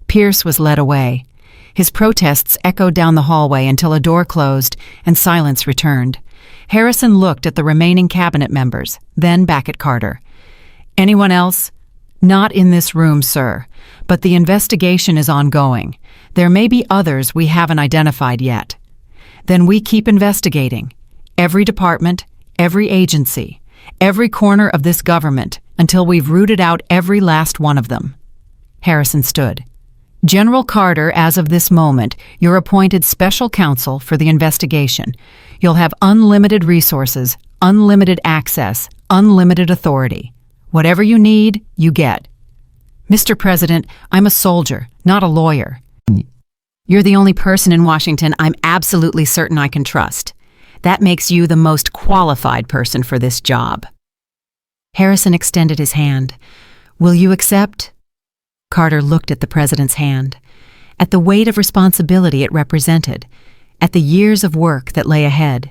Pierce was led away. His protests echoed down the hallway until a door closed and silence returned. Harrison looked at the remaining cabinet members, then back at Carter. "Anyone else?" "Not in this room, sir, but the investigation is ongoing. There may be others we haven't identified yet." "Then we keep investigating. Every department, every agency, every corner of this government, until we've rooted out every last one of them." Harrison stood. "General Carter, as of this moment, you're appointed special counsel for the investigation. You'll have unlimited resources, unlimited access, unlimited authority. Whatever you need, you get." "Mr. President, I'm a soldier, not a lawyer." "You're the only person in Washington I'm absolutely certain I can trust. That makes you the most qualified person for this job." Harrison extended his hand. "Will you accept?" Carter looked at the president's hand, at the weight of responsibility it represented, at the years of work that lay ahead.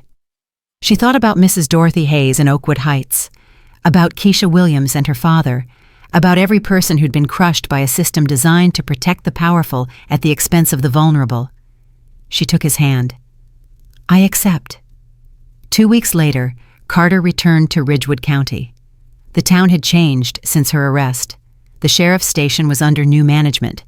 She thought about Mrs. Dorothy Hayes in Oakwood Heights, about Keisha Williams and her father, about every person who'd been crushed by a system designed to protect the powerful at the expense of the vulnerable. She took his hand. "I accept." 2 weeks later, Carter returned to Ridgewood County. The town had changed since her arrest. The sheriff's station was under new management.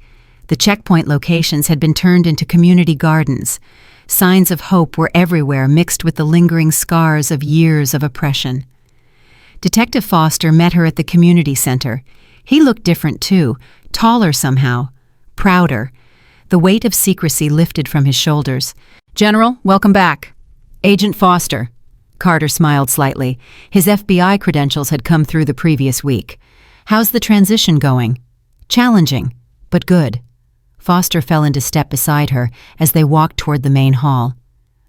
The checkpoint locations had been turned into community gardens. Signs of hope were everywhere, mixed with the lingering scars of years of oppression. Detective Foster met her at the community center. He looked different too, taller somehow, prouder. The weight of secrecy lifted from his shoulders. "General, welcome back." "Agent Foster." Carter smiled slightly. His FBI credentials had come through the previous week. "How's the transition going?" "Challenging, but good." Foster fell into step beside her as they walked toward the main hall.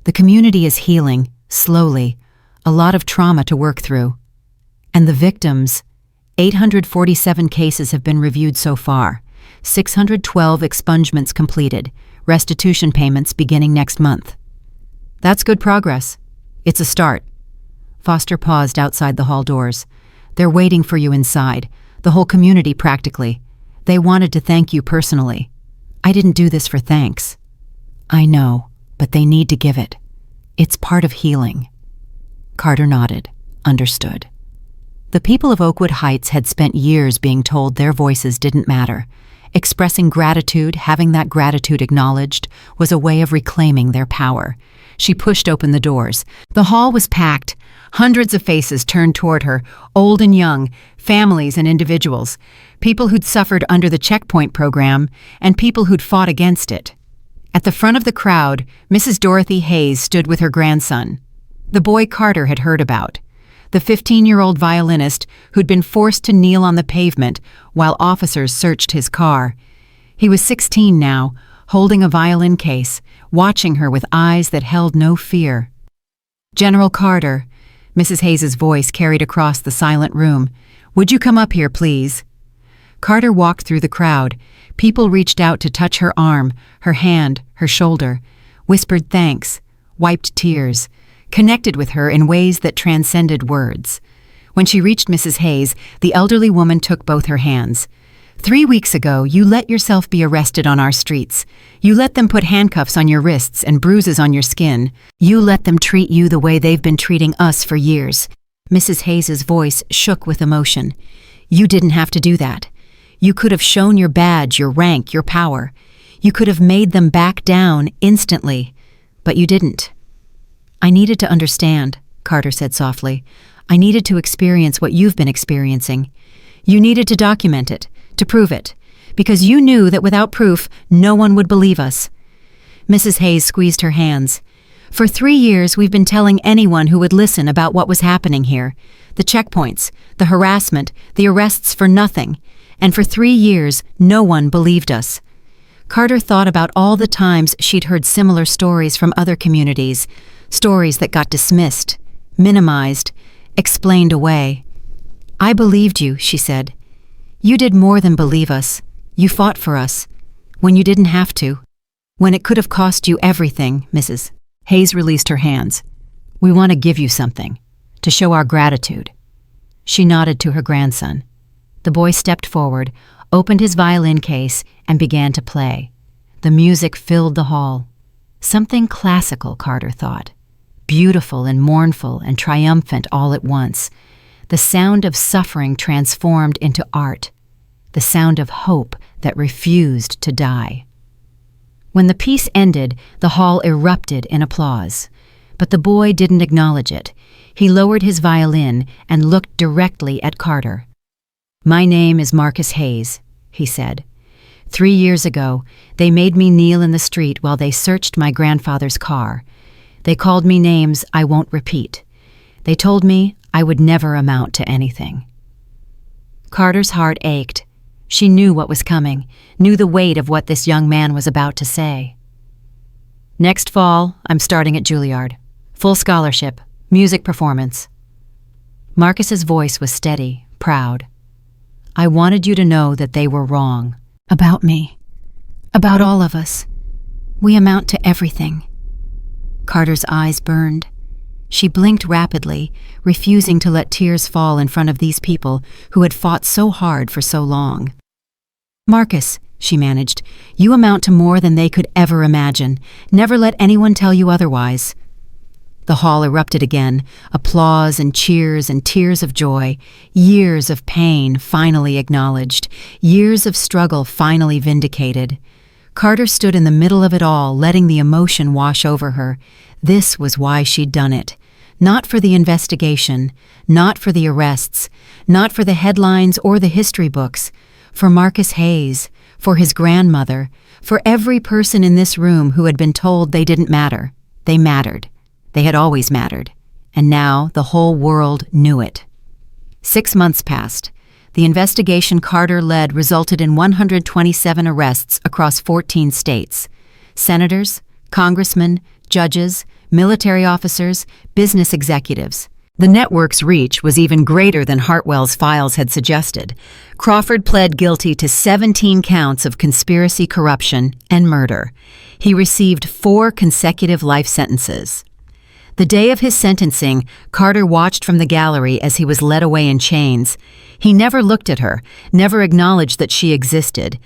"The community is healing, slowly. A lot of trauma to work through. And the victims, 847 cases have been reviewed so far, 612 expungements completed, restitution payments beginning next month." "That's good progress. It's a start." Foster paused outside the hall doors. "They're waiting for you inside, the whole community practically. They wanted to thank you personally." "I didn't do this for thanks." "I know, but they need to give it. It's part of healing." Carter nodded, understood. The people of Oakwood Heights had spent years being told their voices didn't matter. Expressing gratitude, having that gratitude acknowledged, was a way of reclaiming their power. She pushed open the doors. The hall was packed. Hundreds of faces turned toward her, old and young, families and individuals, people who'd suffered under the checkpoint program and people who'd fought against it. At the front of the crowd, Mrs. Dorothy Hayes stood with her grandson, the boy Carter had heard about, the 15-year-old violinist who'd been forced to kneel on the pavement while officers searched his car. He was 16 now, holding a violin case, watching her with eyes that held no fear. "General Carter," Mrs. Hayes's voice carried across the silent room, "would you come up here, please?" Carter walked through the crowd. People reached out to touch her arm, her hand, her shoulder, whispered thanks, wiped tears, connected with her in ways that transcended words. When she reached Mrs. Hayes, the elderly woman took both her hands. "3 weeks ago, you let yourself be arrested on our streets. You let them put handcuffs on your wrists and bruises on your skin. You let them treat you the way they've been treating us for years." Mrs. Hayes's voice shook with emotion. "You didn't have to do that. You could have shown your badge, your rank, your power. You could have made them back down instantly, but you didn't." "I needed to understand," Carter said softly. "I needed to experience what you've been experiencing. You needed to document it, to prove it, because you knew that without proof, no one would believe us." Mrs. Hayes squeezed her hands. For 3 years, we've been telling anyone who would listen about what was happening here. The checkpoints, the harassment, the arrests for nothing. And for 3 years, no one believed us. Carter thought about all the times she'd heard similar stories from other communities, stories that got dismissed, minimized, explained away. "I believed you," she said. "You did more than believe us. You fought for us. When you didn't have to. When it could have cost you everything, Mrs." Hayes released her hands. "We want to give you something, to show our gratitude." She nodded to her grandson. The boy stepped forward, opened his violin case, and began to play. The music filled the hall. Something classical, Carter thought. Beautiful and mournful and triumphant all at once. The sound of suffering transformed into art. The sound of hope that refused to die. When the piece ended, the hall erupted in applause. But the boy didn't acknowledge it. He lowered his violin and looked directly at Carter. "My name is Marcus Hayes," he said. 3 years ago, they made me kneel in the street while they searched my grandfather's car. They called me names I won't repeat. They told me I would never amount to anything." Carter's heart ached. She knew what was coming, knew the weight of what this young man was about to say. "Next fall, I'm starting at Juilliard. Full scholarship, music performance." Marcus's voice was steady, proud. "I wanted you to know that they were wrong. About me. About all of us. We amount to everything." Carter's eyes burned. She blinked rapidly, refusing to let tears fall in front of these people who had fought so hard for so long. "Marcus," she managed, "you amount to more than they could ever imagine. Never let anyone tell you otherwise." The hall erupted again, applause and cheers and tears of joy, years of pain finally acknowledged, years of struggle finally vindicated. Carter stood in the middle of it all, letting the emotion wash over her. This was why she'd done it. Not for the investigation, not for the arrests, not for the headlines or the history books. For Marcus Hayes, for his grandmother, for every person in this room who had been told they didn't matter. They mattered. They had always mattered. And now the whole world knew it. 6 months passed. The investigation Carter led resulted in 127 arrests across 14 states. Senators, congressmen, judges, military officers, business executives. The network's reach was even greater than Hartwell's files had suggested. Crawford pled guilty to 17 counts of conspiracy, corruption, and murder. He received 4 consecutive life sentences. The day of his sentencing, Carter watched from the gallery as he was led away in chains. He never looked at her, never acknowledged that she existed.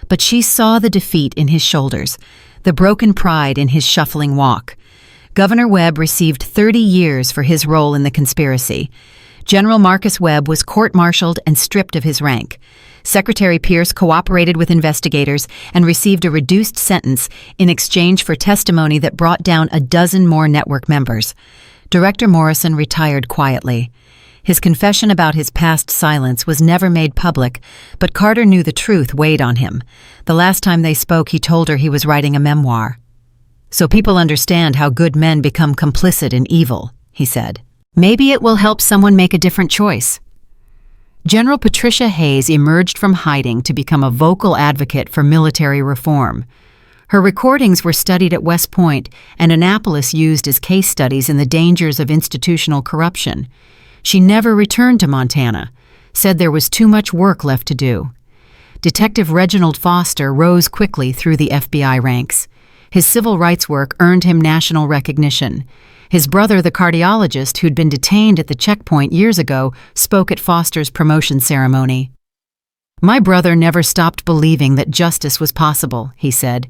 But she saw the defeat in his shoulders, the broken pride in his shuffling walk. Governor Webb received 30 years for his role in the conspiracy. General Marcus Webb was court-martialed and stripped of his rank. Secretary Pierce cooperated with investigators and received a reduced sentence in exchange for testimony that brought down a dozen more network members. Director Morrison retired quietly. His confession about his past silence was never made public, but Carter knew the truth weighed on him. The last time they spoke, he told her he was writing a memoir. "So people understand how good men become complicit in evil," he said. "Maybe it will help someone make a different choice." General Patricia Hayes emerged from hiding to become a vocal advocate for military reform. Her recordings were studied at West Point and Annapolis used as case studies in the dangers of institutional corruption. She never returned to Montana, said there was too much work left to do. Detective Reginald Foster rose quickly through the FBI ranks. His civil rights work earned him national recognition. His brother, the cardiologist who'd been detained at the checkpoint years ago, spoke at Foster's promotion ceremony. "My brother never stopped believing that justice was possible," he said.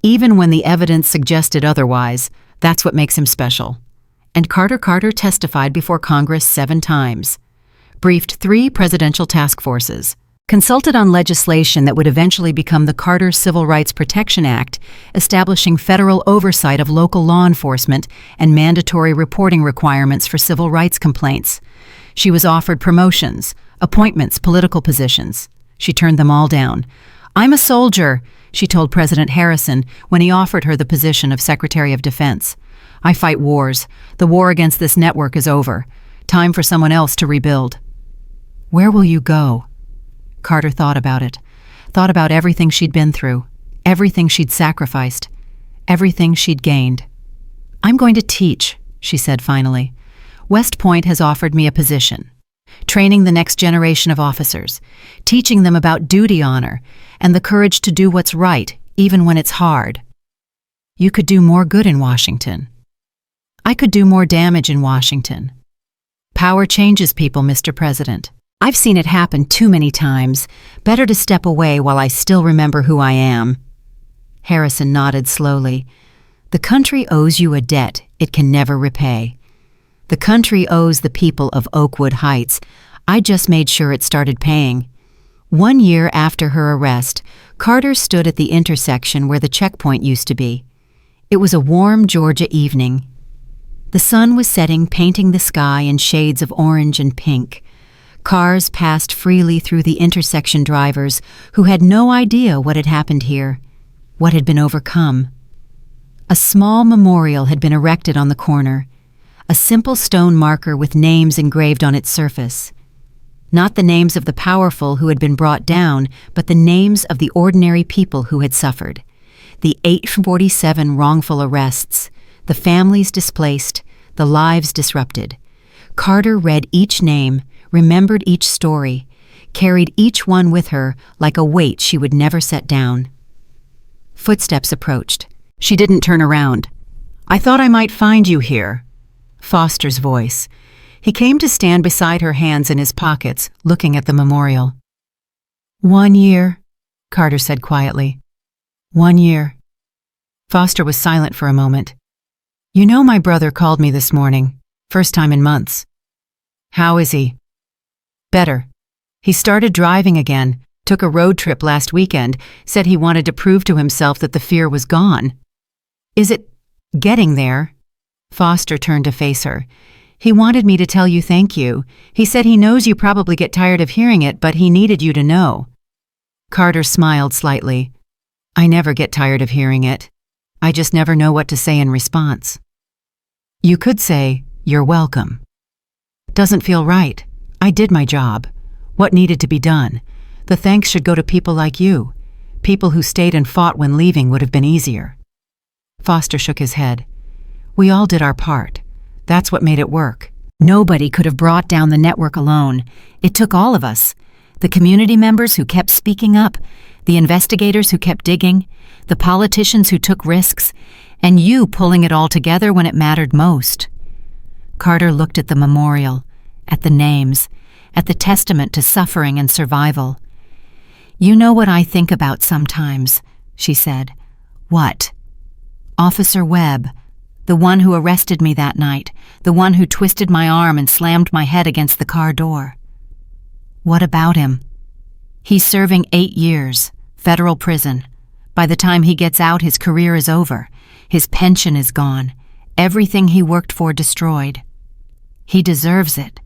"Even when the evidence suggested otherwise, that's what makes him special." And Carter testified before Congress 7 times. Briefed 3 presidential task forces. Consulted on legislation that would eventually become the Carter Civil Rights Protection Act, establishing federal oversight of local law enforcement and mandatory reporting requirements for civil rights complaints. She was offered promotions, appointments, political positions. She turned them all down. "I'm a soldier," she told President Harrison when he offered her the position of Secretary of Defense. I fight wars. The war against this network is over. Time for someone else to rebuild. Where will you go? Carter thought about it. Thought about everything she'd been through. Everything she'd sacrificed. Everything she'd gained. I'm going to teach, she said finally. West Point has offered me a position. Training the next generation of officers. Teaching them about duty honor and the courage to do what's right, even when it's hard. You could do more good in Washington. I could do more damage in Washington. Power changes people, Mr. President. I've seen it happen too many times. Better to step away while I still remember who I am. Harrison nodded slowly. The country owes you a debt it can never repay. The country owes the people of Oakwood Heights. I just made sure it started paying. 1 year after her arrest, Carter stood at the intersection where the checkpoint used to be. It was a warm Georgia evening. The sun was setting, painting the sky in shades of orange and pink. Cars passed freely through the intersection drivers who had no idea what had happened here, what had been overcome. A small memorial had been erected on the corner, a simple stone marker with names engraved on its surface. Not the names of the powerful who had been brought down, but the names of the ordinary people who had suffered. The 847 wrongful arrests, the families displaced, the lives disrupted. Carter read each name, remembered each story, carried each one with her like a weight she would never set down. Footsteps approached. She didn't turn around. I thought I might find you here. Foster's voice. He came to stand beside her, hands in his pockets, looking at the memorial. 1 year, Carter said quietly. 1 year. Foster was silent for a moment. You know, my brother called me this morning. First time in months. How is he? Better. He started driving again, took a road trip last weekend, said he wanted to prove to himself that the fear was gone. Is it getting there? Foster turned to face her. He wanted me to tell you thank you. He said he knows you probably get tired of hearing it, but he needed you to know. Carter smiled slightly. I never get tired of hearing it. I just never know what to say in response. You could say, you're welcome. Doesn't feel right. I did my job. What needed to be done? The thanks should go to people like you. People who stayed and fought when leaving would have been easier. Foster shook his head. We all did our part. That's what made it work. Nobody could have brought down the network alone. It took all of us. The community members who kept speaking up, the investigators who kept digging, the politicians who took risks, and you pulling it all together when it mattered most. Carter looked at the memorial, at the names, at the testament to suffering and survival. You know what I think about sometimes, she said. What? Officer Webb, the one who arrested me that night, the one who twisted my arm and slammed my head against the car door. What about him? He's serving 8 years, federal prison. By the time he gets out, his career is over. His pension is gone. Everything he worked for destroyed. He deserves it.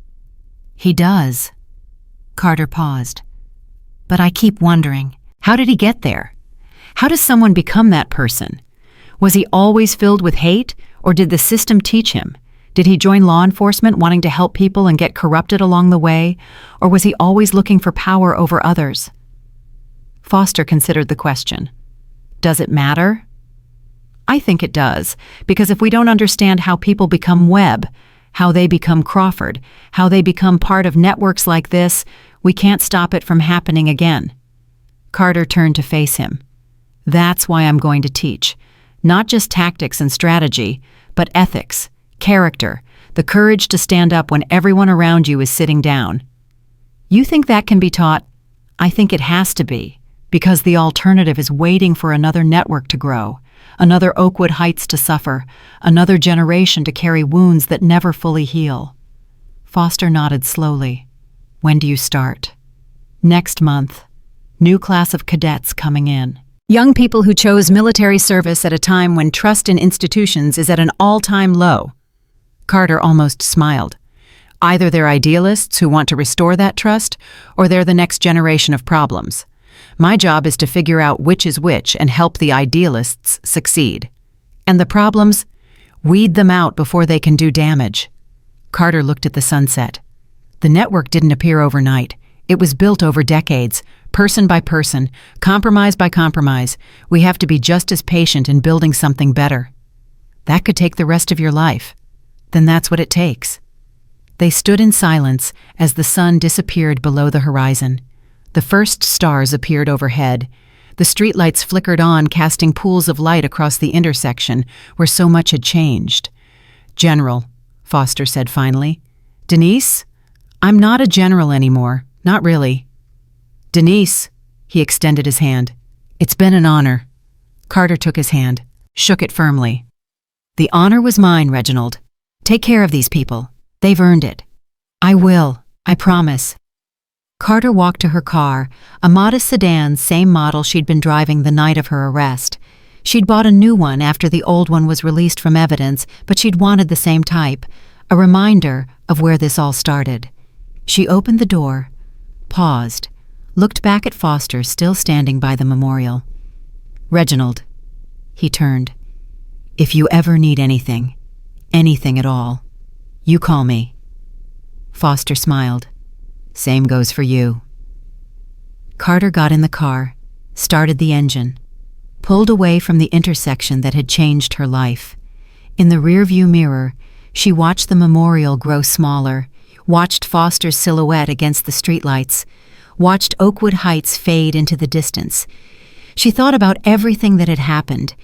He does. Carter paused. But I keep wondering, how did he get there? How does someone become that person? Was he always filled with hate, or did the system teach him? Did he join law enforcement wanting to help people and get corrupted along the way, or was he always looking for power over others? Foster considered the question. Does it matter? I think it does, because if we don't understand how people become Webb, how they become Crawford, how they become part of networks like this, we can't stop it from happening again. Carter turned to face him. That's why I'm going to teach. Not just tactics and strategy, but ethics, character, the courage to stand up when everyone around you is sitting down. You think that can be taught? I think it has to be, because the alternative is waiting for another network to grow, another Oakwood Heights to suffer, another generation to carry wounds that never fully heal. Foster nodded slowly. When do you start? Next month. New class of cadets coming in. Young people who chose military service at a time when trust in institutions is at an all-time low. Carter almost smiled. Either they're idealists who want to restore that trust, or they're the next generation of problems. My job is to figure out which is which and help the idealists succeed. And the problems? Weed them out before they can do damage. Carter looked at the sunset. The network didn't appear overnight. It was built over decades, person by person, compromise by compromise. We have to be just as patient in building something better. That could take the rest of your life. Then that's what it takes. They stood in silence as the sun disappeared below the horizon. The first stars appeared overhead. The streetlights flickered on, casting pools of light across the intersection where so much had changed. "General," Foster said finally. "Denise? I'm not a general anymore. Not really." "Denise," he extended his hand. "It's been an honor." Carter took his hand, shook it firmly. "The honor was mine, Reginald. Take care of these people. They've earned it." "I will. I promise." Carter walked to her car, a modest sedan, same model she'd been driving the night of her arrest. She'd bought a new one after the old one was released from evidence, but she'd wanted the same type, a reminder of where this all started. She opened the door, paused, looked back at Foster still standing by the memorial. "Reginald," he turned, "if you ever need anything at all, you call me." Foster smiled. "Same goes for you." Carter got in the car, started the engine, pulled away from the intersection that had changed her life. In the rearview mirror, she watched the memorial grow smaller, watched Foster's silhouette against the streetlights, watched Oakwood Heights fade into the distance. She thought about everything that had happened,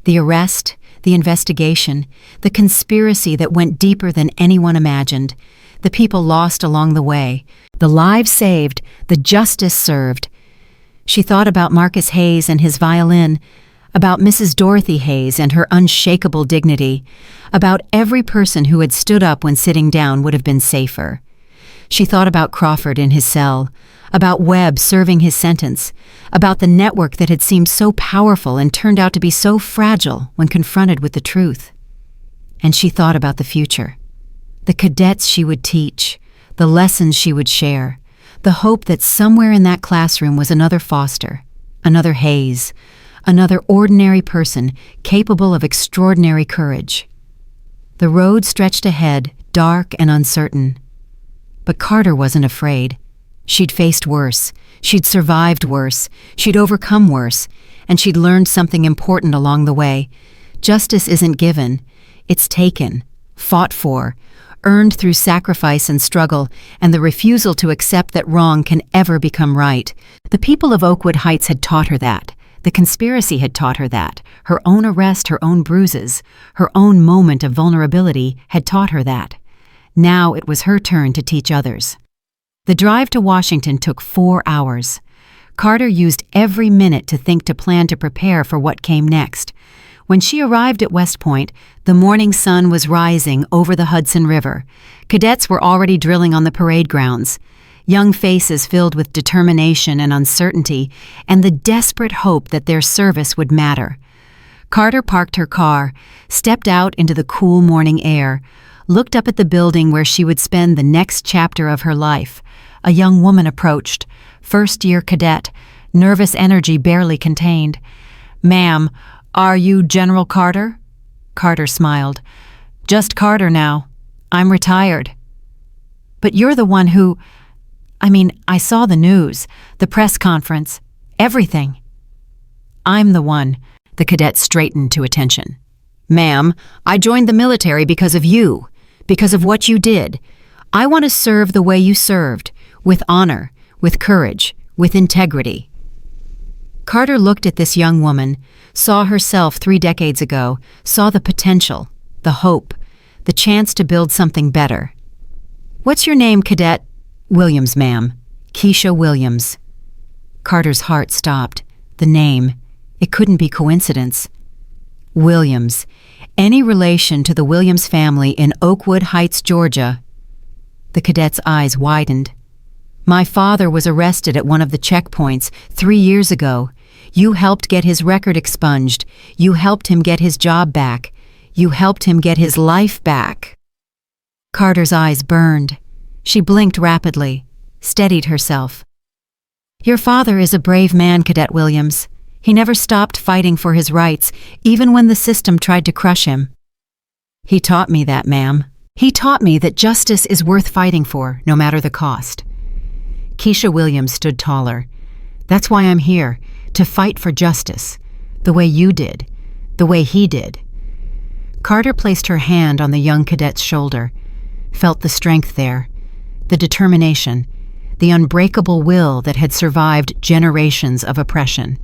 the arrest, the investigation, the conspiracy that went deeper than anyone imagined, the people lost along the way, the lives saved, the justice served. She thought about Marcus Hayes and his violin, about Mrs. Dorothy Hayes and her unshakable dignity, about every person who had stood up when sitting down would have been safer. She thought about Crawford in his cell, about Webb serving his sentence, about the network that had seemed so powerful and turned out to be so fragile when confronted with the truth. And she thought about the future, the cadets she would teach, the lessons she would share, the hope that somewhere in that classroom was another Foster, another Hayes, another ordinary person capable of extraordinary courage. The road stretched ahead, dark and uncertain. But Carter wasn't afraid. She'd faced worse, she'd survived worse, she'd overcome worse, and she'd learned something important along the way. Justice isn't given, it's taken, fought for, earned through sacrifice and struggle, and the refusal to accept that wrong can ever become right. The people of Oakwood Heights had taught her that. The conspiracy had taught her that. Her own arrest, her own bruises, her own moment of vulnerability had taught her that. Now it was her turn to teach others. The drive to Washington took 4 hours. Carter used every minute to think, to plan, to prepare for what came next. When she arrived at West Point, the morning sun was rising over the Hudson River. Cadets were already drilling on the parade grounds. Young faces filled with determination and uncertainty, and the desperate hope that their service would matter. Carter parked her car, stepped out into the cool morning air, looked up at the building where she would spend the next chapter of her life. A young woman approached, first-year cadet, nervous energy barely contained. "Ma'am, are you General Carter?" Carter smiled. "Just Carter now. I'm retired." "But you're the one who... I saw the news, the press conference, everything." "I'm the one." The cadet straightened to attention. "Ma'am, I joined the military because of you, because of what you did. I want to serve the way you served, with honor, with courage, with integrity." Carter looked at this young woman, saw herself 3 decades ago, saw the potential, the hope, the chance to build something better. "What's your name, Cadet?" "Williams, ma'am. Keisha Williams." Carter's heart stopped. The name. It couldn't be coincidence. Williams. Any relation to the Williams family in Oakwood Heights, Georgia? The cadet's eyes widened. "My father was arrested at one of the checkpoints 3 years ago. You helped get his record expunged. You helped him get his job back. You helped him get his life back." Carter's eyes burned. She blinked rapidly, steadied herself. "Your father is a brave man, Cadet Williams. He never stopped fighting for his rights, even when the system tried to crush him." He taught me that, ma'am. He taught me that justice is worth fighting for, no matter the cost. Keisha Williams stood taller. That's why I'm here, to fight for justice, the way you did, the way he did. Carter placed her hand on the young cadet's shoulder, felt the strength there, the determination, the unbreakable will that had survived generations of oppression.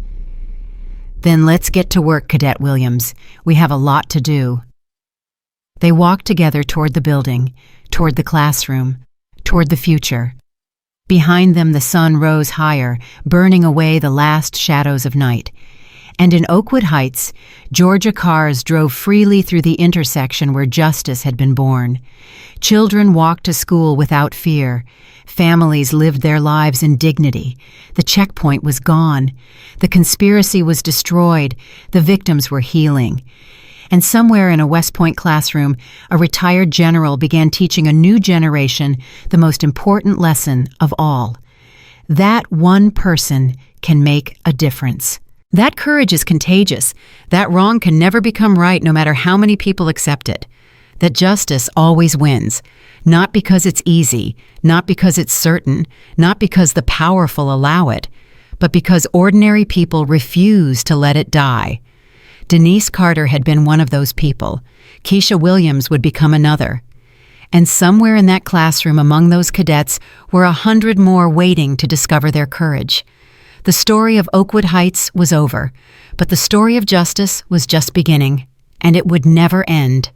Then let's get to work, Cadet Williams. We have a lot to do. They walked together toward the building, toward the classroom, toward the future. Behind them the sun rose higher, burning away the last shadows of night. And in Oakwood Heights, Georgia cars drove freely through the intersection where justice had been born. Children walked to school without fear. Families lived their lives in dignity. The checkpoint was gone. The conspiracy was destroyed. The victims were healing. And somewhere in a West Point classroom, a retired general began teaching a new generation the most important lesson of all. That one person can make a difference. That courage is contagious. That wrong can never become right no matter how many people accept it. That justice always wins, not because it's easy, not because it's certain, not because the powerful allow it, but because ordinary people refuse to let it die. Denise Carter had been one of those people. Keisha Williams would become another. And somewhere in that classroom among those cadets were 100 more waiting to discover their courage. The story of Oakwood Heights was over, but the story of justice was just beginning, and it would never end.